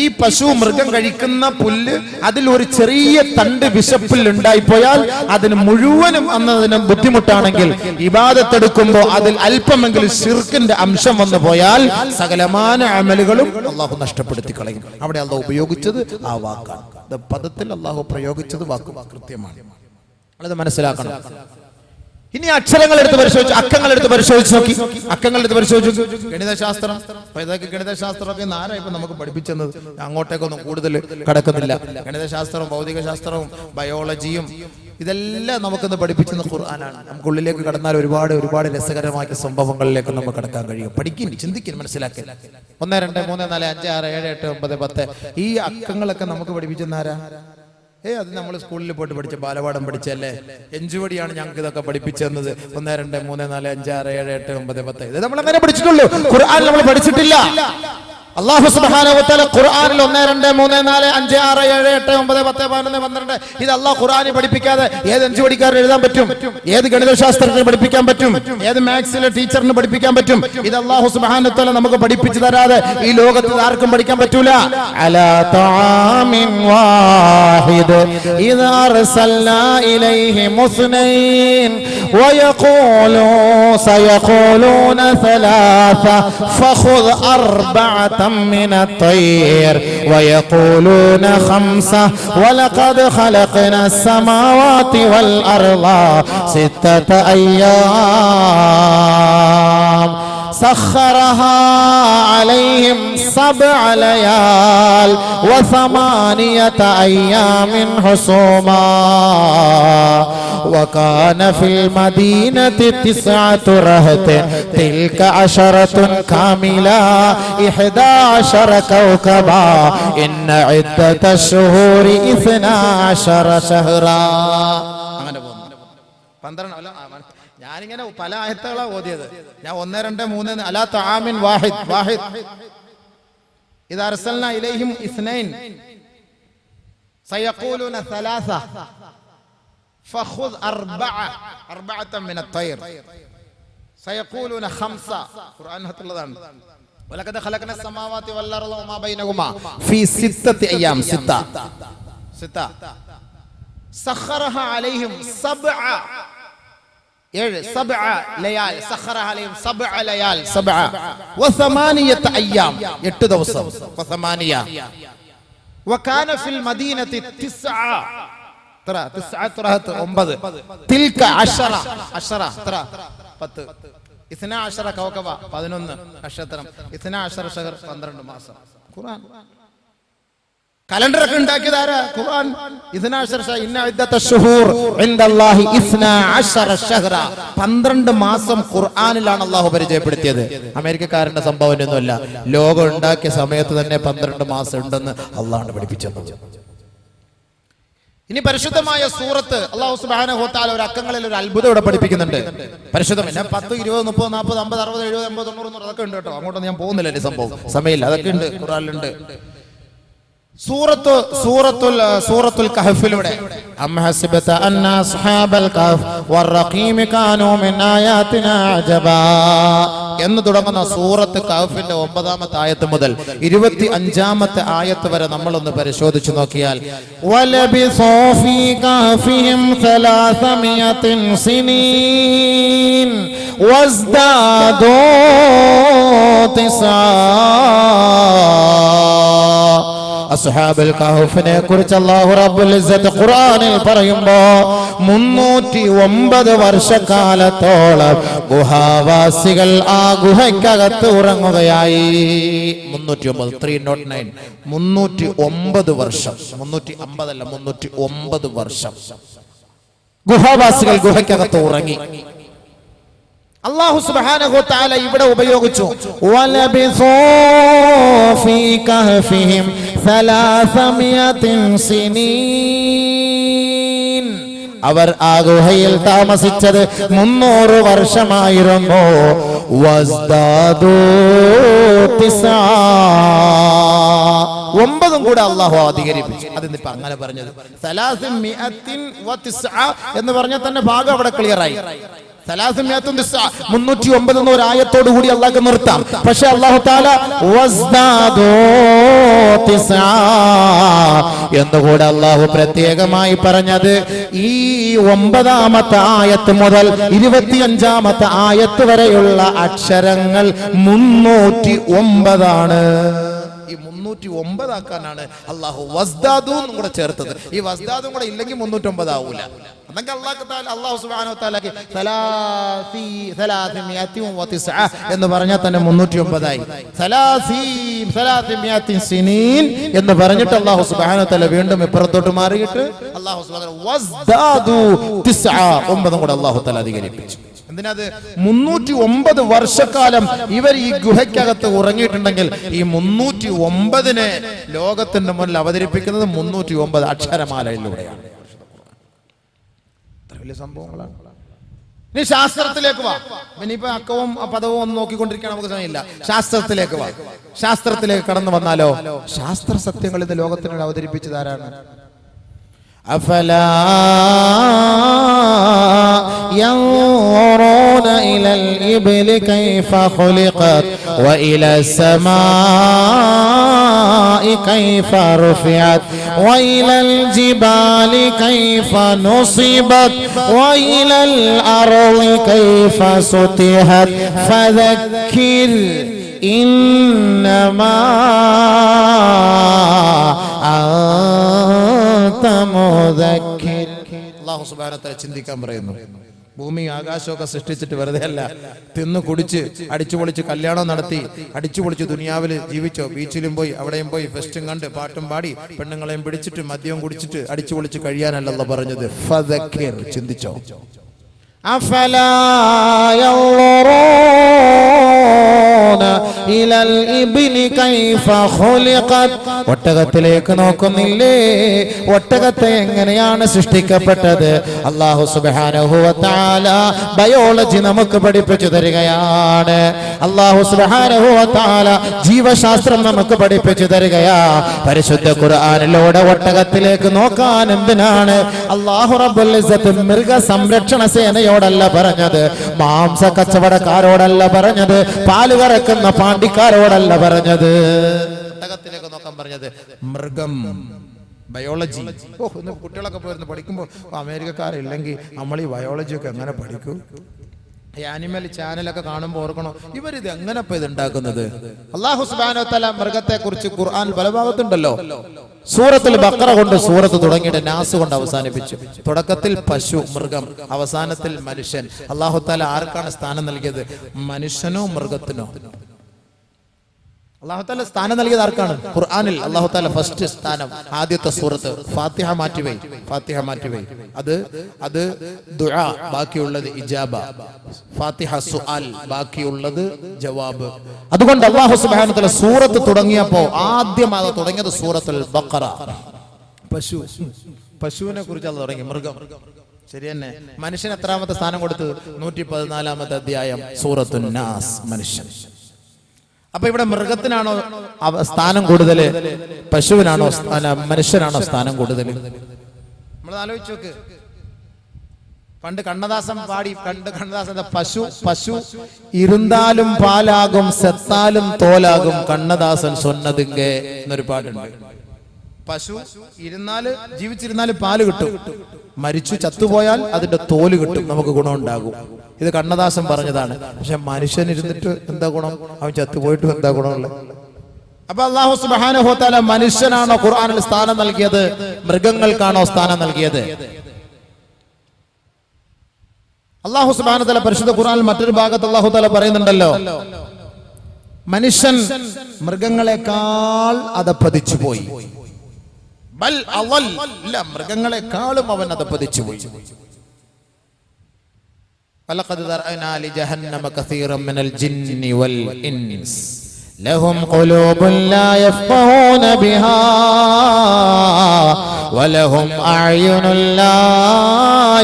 ഈ പശു മൃഗം കഴിക്കുന്ന പുല്ല് അതിൽ ഒരു ചെറിയ തണ്ട് വിഷപ്പുല്ല് ഉണ്ടായിപ്പോയാൽ അതിന് മുഴുവനും അന്നതിന് ബുദ്ധിമുട്ടാണെങ്കിൽ ഇബാദത്തെടുക്കുമ്പോൾ അതിൽ അല്പമെങ്കിലും ശിർക്കിന്റെ അംശം വന്നു പോയാൽ സകലമാന അമലുകളും അള്ളാഹു നഷ്ടപ്പെടുത്തി കളയും. അവിടെ അള്ളാഹു ഉപയോഗിച്ചത് ആ വാക്കാണ്. പദത്തിൽ അള്ളാഹു പ്രയോഗിച്ചത് വാക്ക് കൃത്യമാണ്. അത് മനസ്സിലാക്കണം. ഇനി അക്ഷരങ്ങൾ എടുത്ത് പരിശോധിച്ചു, അക്കങ്ങൾ എടുത്ത് പരിശോധിച്ച് നോക്കി, അക്കങ്ങൾ എടുത്ത് പരിശോധിച്ചു. ഗണിതശാസ്ത്രം, അപ്പൊ ഇതൊക്കെ ഗണിതശാസ്ത്രമൊക്കെ ആരാ ഇപ്പൊ നമുക്ക് പഠിപ്പിച്ചത്? അങ്ങോട്ടേക്കൊന്നും കൂടുതൽ കടക്കുന്നില്ല. ഗണിതശാസ്ത്രവും ഭൗതികശാസ്ത്രവും ബയോളജിയും ഇതെല്ലാം നമുക്കൊന്ന് പഠിപ്പിച്ചെന്ന് ഖുർആനാണ്. നമുക്കുള്ളിലേക്ക് കടന്നാൽ ഒരുപാട് ഒരുപാട് രസകരമായ സംഭവങ്ങളിലേക്ക് നമുക്ക് കടക്കാൻ കഴിയും. പഠിക്കും, ചിന്തിക്കും, മനസ്സിലാക്കി. 1 2 3 4 5 6 7 8 9 10 ഈ അക്കങ്ങളൊക്കെ നമുക്ക് പഠിപ്പിച്ചെന്നാരാ? അത് നമ്മൾ സ്കൂളിൽ പോയിട്ട് പഠിച്ച ബാലപാഠം പഠിച്ചല്ലേ? എഞ്ചുവടിയാണ് ഞങ്ങൾക്ക് ഇതൊക്കെ പഠിപ്പിച്ചു തന്നത്. 1 2 3 4 5 6 7 8 9 10 ഇത് നമ്മൾ അങ്ങനെ പഠിച്ചിട്ടുള്ളൂ. ഖുർആൻ നമ്മൾ പഠിച്ചിട്ടില്ല. അല്ലാഹു സുബ്ഹാനഹു വ തആല ഖുർആനിൽ 1 2 3 4 5 6 7 8 9 10 11 12 ഇത് അല്ലാഹു ഖുർആനിൽ പഠിപ്പിക്കാതെ ഏത് എഞ്ചുവടിക്കാരൻ എഴുതാൻ പറ്റും? ഏത് ഗണിതശാസ്ത്രത്തിന് പഠിപ്പിക്കാൻ പറ്റും? ഏത് മാത്സിലെ ടീച്ചറിന് പഠിപ്പിക്കാൻ പറ്റും? ഇത് അല്ലാഹു സുബ്ഹാനഹു വ തആല നമുക്ക് പഠിപ്പിച്ചു തരാതെ ഈ ലോകത്ത് ആർക്കും പഠിക്കാൻ പറ്റൂല. അലാ തആമിൻ വാഹിദ് ഇദാ അർസൽനാ ഇലൈഹി മുസ്നൈൻ വയഖൂലൂ സയഖൂലൂന സലാസ ഫഖുദ് അർബഅത من الطير ويقولون 5 ولقد خلقنا السماوات والأرض 6 أيام سخرها عليهم 7 ليال و8 أيام حسوما وكان في المدينة 9 رهط تلك 10 كاملة 11 كوكبا إن عدة الشهور 12 شهرا. ഞാനിങ്ങനെ പല ആയത്തുകളാ ഓതിയത്. ഞാൻ 1 2 3 അലാ തആമിൻ വാഹിദ് വാഹിദ് ഇദാ അർസൽനാ ഇലൈഹിം ഇസ്നൈൻ സയഖൂലൂന സലാസ ഫഖുദ് അർബഅത മിന അത്തൈർ സയഖൂലൂന 5 ഖുർആൻ ഹത്തുള്ളതാണ്. വലഖദ് ഖലഖന അസ്സമാവാതി വൽ അർള വമാ ബൈനഹുമാ ഫീ 6 അയ്യാം 6 സഖറഹ അലൈഹിം 7 ലയാൽ സഖറഹ അലൈഹിം 7 ലയാൽ 7 و8 അയ്യാം 8 ദിവസം و8 وكان في المدينة 9 تلك 10 10 12 كوكب 11 നക്ഷത്രം 12 شهر 12 മാസം. ഖുർആൻ കലണ്ടർ ഒക്കെ ഉണ്ടാക്കിയത് ആരാ? ഖുർആൻ. 12 ഇന്ന ഇദ്ദത ശുഹൂർ ഇൻദല്ലാഹി 12 ശഹ്റ 12 മാസം ഖുർആനിലാണ് അല്ലാഹു പരിചയപ്പെടുത്തിയത്. അമേരിക്കക്കാരന്റെ സംഭവമൊന്നുമല്ല. ലോകം ഉണ്ടാക്കിയ സമയത്ത് തന്നെ 12 മാസം ഉണ്ടെന്ന് അല്ലാഹു പഠിപ്പിച്ചത്. ഇനി പരിശുദ്ധമായ സൂറത്ത് അല്ലാഹു സുബ്ഹാനഹു വ തആല ഒരു അക്കങ്ങളിൽ ഒരു അത്ഭുതം ഇവിടെ പഠിപ്പിക്കുന്നുണ്ട്. പരിശുദ്ധം 10 20 30 40 50 60 70 80 90 അതൊക്കെ ഉണ്ട് കേട്ടോ. അങ്ങോട്ടൊന്നും ഞാൻ പോകുന്നില്ല. ഈ സംഭവം സമയമില്ല. അതൊക്കെ ഉണ്ട്, ഖുർആനിലുണ്ട്. സൂറത്തുൽ കഹ്ഫിലൂടെ അം ഹസിബത അന്ന അസ്ഹാബൽ കഹ്ഫ് വറഖീം കാനൂ മിൻ ആയാതിനാ അജബാ എന്ന് തുടങ്ങുന്ന സൂറത്ത് കഹ്ഫിന്റെ 9ാമത്തെ ആയത്ത് മുതൽ 25ാമത്തെ ആയത്ത് വരെ നമ്മളൊന്ന് പരിശോധിച്ചു നോക്കിയാൽ വലബിസൂ ഫീ കഹ്ഫിഹിം 300 സിനീൻ വസ്ദാദൂ 9 അസ്ഹാബുൽ കഹ്ഫിനെ കുറിച്ച് അല്ലാഹു റബ്ബുൽ ഇസ്സത്ത് ഖുർആനിൽ പറയുമ്പോൾ 309 വർഷക്കാലത്തോളം ഗുഹാവാസികൾ ആ ഗുഹയ്ക്കകത്ത് ഉറങ്ങുകയായി. 309 വർഷം, 350 അല്ല, 309 വർഷം ഗുഹാവാസികൾ ഗുഹയ്ക്കകത്ത് ഉറങ്ങി. അല്ലാഹു സുബ്ഹാനഹു വ തആല ഇവിടെ ഉപയോഗിച്ചു വലബിസൂ ഫീ കഹ്ഫിഹിം 300 സിനീൻ. അവർ ആ ഗുഹയിൽ താമസിച്ചത് 300 വർഷമായിരുന്നു. വസ്ദാദൂ 9 കൂടെ അല്ലാഹു അധികരിപ്പിച്ചു. അതിന്നിപ്പോ അങ്ങനെ പറഞ്ഞത് 309 എന്ന് പറഞ്ഞാൽ തന്നെ ഭാഗം അവിടെ ക്ലിയറായി. 309 എന്ന ഒരു ആയത്തോടു കൂടി അള്ളാഹ് നിർത്താം. പക്ഷെ അല്ലാഹു തആല വസ്ദാദൂ 9 എന്നുകൂടെ അള്ളാഹു പ്രത്യേകമായി പറഞ്ഞത് ഈ 9ാമത്തെ ആയത്ത് മുതൽ 25ാമത്തെ ആയത്ത് വരെയുള്ള അക്ഷരങ്ങൾ 309 ആണ്. ഈ 309 ആക്കാനാണ് അല്ലാഹു വസ്ദാദു എന്നും കൂടെ ചേർത്തത്. ഈ വസ്ദാദും കൂടെ ഇല്ലെങ്കിൽ 309 ആവൂല. അല്ലാഹു സുബ്ഹാനഹു വ തആലക്ക് 309 എന്ന് പറഞ്ഞാൽ തന്നെ 309 ആയി. 300 സിനീൻ എന്ന് പറഞ്ഞിട്ട് അല്ലാഹു സുബ്ഹാനഹു വ തആല വീണ്ടും ഇപ്പുറത്തോട്ട് മാറിയിട്ട് അല്ലാഹു സുബ്ഹാനഹു വസ്ദാദു 9 കൂടെ അല്ലാഹു തആല അധികരിപ്പിച്ചു. എന്തിനത് 309 വർഷക്കാലം ഇവർ ഈ ഗുഹയ്ക്കകത്ത് ഉറങ്ങിയിട്ടുണ്ടെങ്കിൽ ഈ 309നെ ലോകത്തിന്റെ മുന്നിൽ അവതരിപ്പിക്കുന്നത് 309 അക്ഷരമാലയിലൂടെയാണ്. വലിയ സംഭവങ്ങളാണ്. ഇനി ശാസ്ത്രത്തിലേക്ക് വാ. ഇനിയിപ്പോ അക്കവും പദവും ഒന്നും നോക്കിക്കൊണ്ടിരിക്കാൻ നമുക്ക് സമയമില്ല. ശാസ്ത്രത്തിലേക്ക് വാ. ശാസ്ത്രത്തിലേക്ക് കടന്നു വന്നാലോ, ശാസ്ത്ര സത്യങ്ങൾ ഇന്ന് ലോകത്തിനോട് അവതരിപ്പിച്ചതാരാണ്? അഫലാ ينظرون إلى الإبل كيف خلقت وإلى السماء كيف رفعت وإلى الجبال كيف نصبت وإلى الأرض كيف سطحت فذكر إنما أنت مذكر. അല്ലാഹു സുബ്ഹാനഹു വ തആല ചിന്തിക്കാൻ പറയുന്നു. ഭൂമി ആകാശമൊക്കെ സൃഷ്ടിച്ചിട്ട് വെറുതെ അല്ല, തിന്നു കുടിച്ച് അടിച്ചു പൊളിച്ച് കല്യാണം നടത്തി അടിച്ചു പൊളിച്ച് ദുനിയാവിൽ ജീവിച്ചോ. ബീച്ചിലും പോയി അവിടെയും പോയി ഫെസ്റ്റും കണ്ട് പാട്ടും പാടി പെണ്ണുങ്ങളെയും പിടിച്ചിട്ട് മദ്യവും കുടിച്ചിട്ട് അടിച്ചു പൊളിച്ച് കഴിയാനല്ല പറഞ്ഞത്. ഫദക്കിർ, ചിന്തിച്ചോ. അഫലാ യൻദുറൂന ഇലൽ ഇബ്ലി കൈഫ ഖുലിഖത്. ഒട്ടകത്തിലേക്ക് നോക്കുന്നില്ലേ? ഒട്ടകത്തെ എങ്ങനെയാണ് സൃഷ്ടിക്കപ്പെട്ടത്? അല്ലാഹു സുബ്ഹാനഹു വ തആല ബയോളജി നമുക്ക് പഠിപ്പിച്ചു തരികയാണ്. അല്ലാഹു സുബ്ഹാനഹു വ തആല ജീവശാസ്ത്രം നമുക്ക് പഠിപ്പിച്ചു തരികയാ. പരിശുദ്ധ ഖുർആനിലൂടെ ഒട്ടകത്തിലേക്ക് നോക്കാൻ എന്തിനാണ് അല്ലാഹു റബ്ബുൽ ഇസ്സത്ത് മൃഗ സംരക്ഷണ സേനയോടല്ല പറഞ്ഞത്, മാംസ കച്ചവടക്കാരോടല്ല പറഞ്ഞത്, പാല് കറക്കുന്ന പാണ്ടിക്കാരോടല്ല പറഞ്ഞത്, ഒട്ടകത്തിലേക്ക് നോക്കാൻ പറഞ്ഞത്. മൃഗം, ബയോളജി. കുട്ടികളൊക്കെ പോയിരുന്നു പഠിക്കുമ്പോൾ അമേരിക്കക്കാരില്ലെങ്കിൽ നമ്മൾ ഈ ബയോളജി ഒക്കെ എങ്ങനെ പഠിക്കും? ഈ ആനിമൽ ചാനലൊക്കെ കാണുമ്പോൾ ഓർക്കണം, ഇവരിത് എങ്ങനെ ഇപ്പൊ ഇത് ഉണ്ടാക്കുന്നത്? അല്ലാഹു സുബ്ഹാനഹു വ തആല മൃഗത്തെ കുറിച്ച് ഖുർആൻ പല ഭാഗത്തുണ്ടല്ലോ. സൂറത്തുൽ ബഖറ കൊണ്ട് സൂറത്ത് തുടങ്ങിയിട്ട് നാസ് കൊണ്ട് അവസാനിപ്പിച്ചു. തുടക്കത്തിൽ പശു, മൃഗം, അവസാനത്തിൽ മനുഷ്യൻ. അല്ലാഹു തആല ആർക്കാണ് സ്ഥാനം നൽകിയത്? മനുഷ്യനോ മൃഗത്തിനോ? അല്ലാഹു തആല സ്ഥാനം നൽകിയത് ആർക്കാണ്? ഖുർആനിൽ അല്ലാഹു തആല ഫസ്റ്റ് സ്ഥാനം, ആദ്യത്തെ സൂറത്ത് ഫാത്തിഹ മാറ്റിവൈ. അത് ദുആ, ബാക്കിയുള്ളത് ഇജാബ. ഫാത്തിഹ സുആൽ, ബാക്കിയുള്ളത് ജവാബ്. അതുകൊണ്ട് അല്ലാഹു സുബ്ഹാനഹു വ തആല സൂറത്ത് തുടങ്ങിയപ്പോൾ ആദ്യം അത് തുടങ്ങിയത് സൂറത്തുൽ ബഖറ. പശുവിനെ കുറിച്ച് അത് തുടങ്ങി. മൃഗം ശരി തന്നെ. മനുഷ്യൻ എത്രാമത്തെ സ്ഥാനം കൊടുത്തത്? 114ാമത്തെ അധ്യായം സൂറത്തുൻ നാസ്, മനുഷ്യൻ. അപ്പൊ ഇവിടെ മൃഗത്തിനാണോ സ്ഥാനം കൂടുതൽ, പശുവിനാണോ മനുഷ്യനാണോ സ്ഥാനം കൂടുതൽ? നമ്മൾ ആലോചിച്ച് നോക്ക്. പണ്ട് കണ്ണദാസൻ പാടി, കണ്ണദാസൻ പശു ഇരുന്നാലും പാലാകും സെത്താലും തോലാകും കണ്ണദാസൻ സൊന്നതിങ്കെ എന്നൊരു പാട്ടുണ്ട്. പശു ജീവിച്ചിരുന്നാലും പാല് കിട്ടും, മരിച്ചു ചത്തുപോയാൽ അതിന്റെ തോല് കിട്ടും, നമുക്ക് ഗുണമുണ്ടാകും. ഇത് കണ്ണദാസൻ പറഞ്ഞതാണ്. പക്ഷെ മനുഷ്യൻ ഇരുന്നിട്ട് എന്താ ഗുണം? അവൻ ചത്തുപോയിട്ട് എന്താ ഗുണമുള്ളത്? അപ്പൊ അല്ലാഹു സുബ്ഹാനഹു വ തആല മനുഷ്യനാണോ ഖുർആനിൽ സ്ഥാനം നൽകിയത്, മൃഗങ്ങൾക്കാണോ സ്ഥാനം നൽകിയത്? അല്ലാഹു സുബ്ഹാനഹു വ തആല പരിശുദ്ധ ഖുർആനിൽ മറ്റൊരു ഭാഗത്ത് അല്ലാഹു തആല പറയുന്നുണ്ടല്ലോ, മനുഷ്യൻ മൃഗങ്ങളെക്കാൾ അധപ്പതിച്ചു പോയി. ബൽ അവൽ, ഇല്ല, മൃഗങ്ങളെക്കാളും അവൻ അധപ്പതിച്ചു പോയി. വലഖദ് ദറഅനാ ലിജഹന്നമ കസീറൻ മിനൽ ജിന്നി വൽ ഇൻസ് ലഹും ഖുലൂബുൻ ലാ യഫ്ഖഹൂന ബിഹാ വലഹും അഅ്യുനുൻ ലാ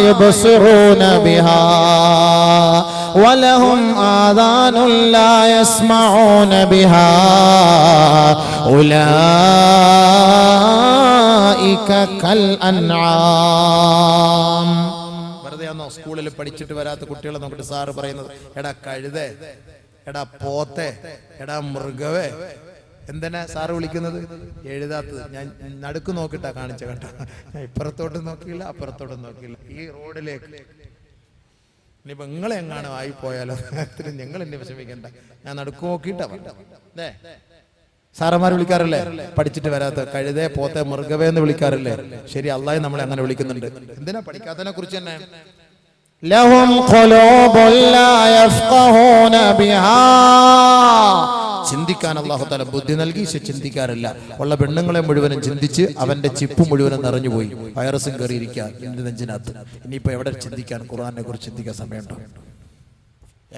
യുബ്സിറൂന ബിഹാ വലഹും ആദാനുൻ ലാ യസ്മഊന ബിഹാ ഉലൈക കൽ അൻആം. വെറുതെയാണോ സ്കൂളിൽ പഠിച്ചിട്ട് വരാത്ത കുട്ടികളെ നോക്കിട്ട് സാറ് പറയുന്നത്, എടാ കഴുതേ, എടാ പോത്തെ, എടാ മൃഗവേ, എന്തിനാ സാറ് വിളിക്കുന്നത്? എഴുതാത്തത്. ഞാൻ നടുക്ക് നോക്കിട്ടാ കാണിച്ച കേട്ടോ, ഞാൻ ഇപ്പുറത്തോട്ട് നോക്കിയില്ല അപ്പുറത്തോട്ടും നോക്കിയില്ല, ഈ റോഡിലേക്ക്. ഇനിയിപ്പോ നിങ്ങളെ എങ്ങാനും ആയിപ്പോയാലോ, ഞങ്ങൾ എന്നെ വിഷമിക്കണ്ട, ഞാൻ നടുക്ക് നോക്കിയിട്ടാ പറഞ്ഞേ. സാറന്മാർ വിളിക്കാറില്ലേ പഠിച്ചിട്ട് വരാത്ത കഴുതേ, പോത്തെ, മൃഗവേ എന്ന് വിളിക്കാറില്ലേ? ശരി, അള്ളാഹു നമ്മളെ അങ്ങനെ വിളിക്കുന്നുണ്ട്. എന്തിനാ പഠിക്കാത്തതിനെ കുറിച്ച് തന്നെ. ലഹും ഖുലൂബുൻ ലാ യഫ്ഖഹൂന ബിഹാ, ചിന്തിക്കാൻ അല്ലാഹു തആല ബുദ്ധി നൽകി, ചിന്തിക്കാറില്ല. ഉള്ള പെണ്ണുങ്ങളെ മുഴുവനും ചിന്തിച്ച് അവന്റെ ചിപ്പ് മുഴുവനും നിറഞ്ഞുപോയി, വൈറസും കയറിയിരിക്കുക നെഞ്ചിനകത്ത്. ഇനിയിപ്പോ എവിടെ ചിന്തിക്കാൻ, ഖുർആനെ കുറിച്ച് ചിന്തിക്കാൻ സമയമുണ്ടോ?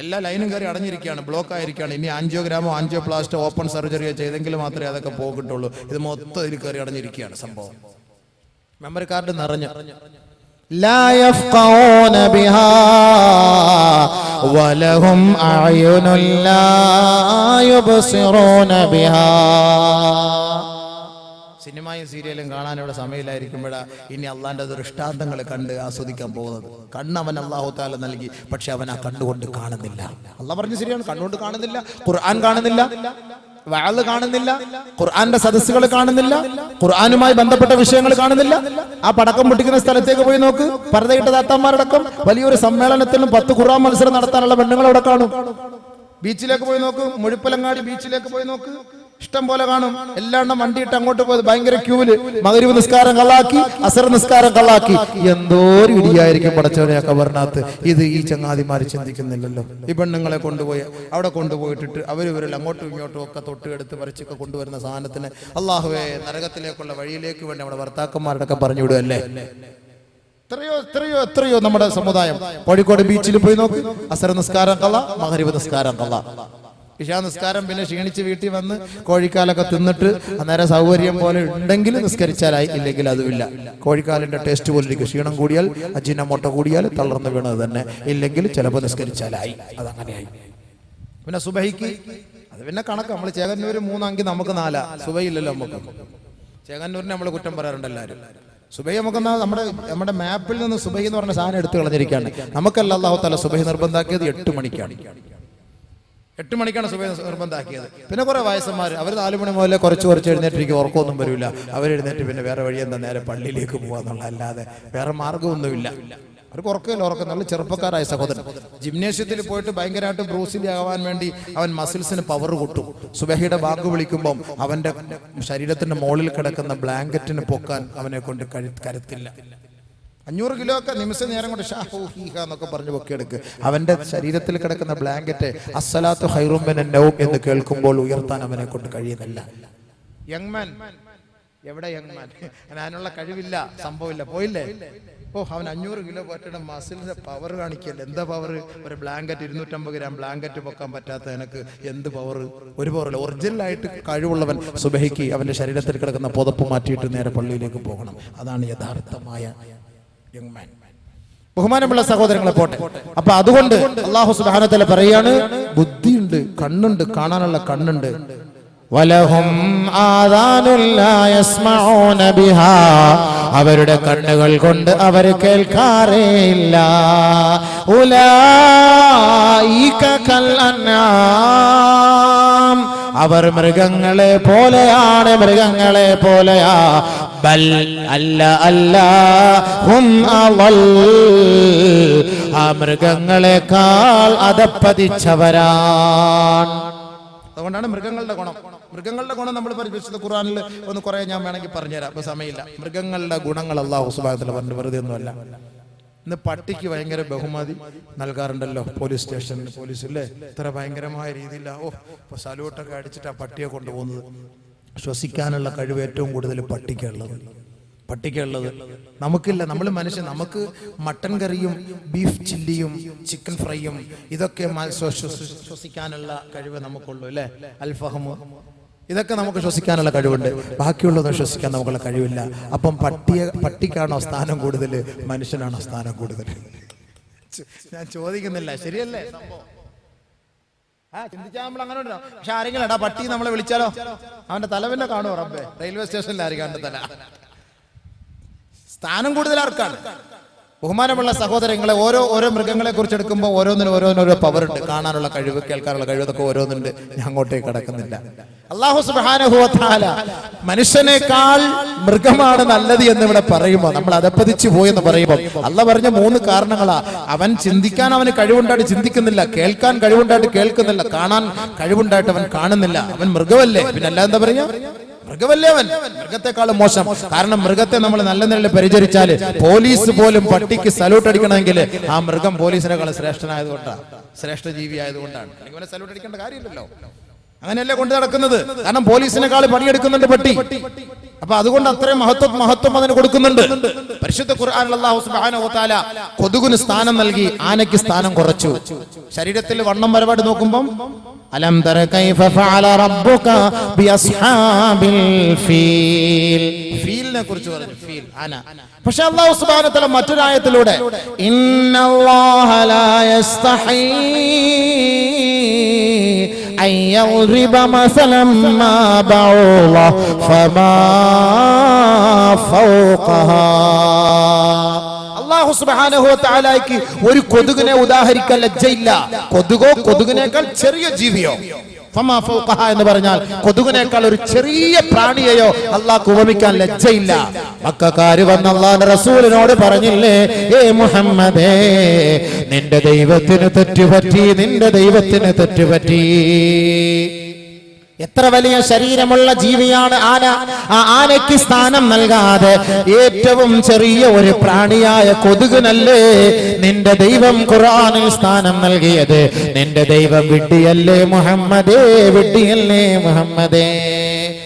എല്ലാ ലൈനും കയറി അടഞ്ഞിരിക്കുകയാണ്, ബ്ലോക്ക് ആയിരിക്കുകയാണ്. ഇനി ആൻജിയോഗ്രാമോ ആൻജിയോപ്ലാസ്റ്റോ ഓപ്പൺ സർജറിയോ ചെയ്തെങ്കിൽ മാത്രമേ അതൊക്കെ പോകിട്ടുള്ളൂ. ഇത് മൊത്തം ഇതിൽ കയറി അടഞ്ഞിരിക്കുകയാണ് സംഭവം. മെമ്മറി കാർഡ് നിറഞ്ഞു. ലാ യഫ്ഖഹൂന ബിഹാ വലഹും അഅ്യുനുൻ ലാ യുബ്സിറൂന ബിഹാ. സിനിമയും സീരിയലും കാണാൻ ഇവിടെ സമയമില്ലായിരിക്കുമ്പോഴാ ഇനി അള്ളാന്റെ ദൃഷ്ടാന്തങ്ങൾ കണ്ട് ആസ്വദിക്കാൻ പോകുന്നത്. കണ്ണ് അവൻ അല്ലാഹു തആല നൽകി, പക്ഷെ അവൻ ആ കണ്ണുകൊണ്ട് കാണുന്നില്ല. അള്ളാഹ് പറഞ്ഞു ശരിയാണ്, കണ്ണുകൊണ്ട് കാണുന്നില്ല, ഖുർആൻ കാണുന്നില്ല, വഅദ് കാണുന്നില്ല, ഖുർആന്റെ സദസ്സുകൾ കാണുന്നില്ല, ഖുർആനുമായി ബന്ധപ്പെട്ട വിഷയങ്ങൾ കാണുന്നില്ല. ആ പടക്കം പൊട്ടിക്കുന്ന സ്ഥലത്തേക്ക് പോയി നോക്ക്, പർദ്ദയിട്ട താത്തമാരടക്കം വലിയൊരു സമ്മേളനത്തിനും 10 ഖുർആൻ മത്സരം നടത്താനുള്ള പെണ്ണുങ്ങൾ അവിടെ കാണും. ബീച്ചിലേക്ക് പോയി നോക്ക്, മുഴുപ്പലങ്ങാടി ബീച്ചിലേക്ക് പോയി നോക്ക്, ഇഷ്ടം പോലെ കാണും. എല്ലാം വണ്ടിയിട്ട് അങ്ങോട്ട് പോയത് ഭയങ്കര ക്യൂവില്. മഗ്‌രിബ് നിസ്കാരം കള്ളാക്കി, അസർ നിസ്കാരം കള്ളാക്കി. എന്തോരു ഇടിയായിരിക്കും പടച്ചവനെയൊക്കെ പറഞ്ഞാത്ത്. ഇത് ഈ ചങ്ങാതിമാര് ചിന്തിക്കുന്നില്ലല്ലോ. ഈ പെണ്ണുങ്ങളെ കൊണ്ടുപോയി അവിടെ കൊണ്ടുപോയിട്ടിട്ട് അവരിവരിൽ അങ്ങോട്ടും ഇങ്ങോട്ടും ഒക്കെ തൊട്ടെടുത്ത് പറിച്ചൊക്കെ കൊണ്ടുവരുന്ന സാധനത്തിന് അല്ലാഹുവേ നരകത്തിലേക്കുള്ള വഴിയിലേക്ക് വേണ്ടി നമ്മുടെ ഭർത്താക്കന്മാരോടൊക്കെ പറഞ്ഞു വിടുകയല്ലേ. എത്രയോ നമ്മുടെ സമുദായം. കോഴിക്കോട് ബീച്ചിൽ പോയി നോക്ക്, അസർ നിസ്കാരം കള്ള, മഗ്‌രിബ് നിസ്കാരം കള്ള, ഇശാ നിസ്കാരം പിന്നെ ക്ഷീണിച്ച് വീട്ടിൽ വന്ന് കോഴിക്കാലൊക്കെ തിന്നിട്ട് അന്നേരം സൗകര്യം പോലെ ഉണ്ടെങ്കിൽ നിസ്കരിച്ചാലായി, ഇല്ലെങ്കിൽ അതുമില്ല. കോഴിക്കാലിന്റെ ടേസ്റ്റ് പോലെ ഇരിക്കും. ക്ഷീണം കൂടിയാൽ, അജിനമോട്ട കൂടിയാൽ തളർന്നു വീണത് തന്നെ, ഇല്ലെങ്കിൽ ചിലപ്പോൾ നിസ്കരിച്ചാലായി. അതങ്ങനെയായി. പിന്നെ സുബഹിക്ക് അത് പിന്നെ കണക്ക്. നമ്മൾ ചേകന്നൂര് 3 എങ്കിൽ നമുക്ക് 4. സുബഹില്ലല്ലോ നമുക്ക്. ചേകന്നൂരിനെ നമ്മൾ കുറ്റം പറയാറുണ്ട് എല്ലാവരും. സുബഹി നമുക്ക് നമ്മുടെ മാപ്പിൽ നിന്ന് സുബഹി എന്ന് പറഞ്ഞ സാധനം എടുത്തു കളഞ്ഞിരിക്കുകയാണ്. നമുക്കല്ല അല്ലാഹു തആല സുബഹി നിർബന്ധാക്കിയത് 8 മണിക്കാണ്. 8 മണിക്കാണ് സുബഹി നിർബന്ധാക്കിയത്. പിന്നെ കുറെ വയസ്സന്മാർ അവർ 4 മണി മുതലേ കുറച്ച് എഴുന്നേറ്റിരിക്കും, ഉറക്കമൊന്നും വരില്ല. അവരെഴുന്നേറ്റ് പിന്നെ വേറെ വഴി എന്താ, നേരെ പള്ളിയിലേക്ക് പോകാന്നുള്ള, അല്ലാതെ വേറെ മാർഗമൊന്നുമില്ല. അവർക്ക് ഉറക്കം. നല്ല ചെറുപ്പക്കാരായ സഹോദരൻ ജിംനേഷ്യത്തിൽ പോയിട്ട് ഭയങ്കരമായിട്ട് ബ്രൂസിലി ആവാൻ വേണ്ടി അവൻ മസിൽസിന് പവർ കൂട്ടും. സുബഹിയുടെ ബാങ്ക് വിളിക്കുമ്പം അവന്റെ ശരീരത്തിന്റെ മുകളിൽ കിടക്കുന്ന ബ്ലാങ്കറ്റിന് പൊക്കാൻ അവനെ കൊണ്ട് കരുത്തില്ല. 500 കിലോ ഒക്കെ നിമിഷ നേരം കൊണ്ട് ഷാഹൂഹീഹ എന്നൊക്കെ പറഞ്ഞു പൊക്കിയെടുക്ക്. അവന്റെ ശരീരത്തിൽ കിടക്കുന്ന ബ്ലാങ്കറ്റ് അസ്സലാത്തു ഖൈറും മിനൻ നൗം എന്ന് കേൾക്കുമ്പോൾ ഉയർത്താൻ അവനെ കൊണ്ട് കഴിയുന്നില്ല. യങ്മാൻ എവിടെ? യങ്മാൻ അതിനുള്ള കഴിവില്ല, സംഭവമില്ല, പോയില്ലേ? അവൻ 500 കിലോ പോറ്റയുടെ മസിലിന്റെ പവർ കാണിക്കല്ലേ. എന്താ പവർ? ഒരു ബ്ലാങ്കറ്റ് 250 ഗ്രാം ബ്ലാങ്കറ്റ് പൊക്കാൻ പറ്റാത്ത എനിക്ക് എന്ത് പവർ? ഒരു പവറില്ല. ഒറിജിനലായിട്ട് കഴിവുള്ളവൻ സുബഹിക്ക് അവന്റെ ശരീരത്തിൽ കിടക്കുന്ന പുതപ്പ് മാറ്റിയിട്ട് നേരെ പള്ളിയിലേക്ക് പോകണം. അതാണ് യഥാർത്ഥമായ യങ്മാൻ. ബഹുമാനമുള്ള സഹോദരങ്ങളെ, പോട്ടെ. അപ്പൊ അതുകൊണ്ട് അല്ലാഹു സുബ്ഹാനഹു വ തആല പറയാണ്, ബുദ്ധിയുണ്ട്, കണ്ണുണ്ട്, കാണാനുള്ള കണ്ണുണ്ട്. വലഹും ആദാനുൻ ലാ യസ്മഊന ബിഹാ, അവരുടെ കണ്ണുകൾ കൊണ്ട് അവർ കേൾക്കാറേയില്ല. ഉലൈക കൽ അൻആം, അവർ മൃഗങ്ങളെ പോലെയാണ്, മൃഗങ്ങളെ പോലെയാ. ബൽ അല്ല ഹും അവൽ, ആ മൃഗങ്ങളെക്കാൾ അധപ്പതിച്ചവരാണ്. അതുകൊണ്ടാണ് മൃഗങ്ങളുടെ ഗുണം നമ്മൾ പരിശുദ്ധ ഖുർആനിൽ ഒന്ന് കുറെ ഞാൻ വേണമെങ്കിൽ പറഞ്ഞുതരാം, അപ്പൊ സമയമില്ല. മൃഗങ്ങളുടെ ഗുണങ്ങൾ അല്ലാഹു സുബ്ഹാനഹു വ തആല പറഞ്ഞു, വെറുതെ ഒന്നുമല്ല. ഇന്ന് പട്ടിക്ക് ഭയങ്കര ബഹുമതി നൽകാറുണ്ടല്ലോ പോലീസ് സ്റ്റേഷനിൽ, പോലീസ് ഇല്ലേ, ഇത്ര ഭയങ്കരമായ രീതിയിൽ ഇപ്പൊ സല്യൂട്ടൊക്കെ അടിച്ചിട്ട് ആ പട്ടിയെ കൊണ്ടുപോകുന്നത്. ശ്വസിക്കാനുള്ള കഴിവ് ഏറ്റവും കൂടുതൽ പട്ടിക്കുള്ളത് നമുക്കില്ല. നമ്മൾ മനുഷ്യൻ, നമുക്ക് മട്ടൻ കറിയും ബീഫ് ചില്ലിയും ചിക്കൻ ഫ്രൈയും ഇതൊക്കെ ശ്വസിക്കാനുള്ള കഴിവ് നമുക്കുള്ളൂ അല്ലേ. അൽഫഹമ് ഇതൊക്കെ നമുക്ക് ശ്വസിക്കാനുള്ള കഴിവുണ്ട്, ബാക്കിയുള്ളതൊന്നും ശ്വസിക്കാൻ നമുക്കുള്ള കഴിവില്ല. അപ്പം പട്ടിക്കാണോ സ്ഥാനം കൂടുതൽ, മനുഷ്യനാണോ സ്ഥാനം കൂടുതൽ? ഞാൻ ചോദിക്കുന്നില്ല, ശരിയല്ലേ സംഭവം? ചിന്തിച്ചാൽ നമ്മൾ അങ്ങനെ ഉണ്ടാവും. പക്ഷെ ആരെങ്കിലും എടാ പട്ടി നമ്മളെ വിളിച്ചാലോ അവന്റെ തലവന്നെ കാണുമോ? റബ്ബേ, റെയിൽവേ സ്റ്റേഷനിലായിരിക്കും അവന്റെ തല. സ്ഥാനം കൂടുതൽ ആർക്കാണ്? ബഹുമാനമുള്ള സഹോദരങ്ങളെ, ഓരോ മൃഗങ്ങളെ കുറിച്ച് എടുക്കുമ്പോൾ ഓരോന്നിനും പവർ ഉണ്ട്, കാണാനുള്ള കഴിവ്, കേൾക്കാനുള്ള കഴിവ്, അതൊക്കെ ഓരോന്നുണ്ട്. ഞാൻ അങ്ങോട്ടേക്ക് കടക്കുന്നില്ല. അല്ലാഹു സുബ്ഹാനഹു വ തആല മനുഷ്യനേക്കാൾ മൃഗമാണ് നല്ലത് എന്ന് ഇവിടെ പറയുമ്പോൾ നമ്മൾ അതപ്പതിച്ചു പോയെന്ന് പറയുമ്പോൾ അല്ലാഹ് പറഞ്ഞ 3 കാരണങ്ങളാ. അവൻ ചിന്തിക്കാൻ അവന് കഴിവുണ്ടായിട്ട് ചിന്തിക്കുന്നില്ല, കേൾക്കാൻ കഴിവുണ്ടായിട്ട് കേൾക്കുന്നില്ല, കാണാൻ കഴിവുണ്ടായിട്ട് അവൻ കാണുന്നില്ല. അവൻ മൃഗമല്ലേ, പിന്നെ അല്ലാതെ എന്താ പറയാ? മൃഗമല്ലേ അവൻ, മൃഗത്തെക്കാളും മോശം. കാരണം മൃഗത്തെ നമ്മൾ നല്ല നിലയിൽ പരിചരിച്ചാൽ പോലീസ് പോലും പട്ടിക്ക് സല്യൂട്ട് അടിക്കണമെങ്കിൽ ആ മൃഗം പോലീസിനേക്കാളും ശ്രേഷ്ഠനായതുകൊണ്ടാണ്, ശ്രേഷ്ഠ ജീവി ആയതുകൊണ്ടാണ്. അല്ലെങ്കിൽ സല്യൂട്ട് അടിക്കേണ്ട കാര്യമില്ലല്ലോ. അങ്ങനെയല്ലേ കൊണ്ട് നടക്കുന്നത്. കാരണം പോലീസിനേക്കാൾ പണിയെടുക്കുന്നുണ്ട് പട്ടി. അപ്പൊ അതുകൊണ്ട് അത്രയും മഹത്വം അതിന് കൊടുക്കുന്നുണ്ട്. പരിശുദ്ധ ഖുർആനിൽ അല്ലാഹു സുബ്ഹാനഹു വ തആല കൊതുകിന് സ്ഥാനം നൽകി, ആനയ്ക്ക് സ്ഥാനം കുറച്ചു. ശരീരത്തിൽ വണ്ണം വരപാട് നോക്കുമ്പോൾ അലം തര കൈഫ ഫഅല റബ്ബുക ബിഅസ്ഹാബിൽ ഫീൽ, ഫീലിനെ കുറിച്ച് പറഞ്ഞു, ഫീൽ ആന. പക്ഷേ അല്ലാഹു സുബ്ഹാനഹു വ തആല മറ്റൊരു ആയത്തിലൂടെ ഇന്നല്ലാഹ ലാ യസ്തഹീ അൻ യദ്രിബ മസലൻ മാ ബഅൂള ഫമാ ഫൗഖഹാ. അല്ലാഹു സുബ്ഹാനഹു വ തആലയ്ക്ക് ഒരു കൊതുകിനെ ഉദാഹരിക്കാൻ ലജ്ജയില്ല. കൊതുകിനേക്കാൾ ചെറിയ ജീവിയോ, ഫമാ ഫൗഖഹാ എന്ന് പറഞ്ഞാൽ കൊതുകിനേക്കാൾ ഒരു ചെറിയ പ്രാണിയെയോ അല്ലാഹു ഉപമിക്കാൻ ലജ്ജയില്ല. മക്കക്കാര് വന്ന അല്ലാഹുവിന്റെ റസൂലിനോട് പറഞ്ഞില്ലേ, ഏ മുഹമ്മദേ, നിന്റെ ദൈവത്തിന് തെറ്റുപറ്റി. എത്ര വലിയ ശരീരമുള്ള ജീവിയാണ് ആന. ആ ആനയ്ക്ക് സ്ഥാനം നൽകാതെ ഏറ്റവും ചെറിയ ഒരു പ്രാണിയായ കൊതുകിനല്ലേ നിന്റെ ദൈവം ഖുർആനിൽ സ്ഥാനം നൽകിയത്? നിന്റെ ദൈവം വിഡ്ഢിയല്ലേ മുഹമ്മദേ, വിഡ്ഢിയല്ലേ മുഹമ്മദേ?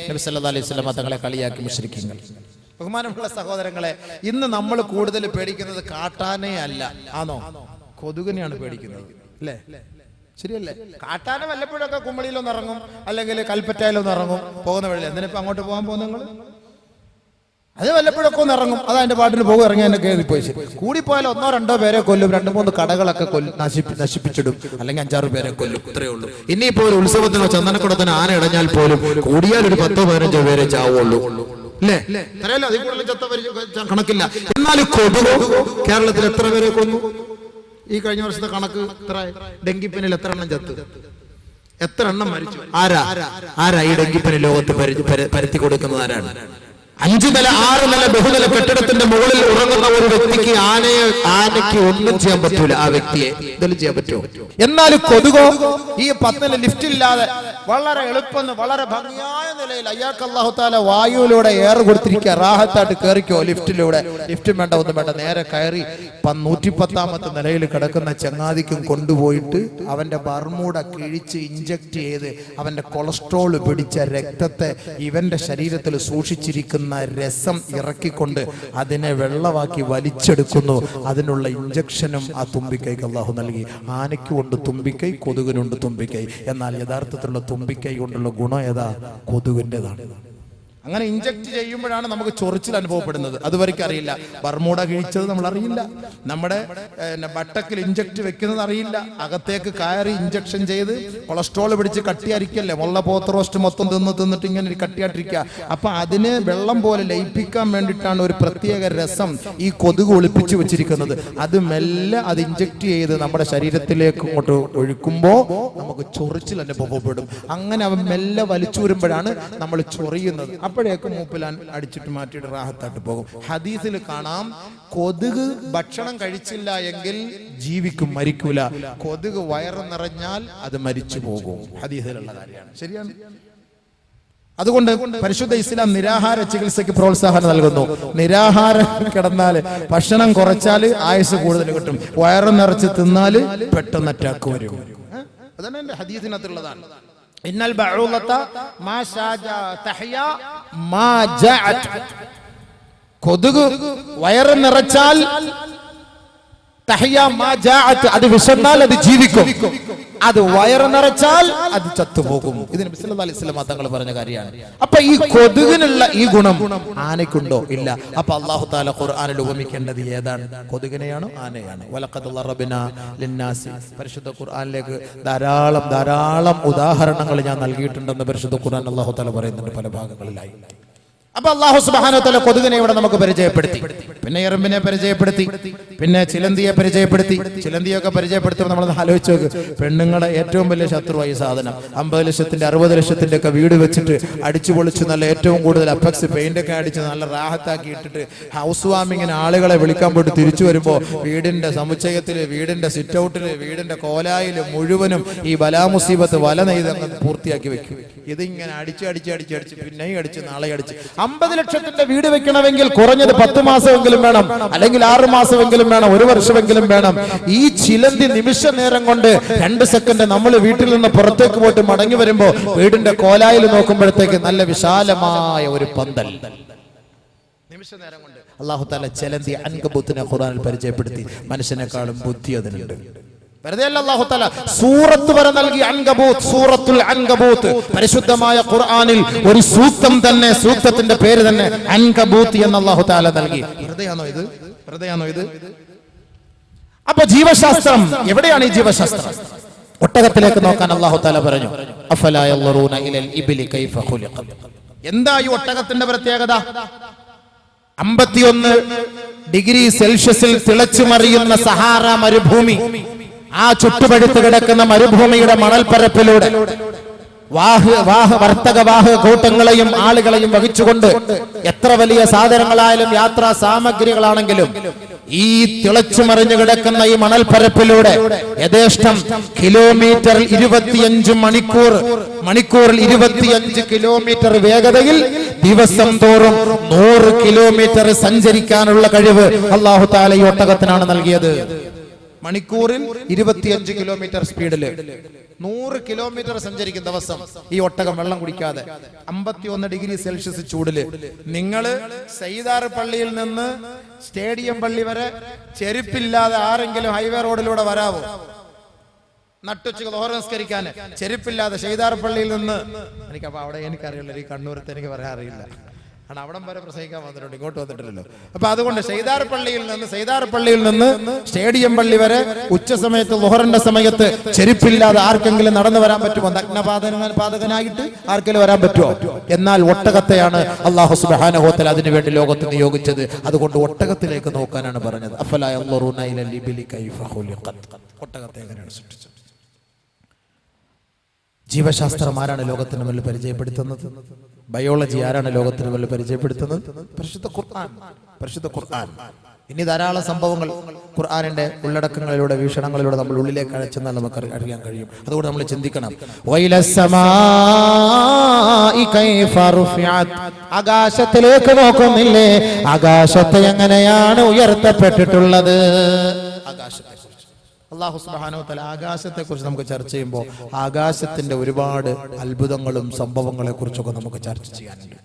നബി സല്ലല്ലാഹു അലൈഹി വസല്ലം തങ്ങളെ കളിയാക്കി മുശ്രിക്കുകൾ. ബഹുമാനമുള്ള സഹോദരങ്ങളെ, ഇന്ന് നമ്മൾ കൂടുതൽ പേടിക്കുന്നത് കാട്ടാനെ അല്ല, ആണോ? കൊതുകിനെയാണ് പേടിക്കുന്നത്, അല്ലേ? ശരിയല്ലേ? കാട്ടാന വല്ലപ്പോഴൊക്കെ കുമ്മളിയിലൊന്ന് ഇറങ്ങും, അല്ലെങ്കിൽ കൽപ്പറ്റയിലൊന്ന് ഇറങ്ങും, പോകുന്ന വഴിയിൽ. എന്തിനിപ്പോ അങ്ങോട്ട് പോകാൻ പോകുന്ന നിങ്ങൾ? അത് വല്ലപ്പോഴൊക്കെ ഒന്ന് ഇറങ്ങും, അത് അതിന്റെ പാട്ടിന് പോകും, ഇറങ്ങി എന്നെ കയറിപ്പോയി. കൂടിപ്പോയാൽ 1-2 പേരെ കൊല്ലും, 2-3 കടകളൊക്കെ നശിപ്പിച്ചിടും, അല്ലെങ്കിൽ 5-6 പേരെ കൊല്ലും, ഇത്രയേ ഉള്ളൂ. ഇനിയിപ്പോ ഒരു ഉത്സവത്തിനോ ചന്ദനക്കുടത്തിനോ ആന ഇടഞ്ഞാൽ പോലും കൂടിയാൽ ഒരു 10-15 പേരെ ചാവുള്ളൂ, അല്ലേ? ഇത്രയല്ലോ, അതിൽ കൂടുതൽ കണക്കില്ല. എന്നാലും കൊതുക് കേരളത്തിൽ എത്ര പേരെ കൊന്നു? ഈ കഴിഞ്ഞ വർഷത്തെ കണക്ക് എത്ര? ഡെങ്കിപ്പനിൽ എത്ര എണ്ണം ചത്ത്, എത്ര എണ്ണം മരിച്ചു? ആരാ ഈ ഡെങ്കിപ്പനി ലോകത്ത് പരത്തി കൊടുക്കുന്നത്? ആരാണ്? 5 നില 6 നില ബഹുനില കെട്ടിടത്തിന്റെ മുകളിൽ ഉറങ്ങുന്ന ഒരു വ്യക്തിക്ക് ആനയ്ക്ക് ഒന്നും ചെയ്യാൻ പറ്റൂല. ആ വ്യക്തിയെ എന്തെങ്കിലും ചെയ്യാൻ പറ്റുമോ? എന്നാൽ കൊതുകോ ഈ 10 നില ലിഫ്റ്റ് ഇല്ലാതെ വളരെ എളുപ്പം, വളരെ ഭംഗിയായ നിലയിൽ അയ്യാക്ക് അല്ലാഹു തആല വായുവിലൂടെ എയർ കൊടുത്തിരിക്കുക. റാഹത്തായിട്ട് കയറിക്കോ ലിഫ്റ്റിലൂടെ. ലിഫ്റ്റും വേണ്ട, ഒന്നും വേണ്ട, നേരെ കയറി 110ാമത്തെ നിലയിൽ കിടക്കുന്ന ചങ്ങാതിക്കും കൊണ്ടുപോയിട്ട് അവന്റെ ബർമൂഡ കിഴിച്ച് ഇഞ്ചക്ട് ചെയ്ത് അവന്റെ കൊളസ്ട്രോൾ പിടിച്ച രക്തത്തെ ഇവന്റെ ശരീരത്തിൽ സൂക്ഷിച്ചിരിക്കുന്ന രസം ഇറക്കിക്കൊണ്ട് അതിനെ വെള്ളമാക്കി വലിച്ചെടുക്കുന്നു. അതിനുള്ള ഇഞ്ചക്ഷനും ആ തുമ്പിക്കൈക്ക് അല്ലാഹു നൽകി. ആനയ്ക്ക് കൊണ്ട് തുമ്പിക്കൈ, കൊതുകിനുണ്ട് തുമ്പിക്കൈ. എന്നാൽ യഥാർത്ഥത്തിലുള്ള തുമ്പിക്കൈ കൊണ്ടുള്ള ഗുണം ഏതാ? കൊതുകിൻ്റെതാണ്. അങ്ങനെ ഇഞ്ചക്ട് ചെയ്യുമ്പോഴാണ് നമുക്ക് ചൊറിച്ചിൽ അനുഭവപ്പെടുന്നത്. അതുവരെയ്ക്ക് അറിയില്ല. ബർമൂഡ കിഴിച്ചത് നമ്മൾ അറിയില്ല, നമ്മുടെ ബട്ടക്കിൽ ഇഞ്ചക്ട് വെക്കുന്നത് അറിയില്ല. അകത്തേക്ക് കയറി ഇഞ്ചക്ഷൻ ചെയ്ത് കൊളസ്ട്രോൾ പിടിച്ച് കട്ടിയരിക്കല്ലേ, മുള്ള പോത്ത് റോസ്റ്റ് മൊത്തം തിന്നിട്ട് ഇങ്ങനെ കട്ടിയാട്ടിരിക്കുക. അപ്പൊ അതിനെ വെള്ളം പോലെ ലയിപ്പിക്കാൻ വേണ്ടിയിട്ടാണ് ഒരു പ്രത്യേക രസം ഈ കൊതുക് ഒളിപ്പിച്ചു വെച്ചിരിക്കുന്നത്. അത് മെല്ലെ അത് ഇഞ്ചക്ട് ചെയ്ത് നമ്മുടെ ശരീരത്തിലേക്ക് ഇങ്ങോട്ട് ഒഴിക്കുമ്പോൾ നമുക്ക് ചൊറിച്ചിൽ അനുഭവപ്പെടും. അങ്ങനെ അവൻ മെല്ലെ വലിച്ചൂരുമ്പോഴാണ് നമ്മൾ ചൊറിയുന്നത്. അപ്പോഴേക്കും മൂപ്പിലാൻ അടിച്ചിട്ട് മാറ്റിയിട്ട് റാഹത്തായിട്ട് പോകും. ഹദീസിൽ കാണാം, കൊതുക് ഭക്ഷണം കഴിച്ചില്ല എങ്കിൽ ജീവിക്കും, മരിക്കൂല. കൊതുക് വയറ് നിറഞ്ഞാൽ അത് മരിച്ചു പോകും. ഹദീസിലുള്ള കാര്യമാണ്, ശരിയാണ്. അതുകൊണ്ട് പരിശുദ്ധ ഇസ്ലാം നിരാഹാര ചികിത്സയ്ക്ക് പ്രോത്സാഹനം നൽകുന്നു. നിരാഹാരം കിടന്നാൽ, ഭക്ഷണം കുറച്ചാൽ ആയുസ് കൂടുതൽ കിട്ടും. വയറ് നിറച്ച് തിന്നാൽ പെട്ടെന്ന് അറ്റാക്ക് വരും. അതാണ് എന്റെ ഹദീസിനകത്തുള്ളതാണ്. ഇന്നൽ ബഅൂലത മാ ശാജാ തഹ്യാ മാ ജഅത്. കൊതുക് വയറ് നിറച്ചാൽ തഹ്യാ മാ ജഅത്, അത് വിശന്നാൽ അത് ജീവിക്കും. അത് വയറ് നിറച്ചാൽ അത് ചത്തുപോകും. ഇത് നബി സല്ലല്ലാഹു അലൈഹി വസല്ലം തങ്ങൾ പറഞ്ഞ കാര്യമാണ്. അപ്പൊ ഈ കൊതുകിനുള്ള ഈ ഗുണം ആനയ്ക്കുണ്ടോ? ഇല്ല. അപ്പൊ അല്ലാഹു തആല ഖുർആനിൽ ഉപമിക്കേണ്ടത് ഏതാണ്? കൊതുകിനെയാണോ ആനയാണോ? വലഖദ് ളറബ്നാ ലിന്നാസി. പരിശുദ്ധ ഖുർആനിലേക്ക് ധാരാളം ഉദാഹരണങ്ങൾ ഞാൻ നൽകിയിട്ടുണ്ടെന്ന് പരിശുദ്ധ ഖുർആൻ അല്ലാഹു തആല പറയുന്നുണ്ട് പല ഭാഗങ്ങളിലായി. അപ്പൊ അല്ലാഹു സുബ്ഹാനഹു വ തആല കൊതുകിനെ ഇവിടെ നമുക്ക് പരിചയപ്പെടുത്തി, പിന്നെ എറുമ്പിനെ പരിചയപ്പെടുത്തി, പിന്നെ ചിലന്തിയെ പരിചയപ്പെടുത്തി. ചിലന്തിയൊക്കെ പരിചയപ്പെടുത്തുമ്പോൾ നമ്മൾ ആലോചിച്ച് നോക്ക്, പെണ്ണുങ്ങളെ ഏറ്റവും വലിയ ശത്രുവായി സാധനം. 50 ലക്ഷത്തിന്റെ 60 ലക്ഷത്തിന്റെ ഒക്കെ വീട് വെച്ചിട്ട് അടിച്ചു പൊളിച്ച് നല്ല ഏറ്റവും കൂടുതൽ അപെക്സ് പെയിന്റ് ഒക്കെ അടിച്ച് നല്ല റാഹത്താക്കി ഇട്ടിട്ട് ഹൗസ് വാമിങ്ങിന് ആളുകളെ വിളിക്കാൻ പോയിട്ട് തിരിച്ചു വരുമ്പോൾ വീടിന്റെ സമുച്ചയത്തില്, വീടിന്റെ സിറ്റ് ഔട്ടില്, വീടിന്റെ കോലായില് മുഴുവനും ഈ ബലാമുസീബത്ത് വല നെയ്തങ്ങ് പൂർത്തിയാക്കി വെക്കും. ഇതിങ്ങനെ അടിച്ച് പിന്നെയും അടിച്ച് നാളെ അടിച്ച്. 50 ലക്ഷത്തിന്റെ വീട് വെക്കണമെങ്കിൽ കുറഞ്ഞത് 10 മാസമെങ്കിലും വേണം, അല്ലെങ്കിൽ 6 മാസമെങ്കിലും വേണം, 1 വർഷമെങ്കിലും വേണം. ഈ ചിലന്തി നിമിഷ നേരം കൊണ്ട് 2 സെക്കൻഡ് നമ്മൾ വീട്ടിൽ നിന്ന് പുറത്തേക്ക് പോയിട്ട് മടങ്ങി വരുമ്പോ വീടിന്റെ കോലായിൽ നോക്കുമ്പോഴത്തേക്ക് നല്ല വിശാലമായ ഒരു പന്തൽ. നിമിഷ നേരം കൊണ്ട് അല്ലാഹു തആല ചിലന്തി അൻകബൂത്തിനെ ഖുർആനിൽ പരിചയപ്പെടുത്തി. മനുഷ്യനെക്കാളും ബുദ്ധി അതിനുണ്ട്. വെറുതെ അല്ല അല്ലാഹു തആല സൂറത്ത് വരെ നൽകി. അൻകബൂത്ത്, സൂറത്തുൽ അൻകബൂത്ത്. പരിശുദ്ധമായ ഖുർആനിൽ ഒരു സൂക്തം തന്നെ, സൂക്തത്തിന്റെ പേര് തന്നെ അൻകബൂത്ത് എന്ന് അല്ലാഹു തആല നൽകി. വെറുതെയാണോ ഇത്? അപ്പൊ ജീവശാസ്ത്രം എവിടെയാണ്? ഈ ജീവശാസ്ത്രം ഒട്ടകത്തിലേക്ക് നോക്കാൻ അല്ലാഹു തആല പറഞ്ഞു, അഫലാ യൻദുറൂന ഇലൽ ഇബ്ലി കൈഫ ഖുലിഖത്. എന്താ ഈ ഒട്ടകത്തിന്റെ പ്രത്യേകത? 51 ഡിഗ്രി സെൽഷ്യസിൽ തിളച്ചു മറിയുന്ന സഹാറ മരുഭൂമി, ആ ചുട്ടുപഴുത്ത് കിടക്കുന്ന മരുഭൂമിയുടെ മണൽപ്പരപ്പിലൂടെ വർത്തകവാഹ കൂട്ടങ്ങളെയും ആളുകളെയും വഹിച്ചുകൊണ്ട് എത്ര വലിയ സാധനങ്ങളായാലും യാത്രാ സാമഗ്രികളാണെങ്കിലും ഈ തിളച്ചു മറിഞ്ഞു കിടക്കുന്ന ഈ മണൽപ്പരപ്പിലൂടെ യഥേഷ്ടം കിലോമീറ്ററിൽ 25 മണിക്കൂറിൽ 25 കിലോമീറ്റർ വേഗതയിൽ ദിവസം തോറും 100 കിലോമീറ്റർ സഞ്ചരിക്കാനുള്ള കഴിവ് അല്ലാഹു തആല ഈ ഒട്ടകത്തിനാണ് നൽകിയത്. മണിക്കൂറിൽ 25 കിലോമീറ്റർ സ്പീഡില് 100 കിലോമീറ്റർ സഞ്ചരിക്കും ദിവസം ഈ ഒട്ടകം വെള്ളം കുടിക്കാതെ. 51 ഡിഗ്രി സെൽഷ്യസ് ചൂടില് നിങ്ങള് സൈദാർ പള്ളിയിൽ നിന്ന് സ്റ്റേഡിയം പള്ളി വരെ ചെരുപ്പില്ലാതെ ആരെങ്കിലും ഹൈവേ റോഡിലൂടെ വരാവോ? നട്ടുച്ചക്ക് ലോഹർ നിസ്കരിക്കാൻ ചെരുപ്പില്ലാതെ സൈദാർ പള്ളിയിൽ നിന്ന്, എനിക്കപ്പോ അവിടെ എനിക്കറിയില്ല, ഈ കണ്ണൂരത്ത് എനിക്ക് പറയാൻ അറിയില്ല, കാരണം അവിടം വരെ പ്രസംഗിക്കാൻ വന്നിട്ടുണ്ട്, ഇങ്ങോട്ട് വന്നിട്ടില്ലല്ലോ. അപ്പൊ അതുകൊണ്ട് സൈദാർ പള്ളിയിൽ നിന്ന് സ്റ്റേഡിയം പള്ളി വരെ ഉച്ച സമയത്ത് ലോഹറിന്റെ സമയത്ത് ചെരുപ്പില്ലാതെ ആർക്കെങ്കിലും നടന്നു വരാൻ പറ്റുമോ? നഗ്നപാതകനായിട്ട് ആർക്കെങ്കിലും വരാൻ പറ്റുമോ? എന്നാൽ ഒട്ടകത്തെയാണ് അല്ലാഹു സുബ്ഹാനഹു വ തആല അതിനു വേണ്ടി ലോകത്ത് നിയോഗിച്ചത്. അതുകൊണ്ട് ഒട്ടകത്തിലേക്ക് നോക്കാനാണ് പറഞ്ഞത്. അഫലാ യൻദുറൂന ഇലൽ ഇബ്ലി കൈഫ ഖുലിഖത്. ഒട്ടകത്തെ എങ്ങനെയാണ് സൃഷ്ടിച്ചത്? ജീവശാസ്ത്രം ആരാണ് ലോകത്തിന് മുന്നിൽ പരിചയപ്പെടുത്തുന്നത്? ബയോളജി ആരാണ് ലോകത്തിന് മുന്നിൽ പരിചയപ്പെടുത്തുന്നത്? പരിശുദ്ധ ഖുർആൻ. ഇനി ധാരാളം സംഭവങ്ങൾ ഖുർആനിന്റെ ഉള്ളടക്കങ്ങളിലൂടെ, വീക്ഷണങ്ങളിലൂടെ നമ്മൾ ഉള്ളിലേക്ക് അഴച്ചെന്നാൽ നമുക്ക് അറിയാൻ കഴിയും. അതുകൊണ്ട് നമ്മൾ ചിന്തിക്കണം. ആകാശത്തിലേക്ക് നോക്കുന്നില്ലേ? ആകാശത്തെ എങ്ങനെയാണ് ഉയർത്തപ്പെട്ടിട്ടുള്ളത്? അല്ലാഹു സുബ്ഹാനഹു വ തആല ആകാശത്തെ കുറിച്ച് നമുക്ക് ചർച്ച ചെയ്യുമ്പോൾ ആകാശത്തിന്റെ ഒരുപാട് അത്ഭുതങ്ങളും സംഭവങ്ങളെ കുറിച്ചൊക്കെ നമുക്ക് ചർച്ച ചെയ്യാനുണ്ട്.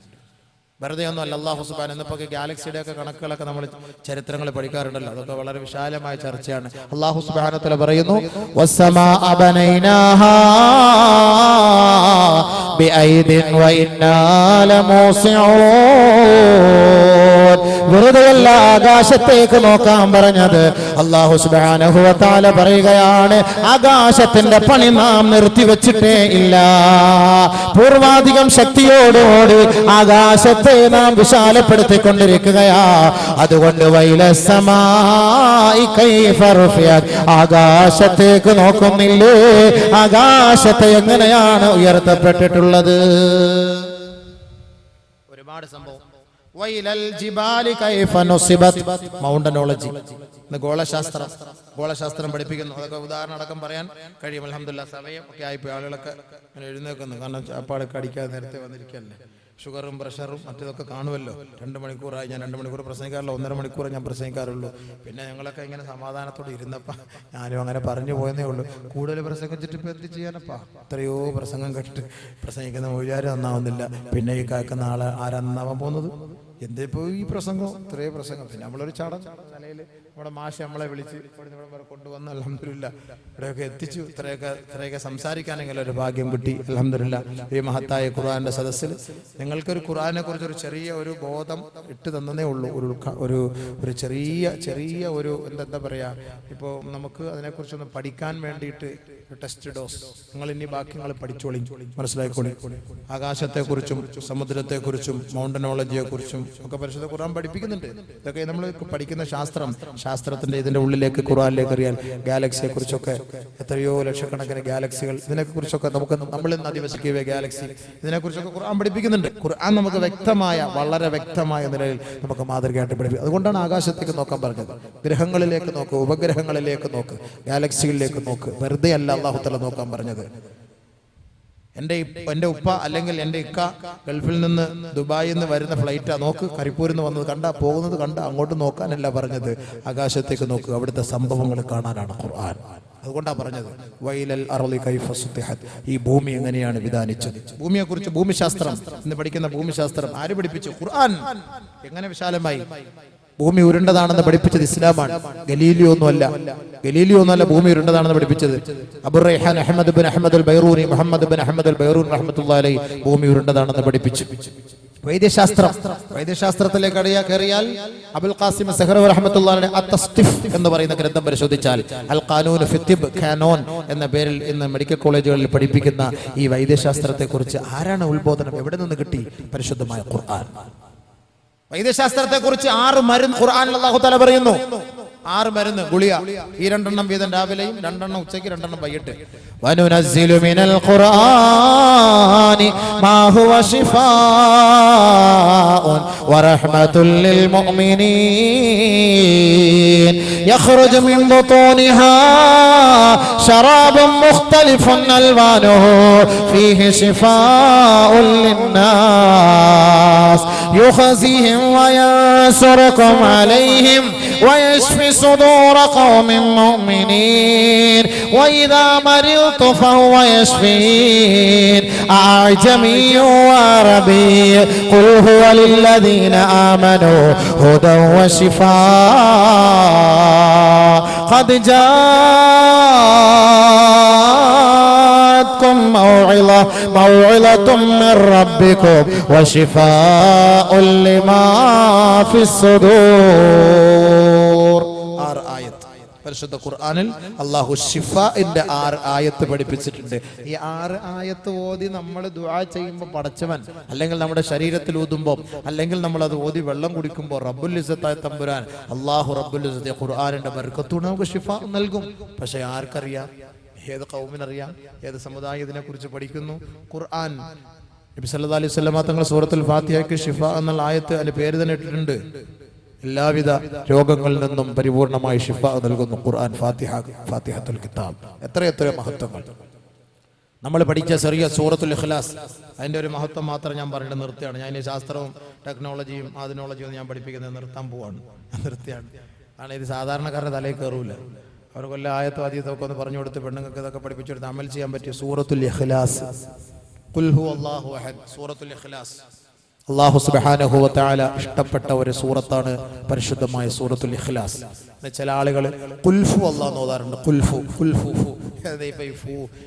വെറുതെ ഒന്നും അല്ല. അല്ലാഹു സുബ്ഹാനഹു ഇന്നിപ്പോ ഗാലക്സിയുടെ ഒക്കെ കണക്കുകളൊക്കെ നമ്മൾ ചരിത്രങ്ങൾ പഠിക്കാറുണ്ടല്ലോ, അതൊക്കെ വളരെ വിശാലമായ ചർച്ചയാണ്. അല്ലാഹു സുബ്ഹാനഹു വ തആല പറയുന്നു, വസ്സമാഅ ബനൈനാഹാ ബിഐദിൻ വഇന്നാ ലമൂസിഊൻ. വെറുതെയല്ല ആകാശത്തേക്ക് നോക്കാൻ പറഞ്ഞത്. അല്ലാഹു സുബ്ഹാനഹു വ തആല പറയുകയാണ്, ആകാശത്തിന്റെ പണി നാം നിർത്തിവെച്ചിട്ടേ ഇല്ല. പൂർവാധികം ശക്തിയോടുകൂടി ആകാശത്തെ നാം വിശാലപ്പെടുത്തിക്കൊണ്ടിരിക്കുകയാ. അതുകൊണ്ട് വൈലസമായി കൈഫ റുഫിയത്, ആകാശത്തേക്ക് നോക്കുന്നില്ലേ? ആകാശത്തെ എങ്ങനെയാണ് ഉയർത്തപ്പെട്ടിട്ടുള്ളത്? ഒരുപാട് സംഭവം. വൈലൽ ജിബാലി കൈഫ നുസിബത്, മൗണ്ടനോളജി, ഗോളശാസ്ത്രം പഠിപ്പിക്കുന്നു. അതൊക്കെ ഉദാഹരണം അടക്കം പറയാൻ കഴിയും. അൽഹംദുലില്ലാഹ് സമയം ഒക്കെ ആയിപ്പോയി. ആളുകളൊക്കെ എഴുന്നേൽക്കുന്നു, കാരണം ചാപ്പാടൊക്കെ അടിക്കാതെ നേരത്തെ വന്നിരിക്കല്ലേ. ഷുഗറും പ്രഷറും മറ്റേതൊക്കെ കാണുമല്ലോ. 2 മണിക്കൂറായി. ഞാൻ 2 മണിക്കൂർ പ്രസംഗിക്കാറില്ല, 1.5 മണിക്കൂർ ഞാൻ പ്രസംഗിക്കാറുള്ളൂ. പിന്നെ ഞങ്ങളൊക്കെ ഇങ്ങനെ സമാധാനത്തോടെ ഇരുന്നപ്പോൾ ഞാനും അങ്ങനെ പറഞ്ഞു പോയെന്നേ ഉള്ളൂ. കൂടുതൽ പ്രസംഗിച്ചിട്ട് ഇപ്പം എന്ത് ചെയ്യാനപ്പാ? എത്രയോ പ്രസംഗം കേട്ടിട്ട് പ്രസംഗിക്കുന്ന മൊഴിയാരും നന്നാവുന്നില്ല. പിന്നെ ഈ കേൾക്കുന്ന ആളെ ആരാ നന്നാവാൻ പോകുന്നത്? എന്തിപ്പോ ഈ പ്രസംഗം, ഇത്രയോ പ്രസംഗം. പിന്നെ നമ്മളൊരു തലയിൽ നമ്മുടെ മാഷ് നമ്മളെ വിളിച്ച് ഇവിടെ വരെ കൊണ്ടുവന്ന് അൽഹംദുലില്ലാഹ് ഇവിടെയൊക്കെ എത്തിച്ചു. ഇത്രയൊക്കെ സംസാരിക്കാനെങ്കിലും ഒരു ഭാഗ്യം കിട്ടി അൽഹംദുലില്ലാഹ്. ഈ മഹത്തായ ഖുർആന്റെ സദസ്സിൽ നിങ്ങൾക്കൊരു ഖുർആനെ കുറിച്ച് ഒരു ചെറിയ ഒരു ബോധം ഇട്ട് തന്നേ ഉള്ളൂ. ഒരു ചെറിയ ഒരു എന്താ പറയാ, ഇപ്പോൾ നമുക്ക് അതിനെക്കുറിച്ചൊന്ന് പഠിക്കാൻ വേണ്ടിയിട്ട് ഒരു ടെസ്റ്റ് ഡോസ്. നിങ്ങൾ ഇനി ബാക്കി നിങ്ങൾ പഠിച്ചോളി, മനസ്സിലായിക്കോളി. ആകാശത്തെക്കുറിച്ചും സമുദ്രത്തെക്കുറിച്ചും മൗണ്ടനോളജിയെക്കുറിച്ചും ഒക്കെ പരിശുദ്ധ ഖുർആൻ പഠിപ്പിക്കുന്നുണ്ട്. ഇതൊക്കെ നമ്മൾ പഠിക്കുന്ന ശാസ്ത്രത്തിന്റെ ഇതിന്റെ ഉള്ളിലേക്ക് ഖുർആനിലേക്ക് അറിയാൻ ഗാലക്സിയെ കുറിച്ചൊക്കെ, എത്രയോ ലക്ഷക്കണക്കിന് ഗാലക്സികൾ, ഇതിനെ കുറിച്ചൊക്കെ നമ്മൾ ഇന്ന് അധിവസിക്കുക ഗാലക്സി, ഇതിനെക്കുറിച്ചൊക്കെ ഖുർആൻ പഠിപ്പിക്കുന്നുണ്ട്. ഖുർആൻ നമുക്ക് വളരെ വ്യക്തമായ നിലയിൽ നമുക്ക് മാതൃകയായിട്ട് പഠിപ്പിക്കും. അതുകൊണ്ടാണ് ആകാശത്തേക്ക് നോക്കാൻ പറഞ്ഞത്. ഗ്രഹങ്ങളിലേക്ക് നോക്ക്, ഉപഗ്രഹങ്ങളിലേക്ക് നോക്ക്, ഗാലക്സികളിലേക്ക് നോക്ക്. വെറുതെ അല്ല അല്ലാഹു തആല നോക്കാൻ പറഞ്ഞത്. എൻ്റെ ഉപ്പ അല്ലെങ്കിൽ എൻ്റെ ഇക്ക ഗൾഫിൽ നിന്ന് ദുബായിൽ നിന്ന് വരുന്ന ഫ്ലൈറ്റാ നോക്ക്, കരിപ്പൂരിൽ നിന്ന് വന്നത് കണ്ട, പോകുന്നത് കണ്ട, അങ്ങോട്ട് നോക്കാനല്ല പറഞ്ഞത്. ആകാശത്തേക്ക് നോക്ക്, അവിടുത്തെ സംഭവങ്ങൾ കാണാനാണ് ഖുർആൻ. അതുകൊണ്ടാണ് പറഞ്ഞത് വൈലൽ അർളി കൈഫ സുത്തിഹത്, ഈ ഭൂമി എങ്ങനെയാണ് വിധാനിച്ചത്. ഭൂമിയെക്കുറിച്ച് ഭൂമിശാസ്ത്രം ഇന്ന് പഠിക്കുന്ന ഭൂമിശാസ്ത്രം ആര് പഠിപ്പിച്ചു? ഖുർആൻ. എങ്ങനെ വിശാലമായി ഭൂമി ഉരുണ്ടതാണെന്ന് പഠിപ്പിച്ചത് ഇസ്ലാമാണ്. ഗലീലിയോ ഒന്നുമല്ല ഭൂമി ഉരുണ്ടതാണെന്ന് പഠിപ്പിച്ചത്. Abu Rayhan Ahmad bin Ahmad al Biruni, Muhammad bin Ahmad al Biruni റഹ്മത്തുള്ളാഹി അലൈഹി ഭൂമി ഉരുണ്ടതാണെന്ന് പഠിപ്പിച്ചു. വൈദ്യശാസ്ത്രത്തിലേക്ക് കയറിയാൽ അബുൽ ഖാസിം സഹ്റവി റഹ്മത്തുള്ളാഹി അലൈഹി അത്തസ്തിഫ് എന്ന് പറയുന്ന ഗ്രന്ഥം പരിശോധിച്ചാൽ അൽ ഖാനൂൻ ഫി തിബ്, കാനോൻ എന്ന പേരിൽ ഇന്ന് മെഡിക്കൽ കോളേജുകളിൽ പഠിപ്പിക്കുന്ന ഈ വൈദ്യശാസ്ത്രത്തെക്കുറിച്ച് ആരാണ് ഉത്ബോധനം, എവിടെ നിന്ന് കിട്ടി? പരിശുദ്ധമായ ഖുർആൻ. വൈദ്യശാസ്ത്രത്തെക്കുറിച്ച് 6 മരുന്ന് ഖുർആനിൽ അല്ലാഹു തആല പറയുന്നു. 6 മരുന്ന് ഗുളിക, ഈ 2 വീതം രാവിലെയും 2 ഉച്ചയ്ക്ക് 2 വൈകിട്ട്. വനുനസ്സിലു മിനൽ ഖുർആനി മാ ഹുവ ശിഫാഉൻ വറഹ്മത്തുൽ ലിൽ മുഅ്മിനീൻ യഖ്റുജു മിൻ ബുതൂനിഹാ ശറാബുൻ മുഖ്തലിഫുൻ അൽവാനുഹു ഫീഹി ശിഫാഉൻ ലിന്നാസ് യുഖ്സിഹിം വയൻസുറുകും അലൈഹിം ويشفي صدور قوم مؤمنين وإذا مرضت فهو يشفين أعجمي وعربي قل هو للذين آمنوا هدى وشفاء قد جاءتكم موعظة من ربكم وشفاء لما في الصدور. 6 ആയത്ത് പരിശുദ്ധ ഖുർആനിൽ അല്ലാഹു ശിഫാഇന്റെ 6 ആയത്ത് പഠിപ്പിച്ചിട്ടുണ്ട്. ഈ 6 ആയത്ത് ഓതി നമ്മൾ ദുആ ചെയ്യുമ്പോൾ പടച്ചവൻ, അല്ലെങ്കിൽ നമ്മുടെ ശരീരത്തിൽ ഊതുമ്പോൾ, അല്ലെങ്കിൽ നമ്മൾ അത് ഓതി വെള്ളം കുടിക്കുമ്പോൾ റബ്ബുൽ ഇസ്സത്തായ തമ്പുരാൻ അല്ലാഹു റബ്ബുൽ ഇസ്സത്ത് ഖുർആനിന്റെ ബർക്കത്തോടെ നമുക്ക് ശിഫ നൽകും. പക്ഷേ ആർക്കറിയാം? ഏത് ഖൗമിനറിയാം? ഏത് സമുദായം ഇതിനെക്കുറിച്ച് പഠിക്കുന്നു? ഖുർആൻ. നബി സല്ലല്ലാഹു അലൈഹി വസല്ലം തങ്ങൾ സൂറത്തുൽ ഫാത്തിഹയ്ക്ക് ശിഫ എന്നുള്ള ആയത്ത് അതിന്റെ പേര് തന്നെ ഇട്ടിട്ടുണ്ട്. എല്ലാവിധ രോഗങ്ങളിൽ നിന്നും പരിപൂർണമായി ശിഫ നൽകുന്നു ഖുർആൻ. ഫാത്തിഹത്തുൽ കിതാബ്. എത്ര മഹത്വങ്ങൾ നമ്മൾ പഠിച്ച ചെറിയ സൂറത്തുൽ ഇഖ്ലാസ്, അതിന്റെ ഒരു മഹത്വം മാത്രം ഞാൻ പറഞ്ഞിട്ട് നിർത്തിയാണ്. ഞാൻ ഈ ശാസ്ത്രവും ടെക്നോളജിയും ആദിനോളജിയും ഞാൻ പഠിപ്പിക്കുന്നത് നിർത്താൻ പോവാണ്, നിർത്തിയാണ്. കാരണം ഇത് സാധാരണക്കാരുടെ തലയിൽ കയറൂല. അവർക്ക് വല്ല ആയത്തോ ആദ്യത്തൊക്കെ ഒന്ന് പറഞ്ഞു കൊടുത്ത് പെണ്ണുങ്ങൾക്ക് ഇതൊക്കെ പഠിപ്പിച്ചു കൊടുത്ത് അമൽ ചെയ്യാൻ പറ്റിയ സൂറത്തുൽ ഇഖ്ലാസ്. ഖുൽ ഹുവല്ലാഹു അഹദ്, സൂറത്തുൽ ഇഖ്ലാസ്. അല്ലാഹു സുബ്ഹാനഹു വ തആല ഇഷ്ടപ്പെട്ട ഒരു സൂറത്താണ് പരിശുദ്ധമായ സൂറത്തുൽ ഇഖ്ലാസ്. ചില ആളുകൾ ഖുൽഫു അല്ലാഹ് എന്ന് ഓതാറുണ്ട്. ഖുൽഫു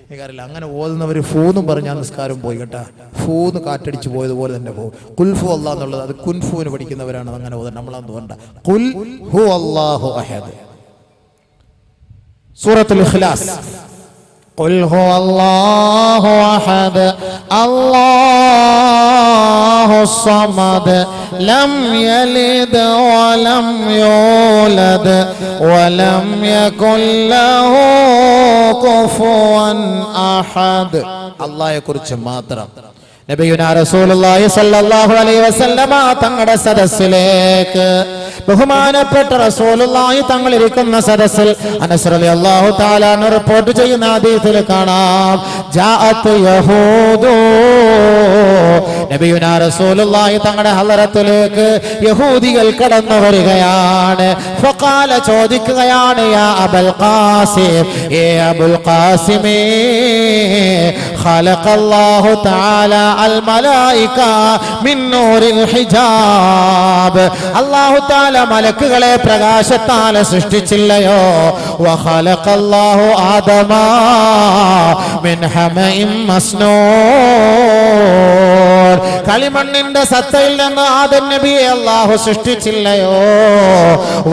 എനിക്കറിയില്ല, അങ്ങനെ ഓതുന്നവർ ഫൂന്നും പറഞ്ഞാൽ നിസ്കാരം പോയി കേട്ടാ. ഫൂന്ന് കാറ്റടിച്ച് പോയതുപോലെ തന്നെ പോകും. ഖുൽഫു അല്ലാഹ് എന്നുള്ളത് അത് കുൻഫുവിന് പഠിക്കുന്നവരാണ് അങ്ങനെ ഓതാൻ. നമ്മളാന്ന് തോന്നണ്ട. ഖുൽ ഹു അല്ലാഹു അഹദ്, സൂറത്തുൽ ഇഖ്ലാസ്. قل هو الله أحد الله الصمد لم يلد ولم يولد ولم يكن له كفوا أحد. അല്ലാഹയെ കുറിച്ച് മാത്രം നബിയുനാ റസൂലുള്ളാഹി സ്വല്ലല്ലാഹു അലൈഹി വസല്ലമ തങ്ങളുടെ സദസ്സിലേക്ക് ബഹുമാനപ്പെട്ട റസൂലുള്ളാഹി തങ്ങൾ ഇരിക്കുന്ന സദസ്സിൽ അനസ് റളിയല്ലാഹു തആല റിപ്പോർട്ട് ചെയ്യുന്ന ഹദീസിൽ കാണാം ജാഅത്ത് യഹൂദു നബിയുനാ റസൂലുള്ളാഹി തങ്ങളുടെ ഹളറത്തിലേക്ക് യഹൂദികൾ കടന്നു വരികയാണ് ഫഖാല ചോദിക്കുകയാണ് യാ അബുൽ ഖാസിം ഏ അബുൽ ഖാസിമേ ഖലഖല്ലാഹു തആല അൽ മലായിക മിൻ നൂറിൽ ഹിജാബ് അല്ലാഹു തആല മലക്കുകളെ പ്രകാശത്താൽ സൃഷ്ടിച്ചില്ലയോ വഖലഖല്ലാഹു ആദമ മിൻ ഹമഇൻ മസ്നൂർ കളിമണ്ണിന്റെ സത്തയിൽ നിന്ന് ആദം നബിയെ അല്ലാഹു സൃഷ്ടിച്ചില്ലയോ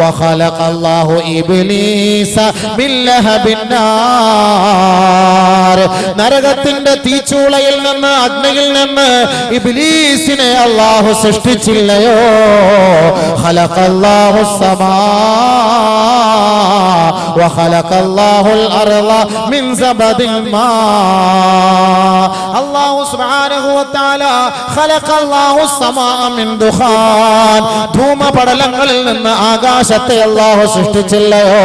വഖലഖല്ലാഹു ഇബ്ലീസ മിൻ ലഹബിൻ നാർ നരകത്തിന്റെ തീച്ചൂളയിൽ നിന്ന് അഗ്നിയിൽ നിന്ന് ഇബ്ലീസിനെ അല്ലാഹു സൃഷ്ടിച്ചില്ലയോ ഖലഖല്ലാഹു സമാ വഖലഖല്ലാഹുൽ അർള മിൻ സബദിൽ മാ അല്ലാഹു സുബ്ഹാനഹു വ തആല ഖലഖല്ലാഹു സമാ മിൻ ദുഖാൻ ധൂമപടലങ്ങളിൽ നിന്ന് ആകാശത്തെ അല്ലാഹു സൃഷ്ടിച്ചില്ലയോ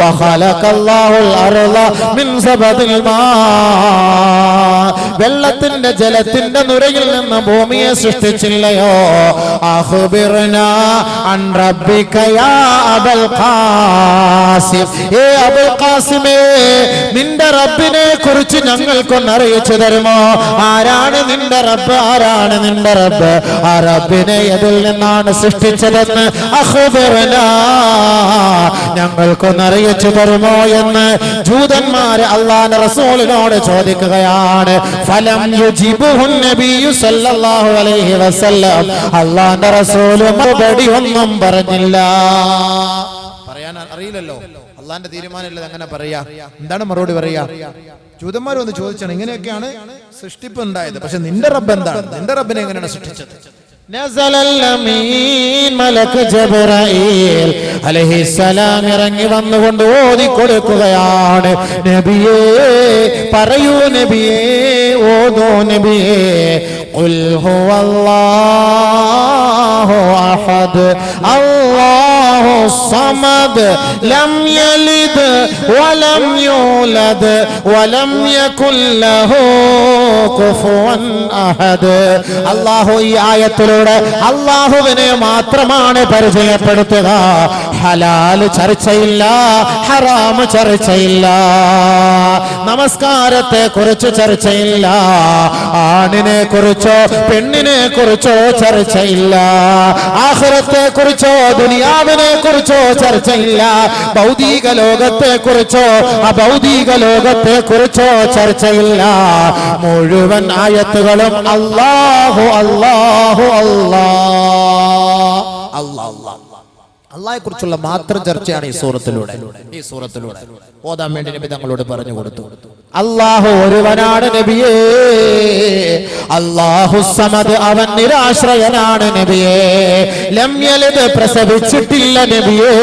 വഖലഖല്ലാഹുൽ അർള മിൻ സബദിൽ മാ വെള്ളത്തിന്റെ ജലത്തിന്റെ നുരയിൽ നിന്ന് ഭൂമിയെ സൃഷ്ടിച്ചില്ലയോ അഖ്ബിർനാ അൻ റബ്ബിക യാ അബുൽ ഖാസിം ഏ അബുൽ ഖാസിമേ നിന്റെ റബ്ബിനെ കുറിച്ച് ഞങ്ങൾക്കൊന്ന് അറിയിച്ചു തരുമോ ആരാണ് നിന്റെ റബ്ബ് ആരാണ് നിന്റെ റബ്ബ് ആ റബ്ബിനെ എതിൽ നിന്നാണ് സൃഷ്ടിച്ചതെന്ന് അഖ്ബിർനാ ഞങ്ങൾക്കൊന്ന് അറിയിച്ചു തരുമോ എന്ന് ജൂതന്മാര് അല്ലാഹുവിന്റെ റസൂലിനോട് ചോദിക്കുകയാണ് ഫലം യുജിബുഹു നബിയു സല്ലല്ലാഹു അലൈഹി വസല്ലം അല്ലാഹുവിന്റെ റസൂൽ മറുപടി ഒന്നും പറഞ്ഞില്ല പറയാൻ അറിയില്ലല്ലോ അള്ളാന്റെ തീരുമാനമില്ല അങ്ങനെ പറയാ എന്താണ് മറുപടി പറയാ ജൂതന്മാരൊന്ന് ചോദിച്ചാണ് ഇങ്ങനെയൊക്കെയാണ് സൃഷ്ടിപ്പ് ഉണ്ടായത് പക്ഷെ നിന്റെ റബ്ബ് എന്താണ് നിന്റെ റബ്ബിനെ എങ്ങനെയാണ് സൃഷ്ടിച്ചത് നസലൽ അമീൻ മലക്ക് ജിബ്രീൽ അലൈഹിസ്സലാം ഇറങ്ങി വന്നുകൊണ്ട് ഓതി കൊടുക്കുകയാണ് നബിയേ പറയൂ നബിയേ ഓതോ നബിയേ ഖുൽ ഹുവല്ലാഹു അഹദ് അല്ലാഹു സമദ് ലം യലിദ് വലം യൂലദ് വലം യകുൽ ലഹു കുഫുവൻ അഹദ് അല്ലാഹു ഈ ആയത്തിലൂടെ അല്ലാഹുവിനെ മാത്രമാണ് പരിചയപ്പെടുത്തുക ഹലാൽ ചർച്ചയില്ല ഹറാം ചർച്ചയില്ല നമസ്കാരത്തെ കുറിച്ച് ചർച്ചയില്ല ആണിനെ കുറിച്ചോ പെണ്ണിനെ കുറിച്ചോ ചർച്ചയില്ല ആഖിറത്തെ കുറിച്ചോ ദുനിയാവിനെ കുറിച്ചോ ചർച്ചയില്ല ഭൗതിക ലോകത്തെ കുറിച്ചോ അഭൗതിക ലോകത്തെ കുറിച്ചോ ചർച്ചയില്ല മുഴുവൻ ആയത്തുകളും അല്ലാഹു അല്ലാഹു അല്ലാഹ് അള്ളാഹെ കുറിച്ചുള്ള മാത്രം ചർച്ചയാണ് ഈ സൂറത്തിലൂടെ ഓതാൻ വേണ്ടി നബി തങ്ങളോട് പറഞ്ഞു കൊടുത്തു അല്ലാഹു ഒരുവനാണ് നബിയേ അല്ലാഹു സമദ് അവൻ നിരാശ്രയനാണ് നബിയേ ലം യലിദ് പ്രസവിച്ചിട്ടില്ല നബിയേ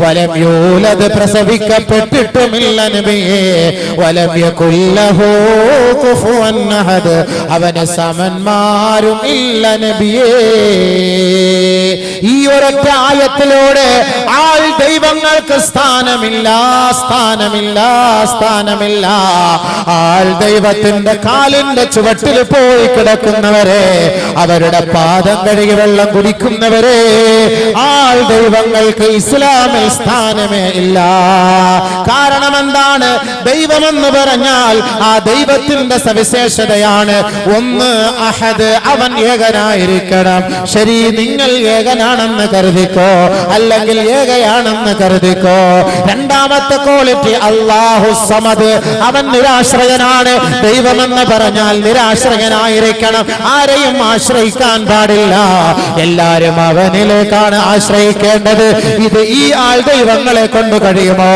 വലം യൂലദ് പ്രസവിക്കപ്പെട്ടിട്ടുമില്ല നബിയേ വലം യകുൽ ലഹു കുഫുവൻ അഹദ് അവന് സമന്മാരും ഇല്ല നബിയേ ഈ ഒരൊറ്റ ആയത്തിലൂടെ ആൾ ദൈവങ്ങൾക്ക് സ്ഥാനമില്ല ആൾ ദൈവത്തിന്റെ കാലിന്റെ ചുവട്ടിൽ പോയി കിടക്കുന്നവരെ അവരുടെ പാദം കഴുകി വെള്ളം കുടിക്കുന്നവരെ ആൾ ദൈവങ്ങൾക്ക് ഇസ്ലാമിൽ സ്ഥാനമേ ഇല്ല കാരണം എന്താണ് ദൈവമെന്ന് പറഞ്ഞാൽ ആ ദൈവത്തിന്റെ സവിശേഷതയാണ് ഒന്ന് അഹദ് അവൻ ഏകനായിരിക്കണം ശരി നിങ്ങൾ ഏകനാണെന്ന് കരുതിക്കോ അല്ലെങ്കിൽ ഏകയാണെന്ന് കരുതിക്കോ രണ്ടാമത്തെ ക്വാളിറ്റി അല്ലാഹു സമദ് അവൻ നിരാശ്രയനാണ് ദൈവമെന്ന് പറഞ്ഞാൽ നിരാശ്രയനായിരിക്കണം ആരെയും ആശ്രയിക്കാൻ പാടില്ല എല്ലാരും അവനിലേക്കാണ് ആശ്രയിക്കേണ്ടത് ഇത് ഈ ആൾ ദൈവങ്ങളെ കൊണ്ട് കഴിയുമോ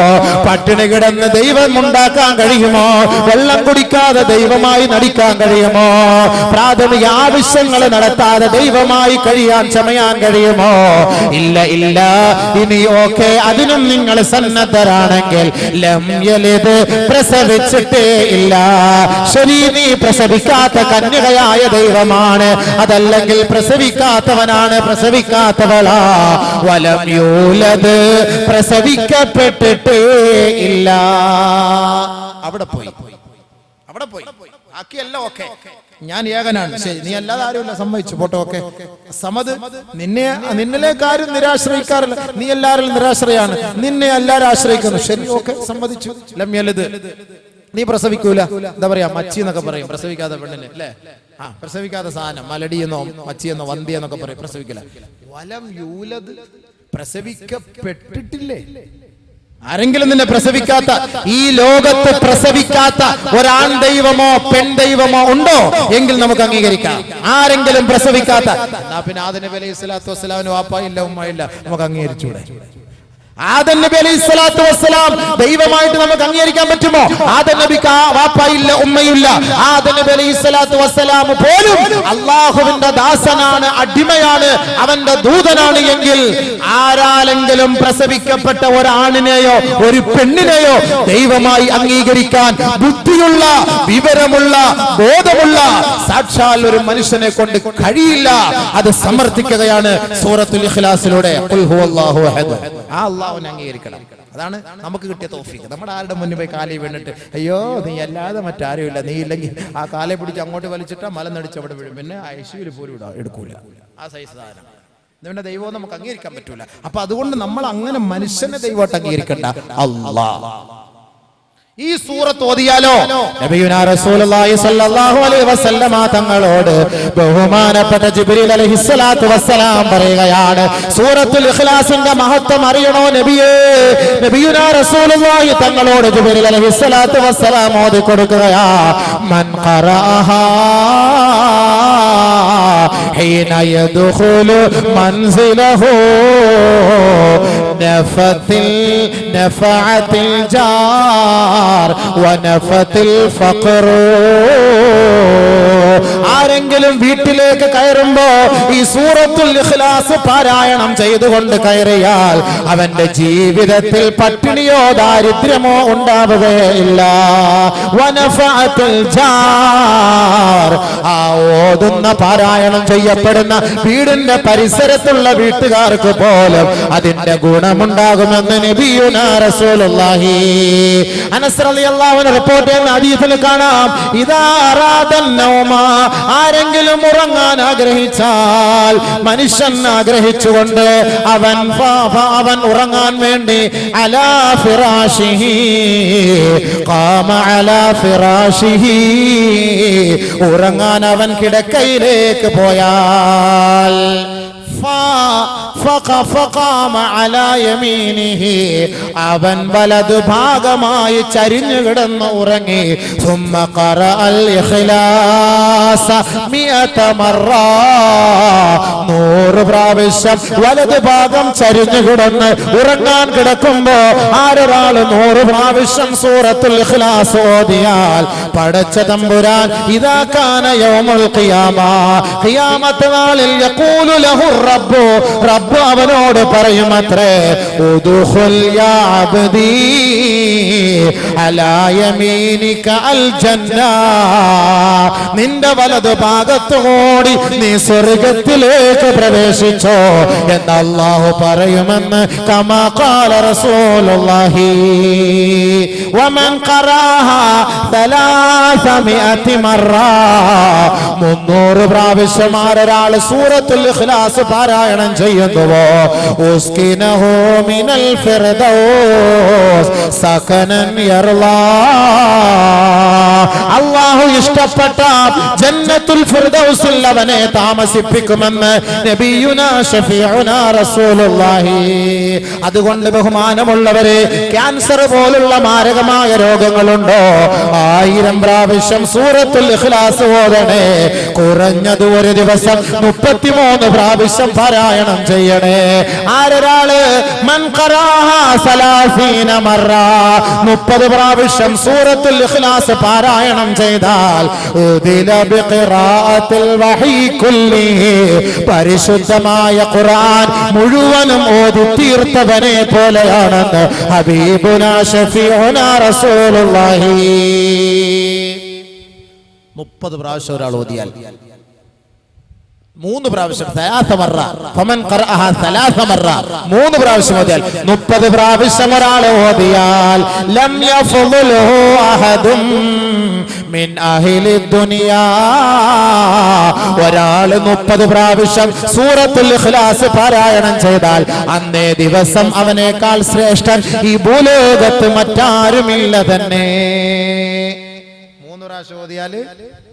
പട്ടിണി കിടന്ന് ദൈവം ഉണ്ടാക്കാൻ കഴിയുമോ വെള്ളം കുടിക്കാതെ ദൈവമായി നടിക്കാൻ കഴിയുമോ പ്രാഥമിക ആവശ്യങ്ങൾ നടത്താതെ ദൈവമായി കഴിയാൻ ചമയാൻ കഴിയുമോ ഇല്ല ഇല്ല ഇനി ഇനി ഓക്കെ അതിനും നിങ്ങൾ സന്നദ്ധരാണെങ്കിൽ ലം യലിദ് പ്രസവിച്ചിട്ടേ ഇല്ല. ശരി, നീ പ്രസവിക്കാത്ത കന്യകയായ ദൈവമാണ്, അതല്ലെങ്കിൽ പ്രസവിക്കാത്തവനാണ്, പ്രസവിക്കാത്തവളാ. വലം യൂലദ് പ്രസവിക്കപ്പെട്ടിട്ടേ ഇല്ല. അവിടെ പോയി ബാക്കിയല്ല ഓക്കെ. ഞാൻ ഏകനാണ്, ശരി, നീ അല്ലാതെ ആരുമില്ല, സമ്മതിച്ചു പോട്ടെ, ഓക്കെ. സമത് നിന്നിലേക്കാരും നിരാശ്രയിക്കാറില്ല, നീ എല്ലാവരും നിരാശ്രയാണ്, നിന്നെ എല്ലാവരും ആശ്രയിക്കുന്നു, ശരി, ഓക്കെ, സമ്മതിച്ചു. ലം യലിദ്, നീ പ്രസവിക്കൂല, എന്താ പറയാ, മച്ചി എന്നൊക്കെ പറയും പ്രസവിക്കാത്ത പെണ്ണിന്, അല്ലേ? പ്രസവിക്കാത്ത സാധനം, മലടിയെന്നോ മച്ചിയെന്നോ വന്തിയെന്നൊക്കെ പറയും, പ്രസവിക്കില്ല. വലം യൂലദ്, പ്രസവിക്കപ്പെട്ടിട്ടില്ലേ? ആരെങ്കിലും നിന്നെ പ്രസവിക്കാത്ത, ഈ ലോകത്ത് പ്രസവിക്കാത്ത ഒരാൺ ദൈവമോ പെൺ ദൈവമോ ഉണ്ടോ എങ്കിൽ നമുക്ക് അംഗീകരിക്കാം. ആരെങ്കിലും പ്രസവിക്കാത്ത, എന്നാ പിന്നെ ആദം നബി അലൈഹി സ്വലാത്തു വസ്സലാമിന് വാപ്പയില്ല ഉമ്മയില്ല, നമുക്ക് അംഗീകരിച്ചൂടെ? ആദം നബി അലൈഹി സ്വലാത്തു വസ്സലാം ദൈവമായിട്ട് നമുക്ക് അംഗീകരിക്കാൻ പറ്റുമോ? ആദം നബിക്ക് വാപ്പയില്ല ഉമ്മയില്ല. ആദം നബി അലൈഹി സ്വലാത്തു വസ്സലാം പോലും അള്ളാഹുവിന്റെ ദാസനാണ്, അടിമയാണ്, അവന്റെ ദൂതനാണ് എങ്കിൽ ആരാലെങ്കിലും പ്രസവിക്കപ്പെട്ട ഒരാണിനെയോ ഒരു പെണ്ണിനെയോ ദൈവമായി അംഗീകരിക്കാൻ ബുദ്ധിയുള്ള, വിവരമുള്ള, ബോധമുള്ള സാക്ഷാൽ ഒരു മനുഷ്യനെ കൊണ്ട് കഴിയില്ല. അത് സമർത്ഥിക്കുകയാണ് സൂറത്തുൽ ഇഖ്ലാസിലൂടെ. ഖുൽ ഹുവല്ലാഹു അഹദ്. ആ അല്ലാഹുവിനെ അംഗീകരിക്കണം. അതാണ് നമുക്ക് കിട്ടിയ തൗഫീഖ്. നമ്മുടെ ആരുടെ മുന്നിൽ പോയി കാലി വീണിട്ട് അയ്യോ നീ അല്ലാതെ മറ്റാരും ഇല്ല, നീ ഇല്ലെങ്കിൽ ആ കാലെ പിടിച്ച് അങ്ങോട്ട് വലിച്ചിട്ട് മലനടിച്ച് അവിടെ വീഴും, പിന്നെ ഐസിയുവിൽ പോലും എടുക്കൂല. ആ സൈസ് സാധനം. ഇതിന്റെ ദൈവം നമുക്ക് അംഗീകരിക്കാൻ പറ്റൂല. അപ്പൊ അതുകൊണ്ട് നമ്മൾ അങ്ങനെ മനുഷ്യനെ ദൈവമായിട്ട് അംഗീകരിക്കണ്ട, അല്ലാഹ്. ഈ സൂറത്ത് ഓതിയാലോ നബിയുനാ റസൂലുള്ളാഹി സ്വല്ലല്ലാഹു അലൈഹി വസല്ലമ തങ്ങളോട് ബഹുമാനപ്പെട്ട ജിബ്രീൽ അലൈഹിസ്സലാത്തു വസ്സലാം പറയുകയാണ്, സൂറത്തുൽ ഇഖ്ലാസിന്റെ മഹത്വം അറിയണോ നബിയേ? നബിയുനാ റസൂലുള്ളാഹി തങ്ങളോട് ജിബ്രീൽ അലൈഹിസ്സലാത്തു വസ്സലാം ഓതി കൊടുക്കുകയാ, മൻ ഖറഅഹാ ഹീന യദ്ഖുലു മൻസിലഹു നഫഅത്തിൽ ജാർ വനഫത്തിൽ ഫഖർ. ആരെങ്കിലും വീട്ടിലേക്ക് കയറുമ്പോ ഈ സൂറത്തുൽ ഇഖ്ലാസ് പാരായണം ചെയ്തുകൊണ്ട് കയറിയാൽ അവന്റെ ജീവിതത്തിൽ പട്ടിണിയോ ദാരിദ്ര്യമോ ഉണ്ടാവുകയില്ല. വനഫഅത്തിൽ ജാർ, ആ ഓതുന്ന പാരായണം ചെയ്യപ്പെടുന്ന വീടിന്റെ പരിസരത്തുള്ള വീട്ടുകാർക്ക് പോലും അതിന്റെ ഗുണമുണ്ടാകുമെന്ന് നബിയുനാ റസൂലുള്ളാഹി. അനസ് റളിയല്ലാഹു അൻഹു റിപ്പോർട്ട് ചെയ്യുന്ന ഹദീസിൽ കാണാം, ഇദാ അറാദൻ നൗമ, ആരെങ്കിലും ഉറങ്ങാൻ ആഗ്രഹിച്ചാൽ, മനുഷ്യൻ ആഗ്രഹിച്ചുകൊണ്ട് അവൻ ഉറങ്ങാൻ വേണ്ടി അലാ ഫിറാശിഹി ഖാമ അലാ ഫിറാശിഹി, ഉറങ്ങാൻ അവൻ കിടക്കയിലേക്ക് പോയാൽ അവൻ വലതു ഭാഗമായി ചരിഞ്ഞു കിടന്ന് ഉറങ്ങി. 100 പ്രാവശ്യം വലതു ഭാഗം ചരിഞ്ഞു കിടന്ന് ഉറങ്ങാൻ കിടക്കുമ്പോ ആരൊരാൾ 100 പ്രാവശ്യം സൂറത്തുൽ ഇഖ്ലാസ് ഓതിയാൽ പടച്ച തമ്പുരാൻ ഇദാ കാന യൗമുൽ ഖിയാമ, ഖിയാമത്ത് നാളിൽ യഖൂലു ലഹു റബ്ബു, റബ്ബ് അവനോട് പറയുമത്രേ, ഉദ്ഖുൽ യാ അബ്ദീ അലാ യമീനിക അൽ ജന്ന, നിന്റെ വലതു ഭാഗത്തുകൂടി നീ സ്വർഗ്ഗത്തിലേക്ക് പ്രവേശിച്ചോ എന്ന് അല്ലാഹു പറയുമെന്ന് കമാ ഖാല റസൂലുള്ളാഹി. വമൻ ഖറാഹാ 300 മറ, 300 പ്രാവശ്യം ആരൊരാൾ സൂറത്തുൽ ഇഖ്ലാസ് പാരായണം ചെയ്യുന്നുവോ, ഉസ്കിനഹു മിനൽ ഫിർദൗസ് സകനൻ യർലാ, അല്ലാഹു ഇഷ്ടപ്പെട്ട ജന്നത്തുൽ ഫിർദൗസിൽ അവനെ താമസിപ്പിക്കുമെന്ന് നബിയുനാ ശഫീഉനാ റസൂലുള്ളാഹി. അതുകൊണ്ട് ബഹുമാനമുള്ളവരെ, ക്യാൻസർ പോലുള്ള മാരകമായ രോഗങ്ങളുണ്ടോ, 1000 പ്രാവശ്യം സൂറത്തുൽ ഇഖ്ലാസ് ഓതണേ. കുറഞ്ഞത് ഒരു ദിവസം 33 പ്രാവശ്യം പാരായണം ചെയ്യണേ. ആരൊരാള് മൻ ഖറാഹാ 30 മറ, 30 പ്രാവശ്യം സൂറത്തുൽ ഇഖ്ലാസ് പാരായണം പാരായണം ചെയ്താൽ ഉദില ബിഖിറാഅത്തിൽ വഹീ കുല്ലിഹി, പരിശുദ്ധമായ ഖുർആൻ മുഴുവനും ഓതി തീർത്തവനെ പോലെയാണെന്ന് ഹബീബുനാ ശഫീഉനാ റസൂലുള്ളാഹി. 30 പ്രാവശ്യം ഒരാൾ ഓതിയാൽ 3 പ്രാവശ്യം 3 മറ ഫമൻ ഖറഅഹ 3 മറ 3 പ്രാവശ്യം ഓതിയാൽ 30 പ്രാവശ്യം ഒരാൾ ഓതിയാൽ ലം യഫ്ളുഹു അഹദും മിൻ അഹ്ലി ദുനിയാ. ഒരാൾ 30 പ്രാവശ്യം സൂറത്തുൽ ഇഖ്ലാസ് പാരായണം ചെയ്താൽ അന്നേ ദിവസം അവനേക്കാൾ ശ്രേഷ്ഠൻ ഈ ഭൂലോകത്ത് മറ്റാരുമില്ല തന്നെ. 3 പ്രാവശ്യം ഓതിയാല്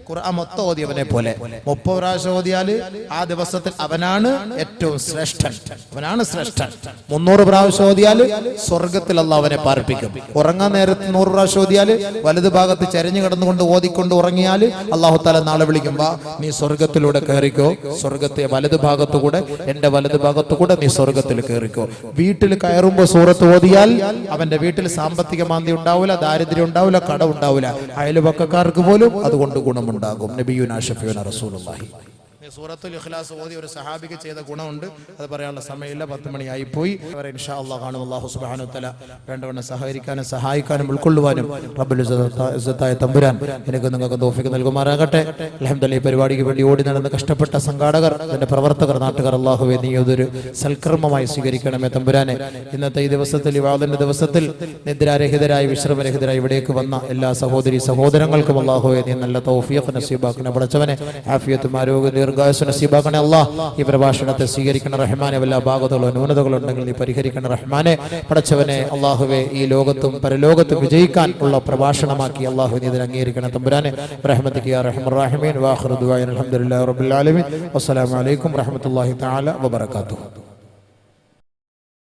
ഖുർആൻ മൊത്തം ഓതിയവനെ പോലെ, 30 പ്രാവശ്യം ഓതിയാല് ആ ദിവസത്തിൽ അവനാണ് ഏറ്റവും ശ്രേഷ്ഠൻ, അവനാണ് ശ്രേഷ്ഠൻ. 300 പ്രാവശ്യം ഓതിയാല് സ്വർഗത്തിൽ അല്ലാഹു അവനെ പാർപ്പിക്കും. ഉറങ്ങാൻ നേരത്ത് 100 പ്രാവശ്യം ഓതിയാല് വലതു ഭാഗത്ത് ചരിഞ്ഞു കിടന്നുകൊണ്ട് ഓതിക്കൊണ്ട് ഉറങ്ങിയാല് അല്ലാഹു തആല നാളെ വിളിക്കുമ്പോ നീ സ്വർഗത്തിലൂടെ കയറിക്കോ, സ്വർഗത്തെ വലതു ഭാഗത്തുകൂടെ, എന്റെ വലതു ഭാഗത്തുകൂടെ നീ സ്വർഗത്തിൽ കയറിക്കോ. വീട്ടിൽ കയറുമ്പോ സൂറത്ത് ഓതിയാൽ അവന്റെ വീട്ടിൽ സാമ്പത്തിക മാന്ദ്യം ഉണ്ടാവില്ല, ദാരിദ്ര്യം ഉണ്ടാവില്ല, കടം ഉണ്ടാവില്ല, അയൽപക്കക്കാർക്ക് പോലും അതുകൊണ്ട് ഗുണമുണ്ടാകും. നബിയുനാ ശഫീഉനാ റസൂലുള്ളാഹി. സൂറത്തുൽ ഇഖ്ലാസ് ഓതി ഒരു സഹാബിക്ക് ചെയ്ത ഗുണമുണ്ട്, അത് പറയാനുള്ള സമയമില്ല, 10 മണിയായി പോയി. ഇൻഷാ അല്ലാഹ് കാണും. അല്ലാഹു സുബ്ഹാനഹു വ തആല വേണ്ടവണ്ണം സഹകരിക്കാനും സഹായിക്കാനും ഉൾക്കൊള്ളുവാനും റബ്ബുൽ ഇസ്സത്തായ തമ്പുരാൻ എനിക്ക് നിങ്ങൾക്ക് തൗഫീഖ് നൽകുമാറാകട്ടെ. അൽഹംദുലില്ലാഹ്, ഈ പരിപാടിക്ക് വേണ്ടി ഓടി നടന്ന കഷ്ടപ്പെട്ട സംഘാടകർ, അതിന്റെ പ്രവർത്തകർ, നാട്ടുകാർ, അല്ലാഹുവേ നീ അതൊരു സൽക്കർമ്മമായി സ്വീകരിക്കണമേ തമ്പുരാനെ. ഇന്നത്തെ ഈ ദിവസത്തിൽ, ഈ വാദിന്റെ ദിവസത്തിൽ നിദ്രാരഹിതരായി വിശ്രമരഹിതരായി ഇവിടേക്ക് വന്ന എല്ലാ സഹോദരി സഹോദരങ്ങൾക്കും അല്ലാഹുവേ നീ നല്ല തൗഫീഖ് നസീബാക്കണേ. പടച്ചവനെ ആഫിയത്തും ആരോഗ്യവും ദീർഘായുസ്സും നസീബാക്കണേ. അല്ലാഹ് ഈ പ്രഭാഷണത്തെ സ്വീകരിക്കണ റഹ്മാനെ. വല്ല ഭാഗത്തുള്ള ന്യൂനതകളുണ്ടെങ്കിൽ നീ പരിഹരിക്കണ റഹ്മാനെ. പടച്ചവനെ അല്ലാഹുവേ ഈ ലോകത്തും പരലോകത്തും വിജയിക്കാൻ ഉള്ള പ്രഭാഷണമാക്കി അല്ലാഹു നീ ഇതിനെ അംഗീകരിക്കണ തമ്പുരാനെ. റഹ്മത്തിക യാ അർഹമർ റഹീമീൻ. വആഖിറു ദുആഇന അൽഹംദുലില്ലാഹി റബ്ബിൽ ആലമീൻ. വസ്സലാമു അലൈക്കും വറഹ്മത്തുള്ളാഹി തആല വബറകാതുഹു.